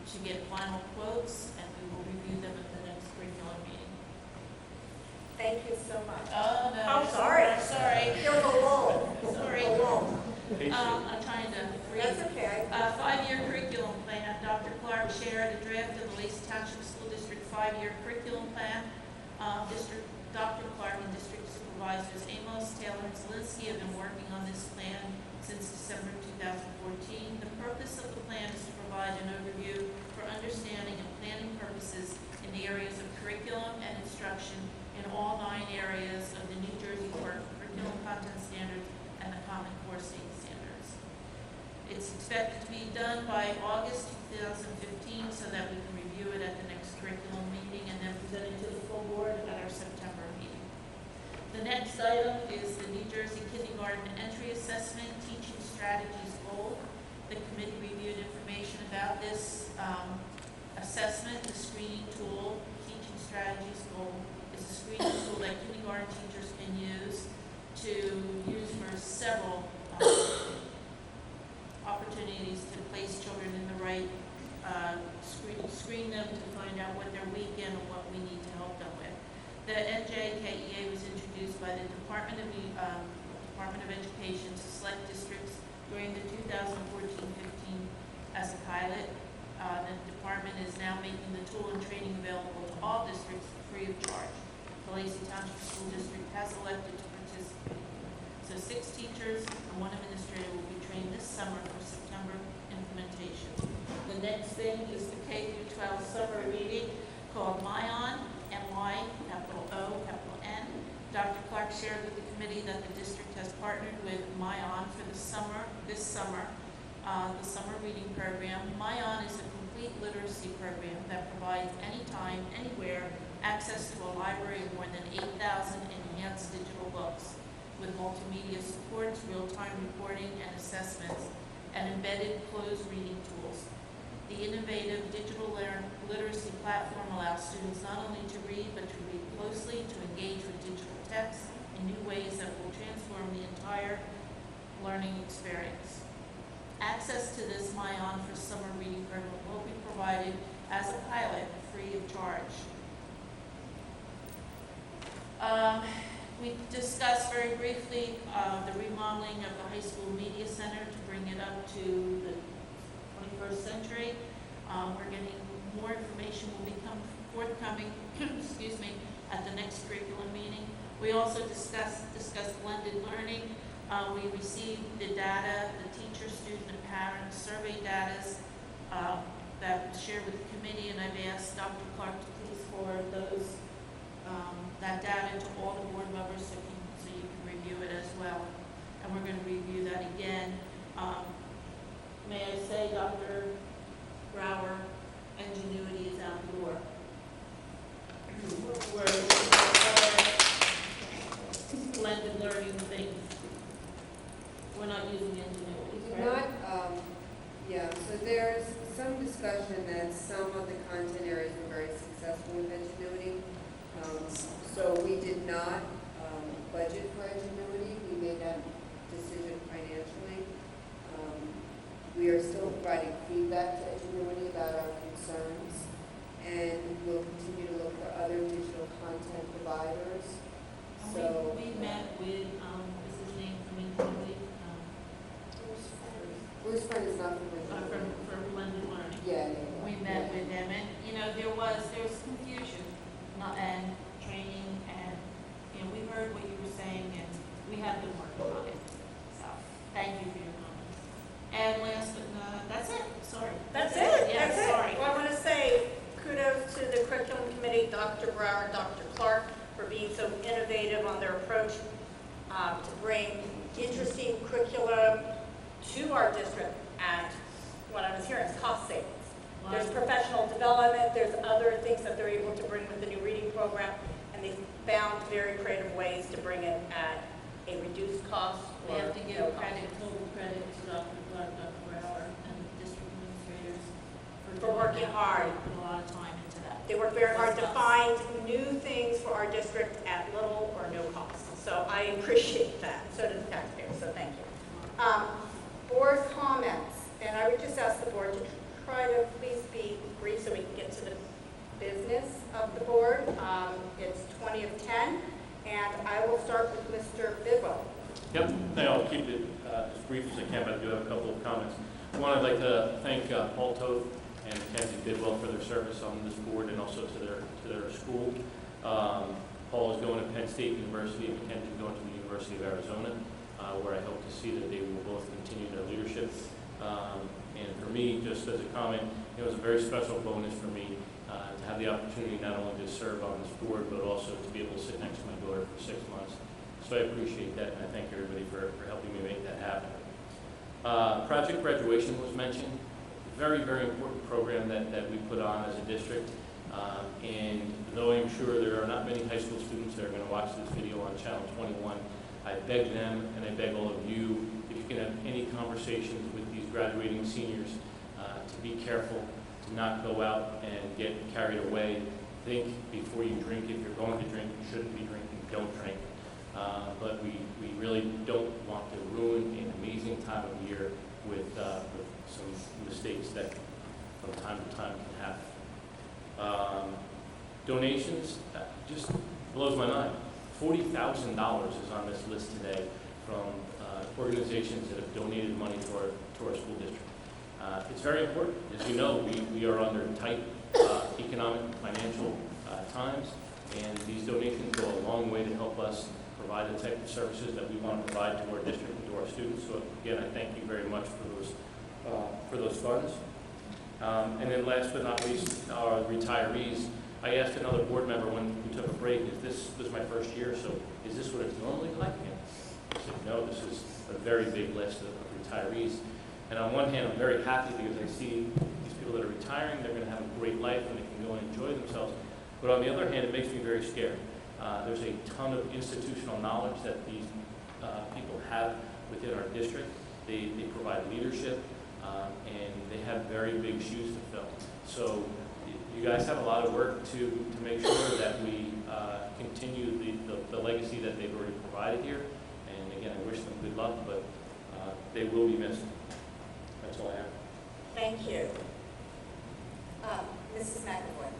to get final quotes, and we will review them at the next curriculum meeting. Thank you so much. Oh, no. I'm sorry. Sorry. There was a lull. Sorry. A lull. I'm trying to read. That's okay. 5-year curriculum plan. Dr. Clark shared a draft of the Lacey Township School District 5-year curriculum plan. Dr. Clark and District Supervisors Amos, Taylor, and Zelinsky have been working on this plan since December 2014. The purpose of the plan is to provide an overview for understanding and planning purposes in the areas of curriculum and instruction in all 9 areas of the New Jersey Curriculum Content Standards and the Common Core State Standards. It's expected to be done by August 2015 so that we can review it at the next curriculum meeting and then present it to the full board at our September meeting. The next item is the New Jersey Kindergarten Entry Assessment Teaching Strategies Goal. The committee reviewed information about this assessment. The screening tool, Teaching Strategies Goal, is a screening tool that kindergarten teachers can use for several opportunities to place children in the right, screen them to find out what they're weak in and what we need to help them with. The NJKEA was introduced by the Department of Education to select districts during the 2014-15 as a pilot. The department is now making the tool and training available to all districts free of charge. The Lacey Township School District has elected to participate. So 6 teachers and 1 administrator will be trained this summer for September implementation. The next thing is the K-12 summer reading called MyON, M-Y, capital O, capital N. Dr. Clark shared with the committee that the district has partnered with MyON for the summer reading program. MyON is a complete literacy program that provides anytime, anywhere, access to a library of more than 8,000 enhanced digital books with multimedia supports, real-time reporting and assessments, and embedded closed reading tools. The innovative digital literacy platform allows students not only to read, but to read closely, to engage with digital text in new ways that will transform the entire learning experience. Access to this MyON for Summer Reading program will be provided as a pilot free of charge. We discussed very briefly the remodeling of the high school media center to bring it up to the 21st century. We're getting more information will become forthcoming excuse me, at the next curriculum meeting. We also discussed blended learning. We received the data, the teacher, student, and parent survey data that was shared with the committee, and I've asked Dr. Clark to please forward that data to all the board members so you can review it as well. And we're going to review that again. May I say, Dr. Brower, ingenuity is out the door. We're blended learning things. We're not using ingenuity, We do right? so there's some discussion that some of the content areas were very successful with Ingenuity. So we did not budget for Ingenuity. We made that decision financially. We are still providing feedback to Ingenuity about our concerns, and we'll continue to look for other digital content providers. So we met with, what's his name from Ingenuity? Bruce Friend is not from Ingenuity. For blended learning. Yeah. We met with them, and there was confusion, and training, and we heard what you were saying, and we have been working on it. So thank you for your comments. And last but not, that's it. Sorry. That's it. Yeah, That's it. sorry. Well, I want to say kudos to the curriculum committee, Dr. Brower and Dr. Clark for being so innovative on their approach to bring interesting curriculum to our district, and what I was hearing is cost savings. There's professional development, there's other things that they're able to bring with the new reading program, and they found very creative ways to bring it at a reduced cost. We have to give no cost. total credit to Dr. Clark, Dr. Brower, and the district administrators For working hard. They put a lot of time into that. They work very hard to find new things for our district at little or no cost. So I appreciate that. So do the taxpayers, so thank you. Board comments, and I would just ask the board to try to please be brief so we can get to the business of the board. It's 20 of 10, and I will start with Mr. Bidwell. Yep, no, I'll keep it as brief as I can, but I do have a couple of comments. One, I'd like to thank Paul Toth and Mackenzie Bidwell for their service on this board and also to their school. Paul is going to Penn State University and Mackenzie is going to the University of Arizona, where I hope to see that they will both continue their leadership. And for me, just as a comment, it was a very special bonus for me to have the opportunity not only to serve on this board, but also to be able to sit next to my daughter for 6 months. So I appreciate that, and I thank everybody for helping me make that happen. Project Graduation was mentioned. Very, very important program that we put on as a district. And though I'm sure there are not many high school students that are going to watch this video on Channel 21, I beg them and I beg all of you, if you can have any conversations with these graduating seniors, to be careful, to not go out and get carried away. Think before you drink. If you're going to drink, you shouldn't be drinking, don't drink. But we really don't want to ruin an amazing time of year with some mistakes that from time to time can happen. Donations, just blows my mind. $40,000 is on this list today from organizations that have donated money to our school district. It's very important. As you know, we are under tight economic, financial times, and these donations go a long way to help us provide the type of services that we want to provide to our district and to our students. So again, I thank you very much for those funds. And then last but not least, our retirees. I asked another board member when we took a break, this was my first year, so is this what it's normally like? And I said, no, this is a very big list of retirees. And on one hand, I'm very happy because I see these people that are retiring, they're going to have a great life and they can go and enjoy themselves. But on the other hand, it makes me very scared. There's a ton of institutional knowledge that these people have within our district. They provide leadership, and they have very big shoes to fill. So you guys have a lot of work to make sure that we continue the legacy that they've already provided here. And again, I wish them good luck, but they will be missed. That's all I have. Thank you. Mrs. McAvoy.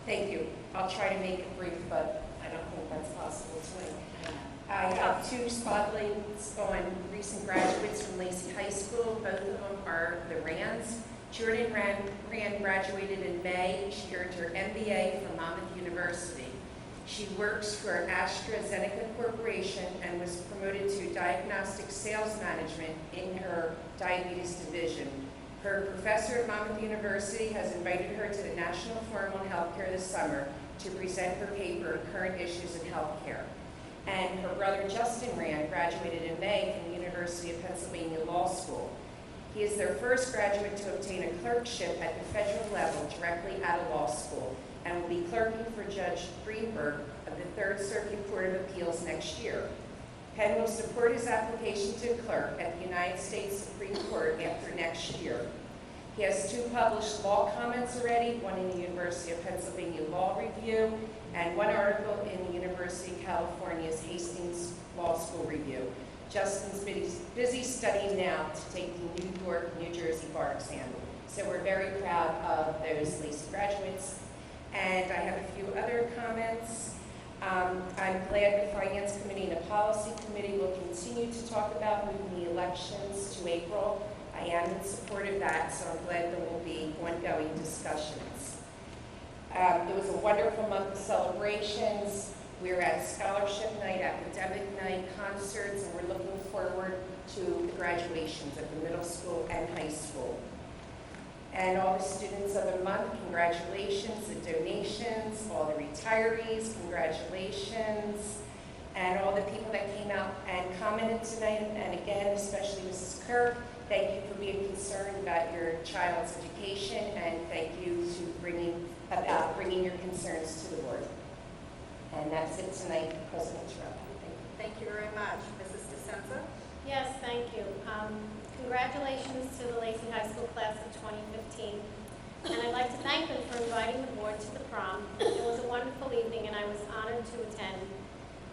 Thank you. I'll try to make it brief, but I don't think that's possible tonight. I have two spotlights on recent graduates from Lacey High School. Both of them are the Rands. Jordan Rand graduated in May. She earned her MBA from Monmouth University. She works for AstraZeneca Corporation and was promoted to diagnostic sales management in her diabetes division. Her professor at Monmouth University has invited her to the National Forum on Healthcare this summer to present her paper, Current Issues in Healthcare. And her brother Justin Rand graduated in May from the University of Pennsylvania Law School. He is their first graduate to obtain a clerkship at the federal level directly out of law school and will be clerking for Judge Greenberg of the Third Circuit Court of Appeals next year. Penn will support his application to clerk at the United States Supreme Court after next year. He has 2 published law comments already, one in the University of Pennsylvania Law Review and one article in the University of California's Hastings Law School Review. Justin's busy studying now to take the New York, New Jersey bar exam. So we're very proud of those Lacey graduates. And I have a few other comments. I'm glad the Finance Committee and the Policy Committee will continue to talk about moving the elections to April. I am in support of that, so I'm glad there will be ongoing discussions. It was a wonderful month of celebrations. We're at scholarship night, academic night, concerts, and we're looking forward to the graduations at the middle school and high school. And all the students of the month, congratulations, the donations, all the retirees, congratulations, and all the people that came out and commented tonight, and again, especially Mrs. Kirk, thank you for being concerned about your child's education, and thank you to bringing your concerns to the board. And that's it tonight, President Trump. Thank you very much. Mrs. DeSenza? Yes, thank you. Congratulations to the Lacey High School class of 2015. And I'd like to thank them for inviting the board to the prom. It was a wonderful evening and I was honored to attend.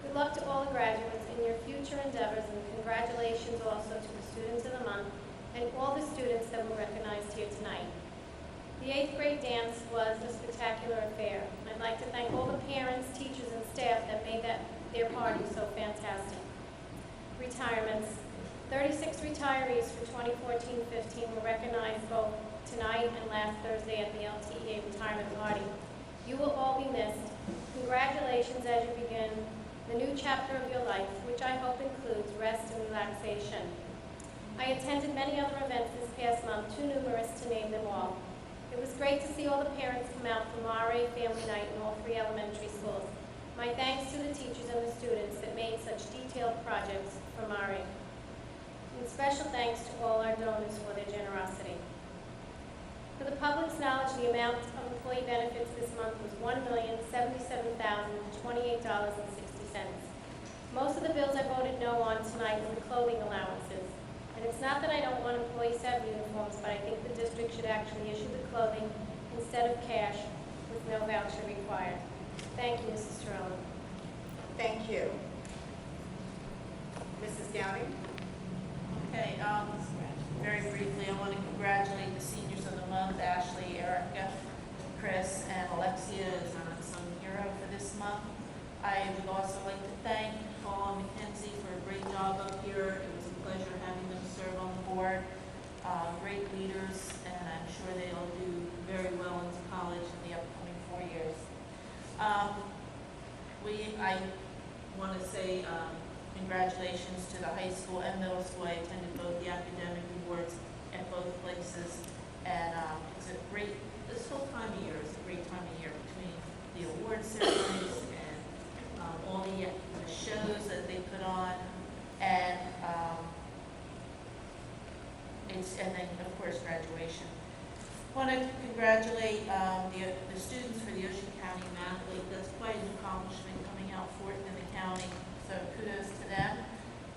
Good luck to all the graduates in your future endeavors, and congratulations also to the students of the month and all the students that were recognized here tonight. The 8th grade dance was a spectacular affair. I'd like to thank all the parents, teachers, and staff that made their party so fantastic. Retirements. 36 retirees for 2014-15 were recognized both tonight and last Thursday at the LTEA retirement party. You will all be missed. Congratulations as you begin the new chapter of your life, which I hope includes rest and relaxation. I attended many other events this past month, too numerous to name them all. It was great to see all the parents come out for RA Family Night in all 3 elementary schools. My thanks to the teachers and the students that made such detailed projects from RA. And special thanks to all our donors for their generosity. For the public's knowledge, the amount of employee benefits this month was $1,077,028.60. Most of the bills I voted no on tonight were the clothing allowances. And it's not that I don't want employees to have uniforms, but I think the district should actually issue the clothing instead of cash with no voucher required. Thank you, Mrs. Terrell. Thank you. Mrs. Downing? Okay, very briefly, I want to congratulate the seniors of the month, Ashley, Erica, Chris, and Alexia is an unsung hero for this month. I would also like to thank Paul and Mackenzie for a great job up here. It was a pleasure having them serve on the board. Great leaders, and I'm sure they'll do very well into college in the upcoming 4 years. I want to say congratulations to the high school and middle school. I attended both the academic awards at both places, and this whole time of year is a great time of year between the award ceremonies and all the shows that they put on, and then of course graduation. I want to congratulate the students for the Ocean County Math League. That's quite an accomplishment, coming out 4th in the county, so kudos to them.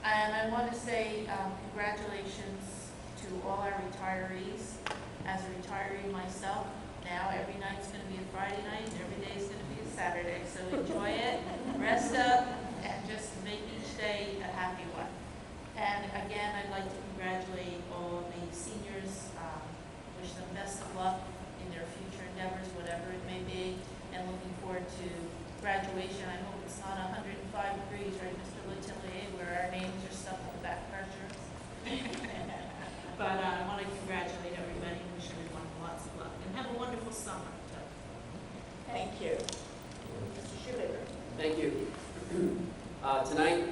And I want to say congratulations to all our retirees. As a retiree myself, now every night's going to be a Friday night and every day is going to be a Saturday, so enjoy it, rest up, and just make each day a happy one. And again, I'd like to congratulate all of the seniors, wish them best of luck in their future endeavors, whatever it may be, and looking forward to graduation. I hope it's not 105 degrees, right, Mr. Letelier, where our names are stuck on the back of our shirts. But I want to congratulate everybody and wish everyone lots of luck, and have a wonderful summer. Thank you. Mr. Schubaker? Thank you. Tonight,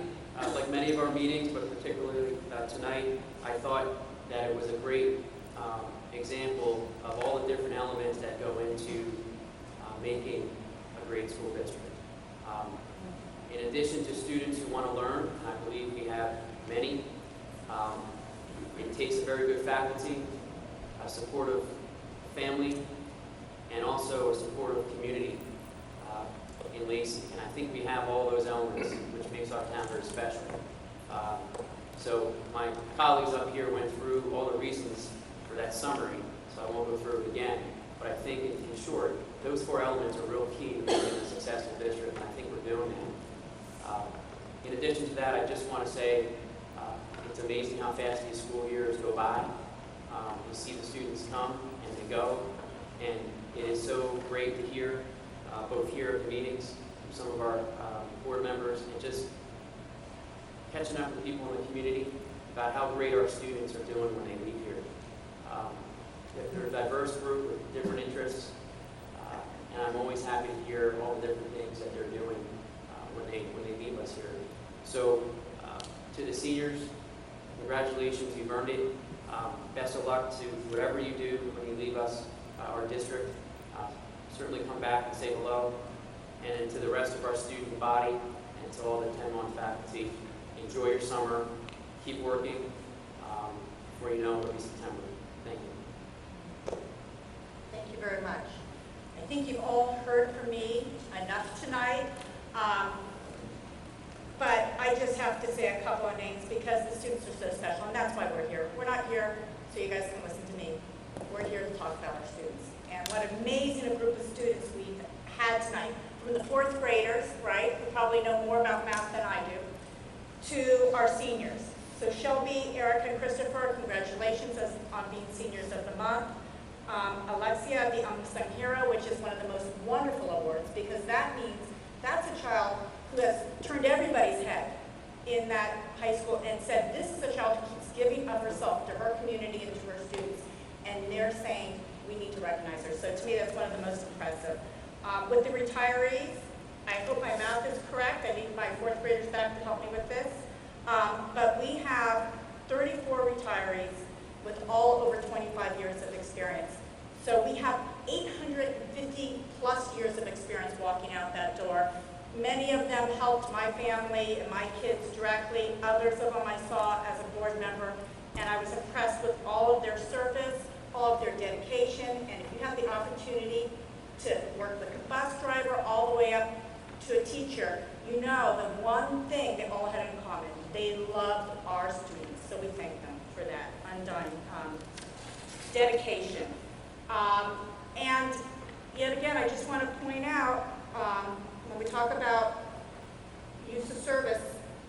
like many of our meetings, but particularly tonight, I thought that it was a great example of all the different elements that go into making a great school district. In addition to students who want to learn, and I believe we have many, it takes a very good faculty, a supportive family, and also a supportive community in Lacey. And I think we have all those elements, which makes our town very special. So my colleagues up here went through all the reasons for that summary, so I won't go through it again. But I think, in short, those 4 elements are real key to making a successful district, and I think we're doing that. In addition to that, I just want to say it's amazing how fast these school years go by. You see the students come and they go, and it is so great to hear, both here at the meetings, from some of our board members, and just catching up with people in the community about how great our students are doing when they leave here. They're a diverse group with different interests, and I'm always happy to hear all the different things that they're doing when they leave us here. So to the seniors, congratulations, you've earned it. Best of luck to whatever you do when you leave us, our district. Certainly come back and say hello. And to the rest of our student body and to all the 10-1 faculty, enjoy your summer, keep working. Before you know it, it'll be September. Thank you. Thank you very much. I think you've all heard from me enough tonight, but I just have to say a couple of names because the students are so special, and that's why we're here. We're not here so you guys can listen to me. We're here to talk about our students. And what amazing a group of students we've had tonight. From the fourth graders, right, who probably know more about math than I do, to our seniors. So Shelby, Erica, and Christopher, congratulations on being seniors of the month. Alexia, the Unsung Hero, which is one of the most wonderful awards because that means that's a child who has turned everybody's head in that high school and said, this is a child who keeps giving of herself to her community and to her students, and they're saying we need to recognize her. So to me, that's one of the most impressive. With the retirees, I hope my math is correct. I need my fourth graders back to help me with this. But we have 34 retirees with all over 25 years of experience. So we have 850 plus years of experience walking out that door. Many of them helped my family and my kids directly. Others of them I saw as a board member, and I was impressed with all of their service, all of their dedication, and if you have the opportunity to work with a bus driver all the way up to a teacher, you know the one thing they all had in common. They loved our students, so we thank them for that undying dedication. And yet again, I just want to point out, when we talk about use of service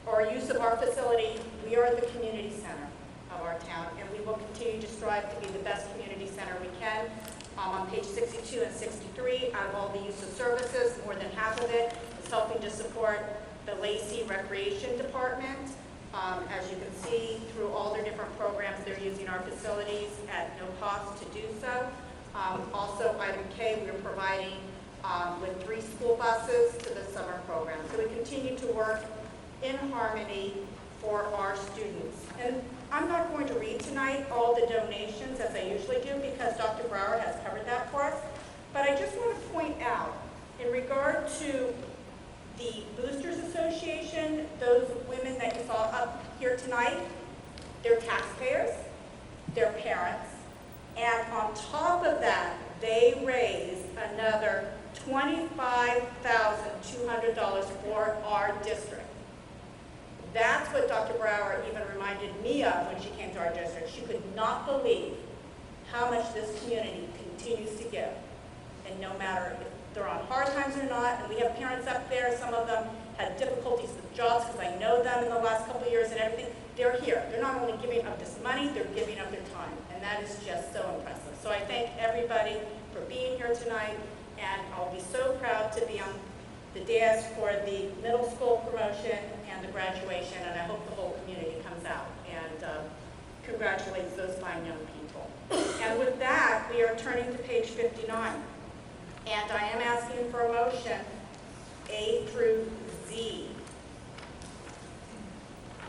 or use of our facility, we are the community center of our town, and we will continue to strive to be the best community center we can. On page 62 and 63, out of all the use of services, more than half of it is helping to support the Lacey Recreation Department. As you can see, through all their different programs, they're using our facilities at no cost to do so. Also, item K, we're providing with 3 school buses to the summer program. So we continue to work in harmony for our students. And I'm not going to read tonight all the donations as I usually do because Dr. Brower has covered that for us. But I just want to point out, in regard to the Boosters Association, those women that you saw up here tonight, they're taxpayers, they're parents, and on top of that, they raised another $25,200 for our district. That's what Dr. Brower even reminded me of when she came to our district. She could not believe how much this community continues to give. And no matter if they're on hard times or not, and we have parents up there, some of them had difficulties with jobs because I know them in the last couple of years and everything, they're here. They're not only giving up this money, they're giving up their time. And that is just so impressive. So I thank everybody for being here tonight, and I'll be so proud to be on the dais for the middle school promotion and the graduation, and I hope the whole community comes out and congratulates those fine young people. And with that, we are turning to page 59. And I am asking for a motion, A through Z.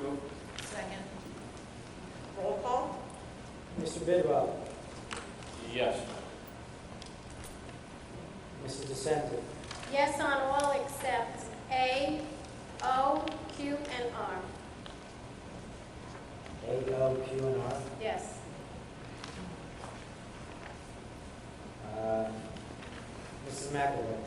Move. Second. Roll call. Mr. Bidwell. Yes. Mrs. DeSantis. Yes on all except A, O, Q, and R. A, O, Q, and R. Yes. Mrs. McAvoy.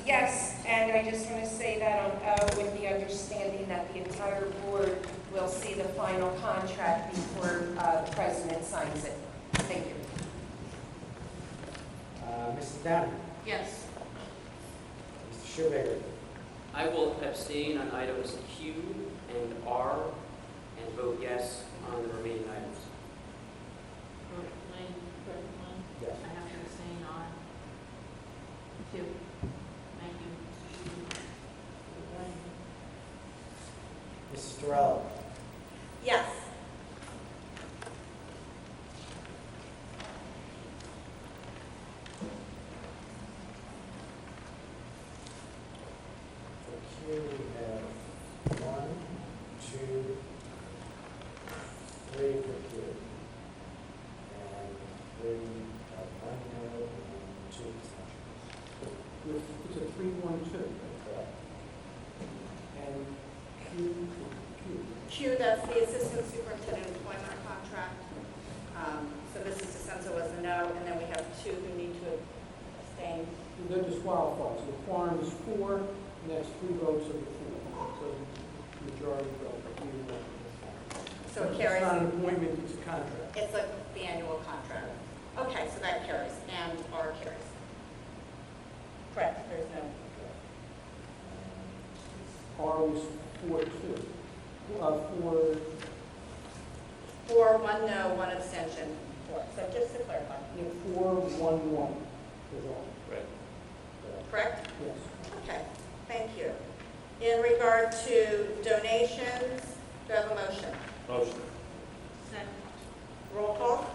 Yes, and I just want to say that on O with the understanding that the entire board will see the final contract before the president signs it. Thank you. Mrs. Downing. Yes. Mr. Schubager. I will abstain on items Q and R and vote yes on the remaining items. Yes. I have to abstain on 2. Thank you. Mrs. Terrell. Yes. For Q, we have 1, 2, 3 for Q. Q, that's the Assistant Superintendent Employment Contract. So Mrs. DeSenza was a no, and then we have two who need to abstain. They're disqualified, so the quorum is 4, and that's 3 votes of the 4. So the majority vote. So it carries. It's not an appointment, it's a contract. It's like the annual contract. Okay, so that carries, and R carries. Correct, there's no. R was 4-2. 4, 1 no, 1 abstention. 4. So just to clarify. 4-1-1 is all. Right. Correct? Yes. Okay, thank you. In regard to donations, do I have a motion? Motion. Second. Roll call?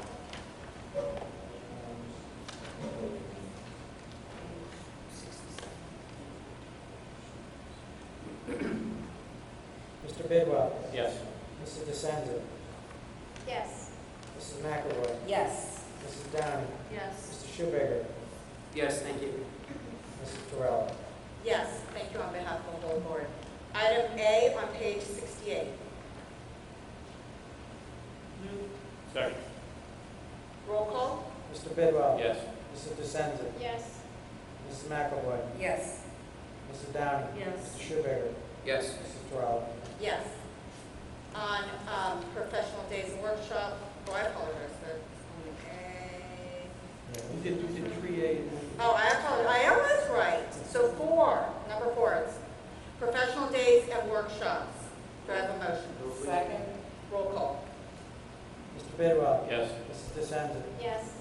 Mr. Bidwell. Yes. Mrs. DeSenza. Yes. Mrs. McAvoy. Yes. Mrs. Downing. Yes. Mr. Schubager. Yes, thank you. Mrs. Terrell. Yes, thank you on behalf of the whole board. Item A on page 68. Second. Roll call? Mr. Bidwell. Yes. Mrs. DeSenza. Yes. Mrs. McAvoy. Yes. Mrs. Downing. Yes. Mr. Schubager. Yes. Mrs. Terrell. Yes. On professional days and workshop, I apologize, but You did 3A and then... oh, I apologize, I was right. So 4, number 4 is professional days and workshops. Do I have a motion? Second. Roll call. Mr. Bidwell. Yes. Mrs. DeSenza. Yes.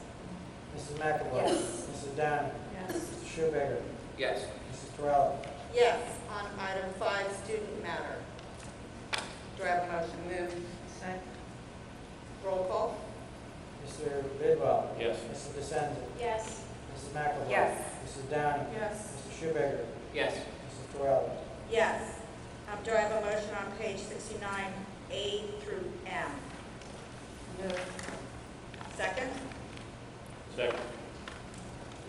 Mrs. McAvoy. Yes. Mrs. Downing. Yes. Mr. Schubager. Yes. Mrs. Terrell. Yes, on item 5, student matter. Do I have a motion? Move. Second. Roll call? Mr. Bidwell. Yes. Mrs. DeSenza. Yes. Mrs. McAvoy. Yes. Mrs. Downing. Yes. Mr. Schubager. Yes. Mrs. Terrell. Yes. Do I have a motion on page 69, A through M? Move. Second? Second.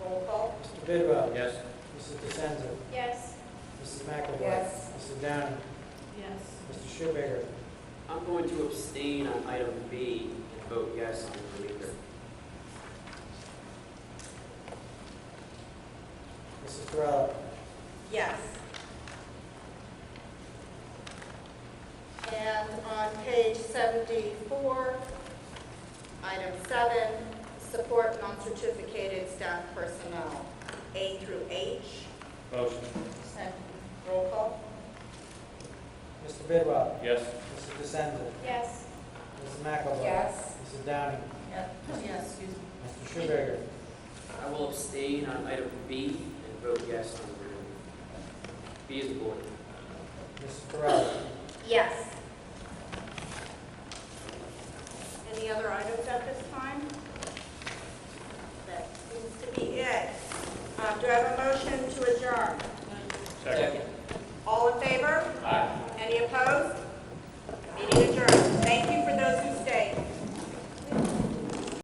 Roll call? Mr. Bidwell. Yes. Mrs. DeSenza. Yes. Mrs. McAvoy. Yes. Mrs. Downing. Yes. Mr. Schubager. I'm going to abstain on item B and vote yes on the remainder. Mrs. Terrell. Yes. And on page 74, item 7, support non-certificated staff personnel, A through H. Motion. Second. Roll call? Mr. Bidwell. Yes. Mrs. DeSenza. Yes. Mrs. McAvoy. Yes. Mrs. Downing. Yes, excuse me. Mr. Schubager. I will abstain on item B and vote yes on the remainder. B is the board. Mrs. Terrell. Yes.